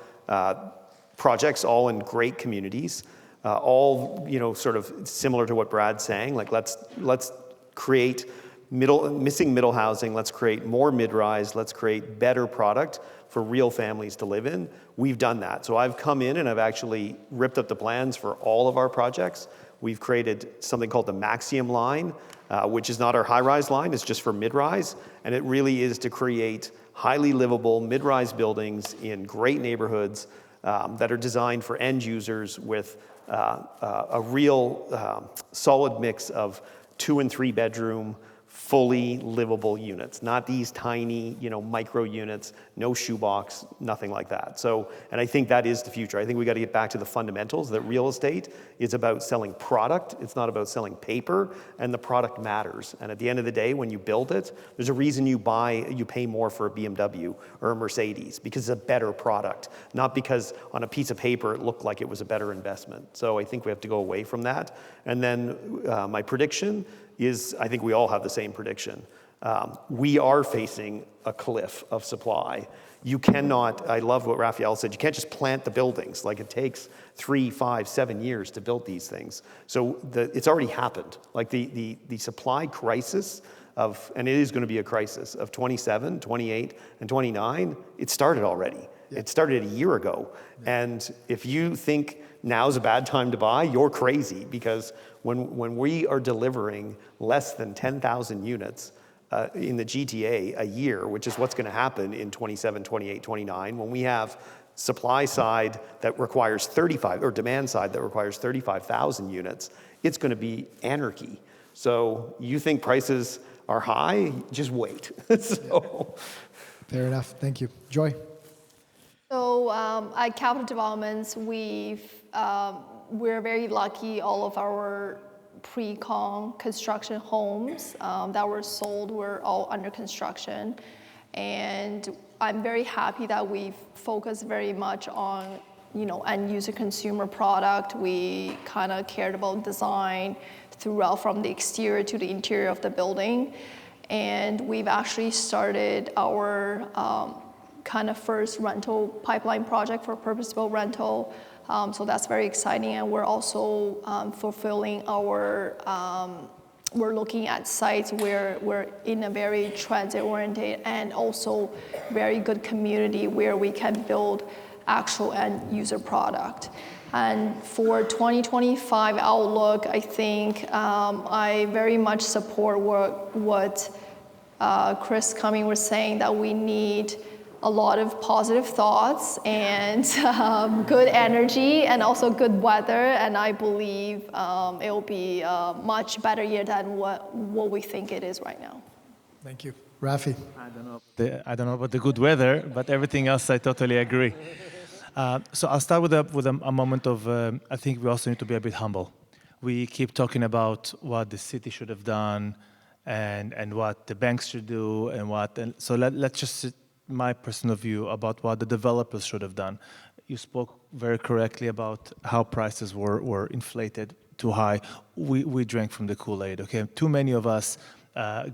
projects, all in great communities, all sort of similar to what Brad's saying. Like let's create missing middle housing, let's create more mid-rise, let's create better product for real families to live in. We've done that. So I've come in and I've actually ripped up the plans for all of our projects. We've created something called the Maxium line, which is not our high-rise line, it's just for mid-rise, and it really is to create highly livable mid-rise buildings in great neighborhoods that are designed for end users with a real solid mix of 2 and 3 bedroom, fully livable units, not these tiny, micro units, no shoebox, nothing like that. So, and I think that is the future. I think we got to get back to the fundamentals that real estate is about selling product. It's not about selling paper, and the product matters. And at the end of the day, when you build it, there's a reason you pay more for a BMW or a Mercedes, because it's a better product, not because on a piece of paper it looked like it was a better investment. So I think we have to go away from that. And then my prediction is, I think we all have the same prediction. We are facing a cliff of supply. You cannot, I love what Rafael said, you can't just plant the buildings. Like it takes 3, 5, 7 years to build these things. So it's already happened. Like the supply crisis and it is going to be a crisis, of 27, 28, and 29, it started already. Yeah. It started a year ago. Yeah. And if you think now's a bad time to buy, you're crazy, because when we are delivering less than 10,000 units in the GTA a year, which is what's going to happen in 27, 28, 29, when we have supply side that requires 35, or demand side that requires 35,000 units, it's going to be anarchy. So you think prices are high? Just wait. So. Fair enough. Thank you. Joy? So at Capital Developments, we're very lucky. All of our pre-con construction homes that were sold were all under construction. And I'm very happy that we've focused very much on, end user consumer product. We kind of cared about design throughout, from the exterior to the interior of the building. And we've actually started our kind of first rental pipeline project for purpose-built rental So that's very exciting, and we're also fulfilling our, we're looking at sites where we're in a very transit-oriented and also very good community where we can build actual end-user product. And for 2025 outlook, I think I very much support what Chris Cummins was saying, that we need a lot of positive thoughts and good energy and also good weather, and I believe it will be a much better year than what we think it is right now. Thank you. Rafi. I don't know about the good weather, but everything else I totally agree. So I'll start with a moment of, I think we also need to be a bit humble. We keep talking about what the city should have done and what the banks should do and so let's just my personal view about what the developers should have done. You spoke very correctly about how prices were inflated too high. We drank from the Kool-Aid, okay? Too many of us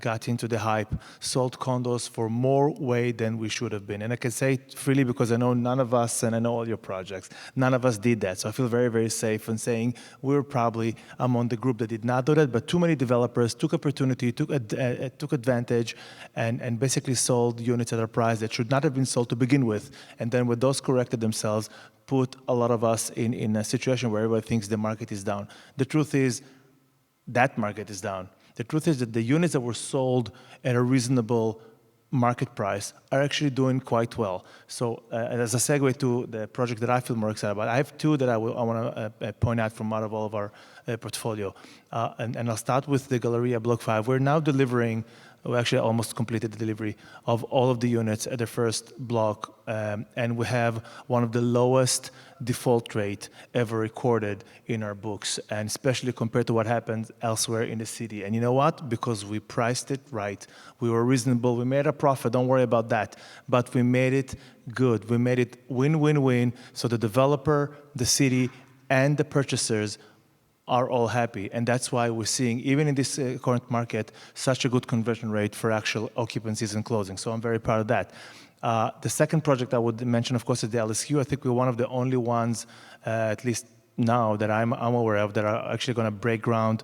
got into the hype, sold condos for more way than we should have been. And I can say it freely because I know none of us, and I know all your projects, none of us did that. So I feel very, very safe in saying we're probably among the group that did not do that, but too many developers took opportunity, took advantage, and basically sold units at a price that should not have been sold to begin with. And then when those corrected themselves, put a lot of us in a situation where everybody thinks the market is down. The truth is that market is down. The truth is that the units that were sold at a reasonable market price are actually doing quite well. So as a segue to the project that I feel more excited about, I have two that I want to point out from out of all of our portfolio. And I'll start with the Galleria Block 5. We're now delivering, we actually almost completed the delivery of all of the units at the first block, and we have one of the lowest default rate ever recorded in our books, and especially compared to what happened elsewhere in the city. And you know what? Because we priced it right, we were reasonable, we made a profit, don't worry about that, but we made it good. We made it win-win-win, so the developer, the city, and the purchasers are all happy, and that's why we're seeing, even in this current market, such a good conversion rate for actual occupancies and closing. So I'm very proud of that. The second project I would mention, of course, is the LSQ. I think we're one of the only ones, at least now that I'm aware of, that are actually going to break ground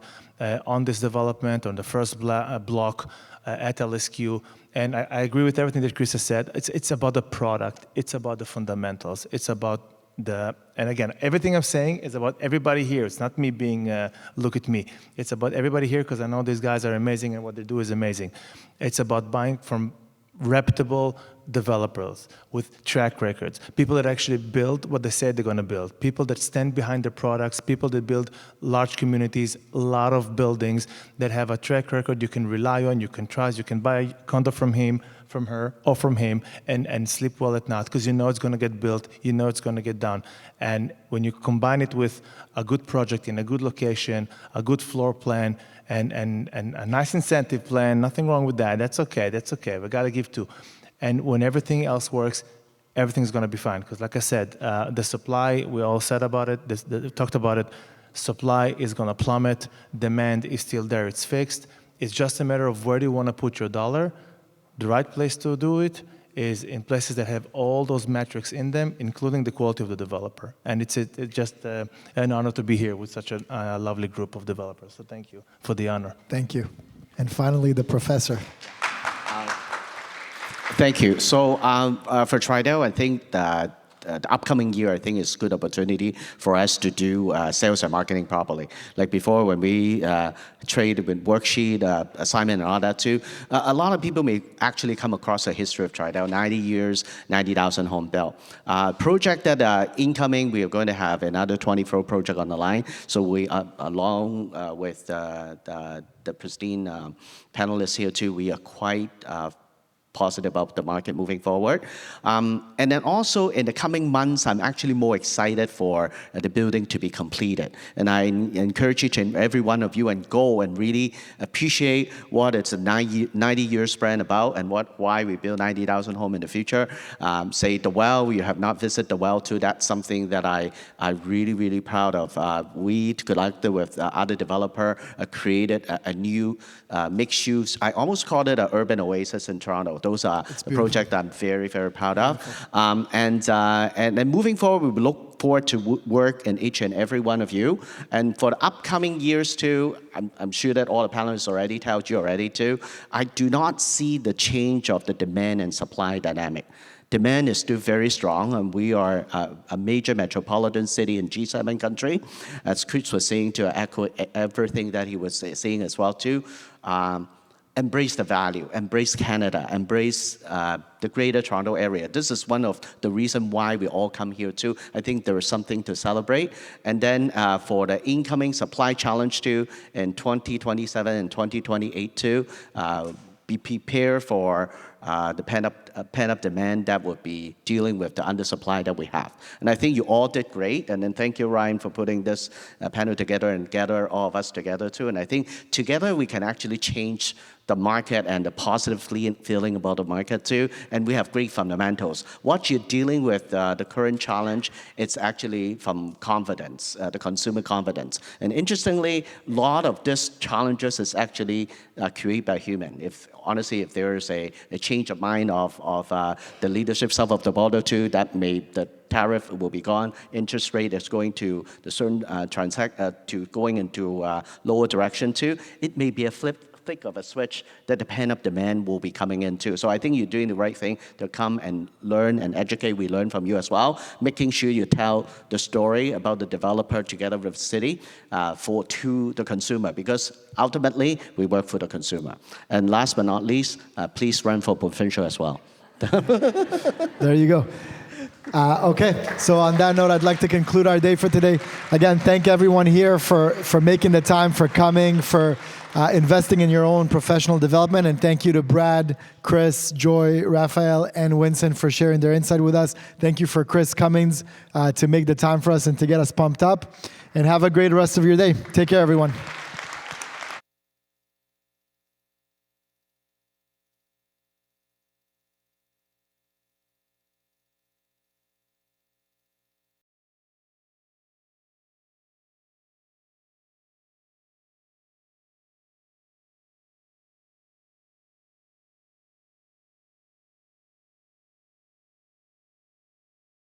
on this development, on the first block at LSQ. And I agree with everything that Chris has said. It's about the product. It's about the fundamentals. It's about and again, everything I'm saying is about everybody here. It's not me being, look at me. It's about everybody here because I know these guys are amazing and what they do is amazing. It's about buying from reputable developers with track records, people that actually build what they said they're going to build, people that stand behind their products, people that build large communities, a lot of buildings that have a track record you can rely on, you can trust, you can buy a condo from him, from her, or from him, and sleep well at night because you know it's going to get built, you know it's going to get done. And when you combine it with a good project in a good location, a good floor plan, and a nice incentive plan, nothing wrong with that. That's okay. We got to give too. And when everything else works, everything's going to be fine. Because like I said, the supply, we all said about it, talked about it, supply is going to plummet, demand is still there, it's fixed. It's just a matter of where do you want to put your dollar. The right place to do it is in places that have all those metrics in them, including the quality of the developer. And it's just an honor to be here with such a lovely group of developers. So thank you for the honor. Thank you. And finally, the professor. Thank you. So for Tridel, I think that the upcoming year, I think is a good opportunity for us to do sales and marketing properly. Like before, when we trade with worksheet, assignment, and all that too, a lot of people may actually come across a history of Tridel, 90 years, 90,000 home built. Project that are incoming, we are going to have another 24 project on the line. So we, along with the pristine panelists here too, we are quite positive about the market moving forward. And then also in the coming months, I'm actually more excited for the building to be completed. And I encourage each and every one of you and go and really appreciate what it's a 90-year span about and why we build 90,000 homes in the future. Say the well, you have not visited the well too, that's something that I'm really, really proud of. We, together with other developer, created a new mixed use, I almost called it an urban oasis in Toronto. Those are a project I'm very, very proud of. And then moving forward, we will look forward to work in each and every one of you. And for the upcoming years too, I'm sure that all the panelists already told you already too, I do not see the change of the demand and supply dynamic. Demand is still very strong, and we are a major metropolitan city in G7 country. As Chris was saying, to echo everything that he was saying as well too, embrace the value, embrace Canada, embrace the Greater Toronto Area. This is one of the reasons why we all come here too. I think there is something to celebrate. And then for the incoming supply challenge too, in 2027 and 2028 too, be prepared for the pent-up demand that would be dealing with the undersupply that we have. And I think you all did great. And then thank you, Ryan, for putting this panel together and gather all of us together too. And I think together we can actually change the market and the positive feeling about the market too. And we have great fundamentals. What you're dealing with, the current challenge, it's actually from confidence, the consumer confidence. And interestingly, a lot of these challenges is actually created by human. Honestly, if there is a change of mind of the leadership south of the border too, the tariff will be gone. Interest rate is going to the certain to going into lower direction too. It may be a flick of a switch that the pent-up demand will be coming into. So I think you're doing the right thing to come and learn and educate. We learn from you as well, making sure you tell the story about the developer together with the city to the consumer, because ultimately we work for the consumer. And last but not least, please run for provincial as well. There you go. Okay, so on that note, I'd like to conclude our day for today. Again, thank everyone here for making the time, for coming, for investing in your own professional development. And thank you to Brad, Chris, Joy, Rafael, and Winson for sharing their insight with us. Thank you for Chris Cummins to make the time for us and to get us pumped up. And have a great rest of your day. Take care, everyone.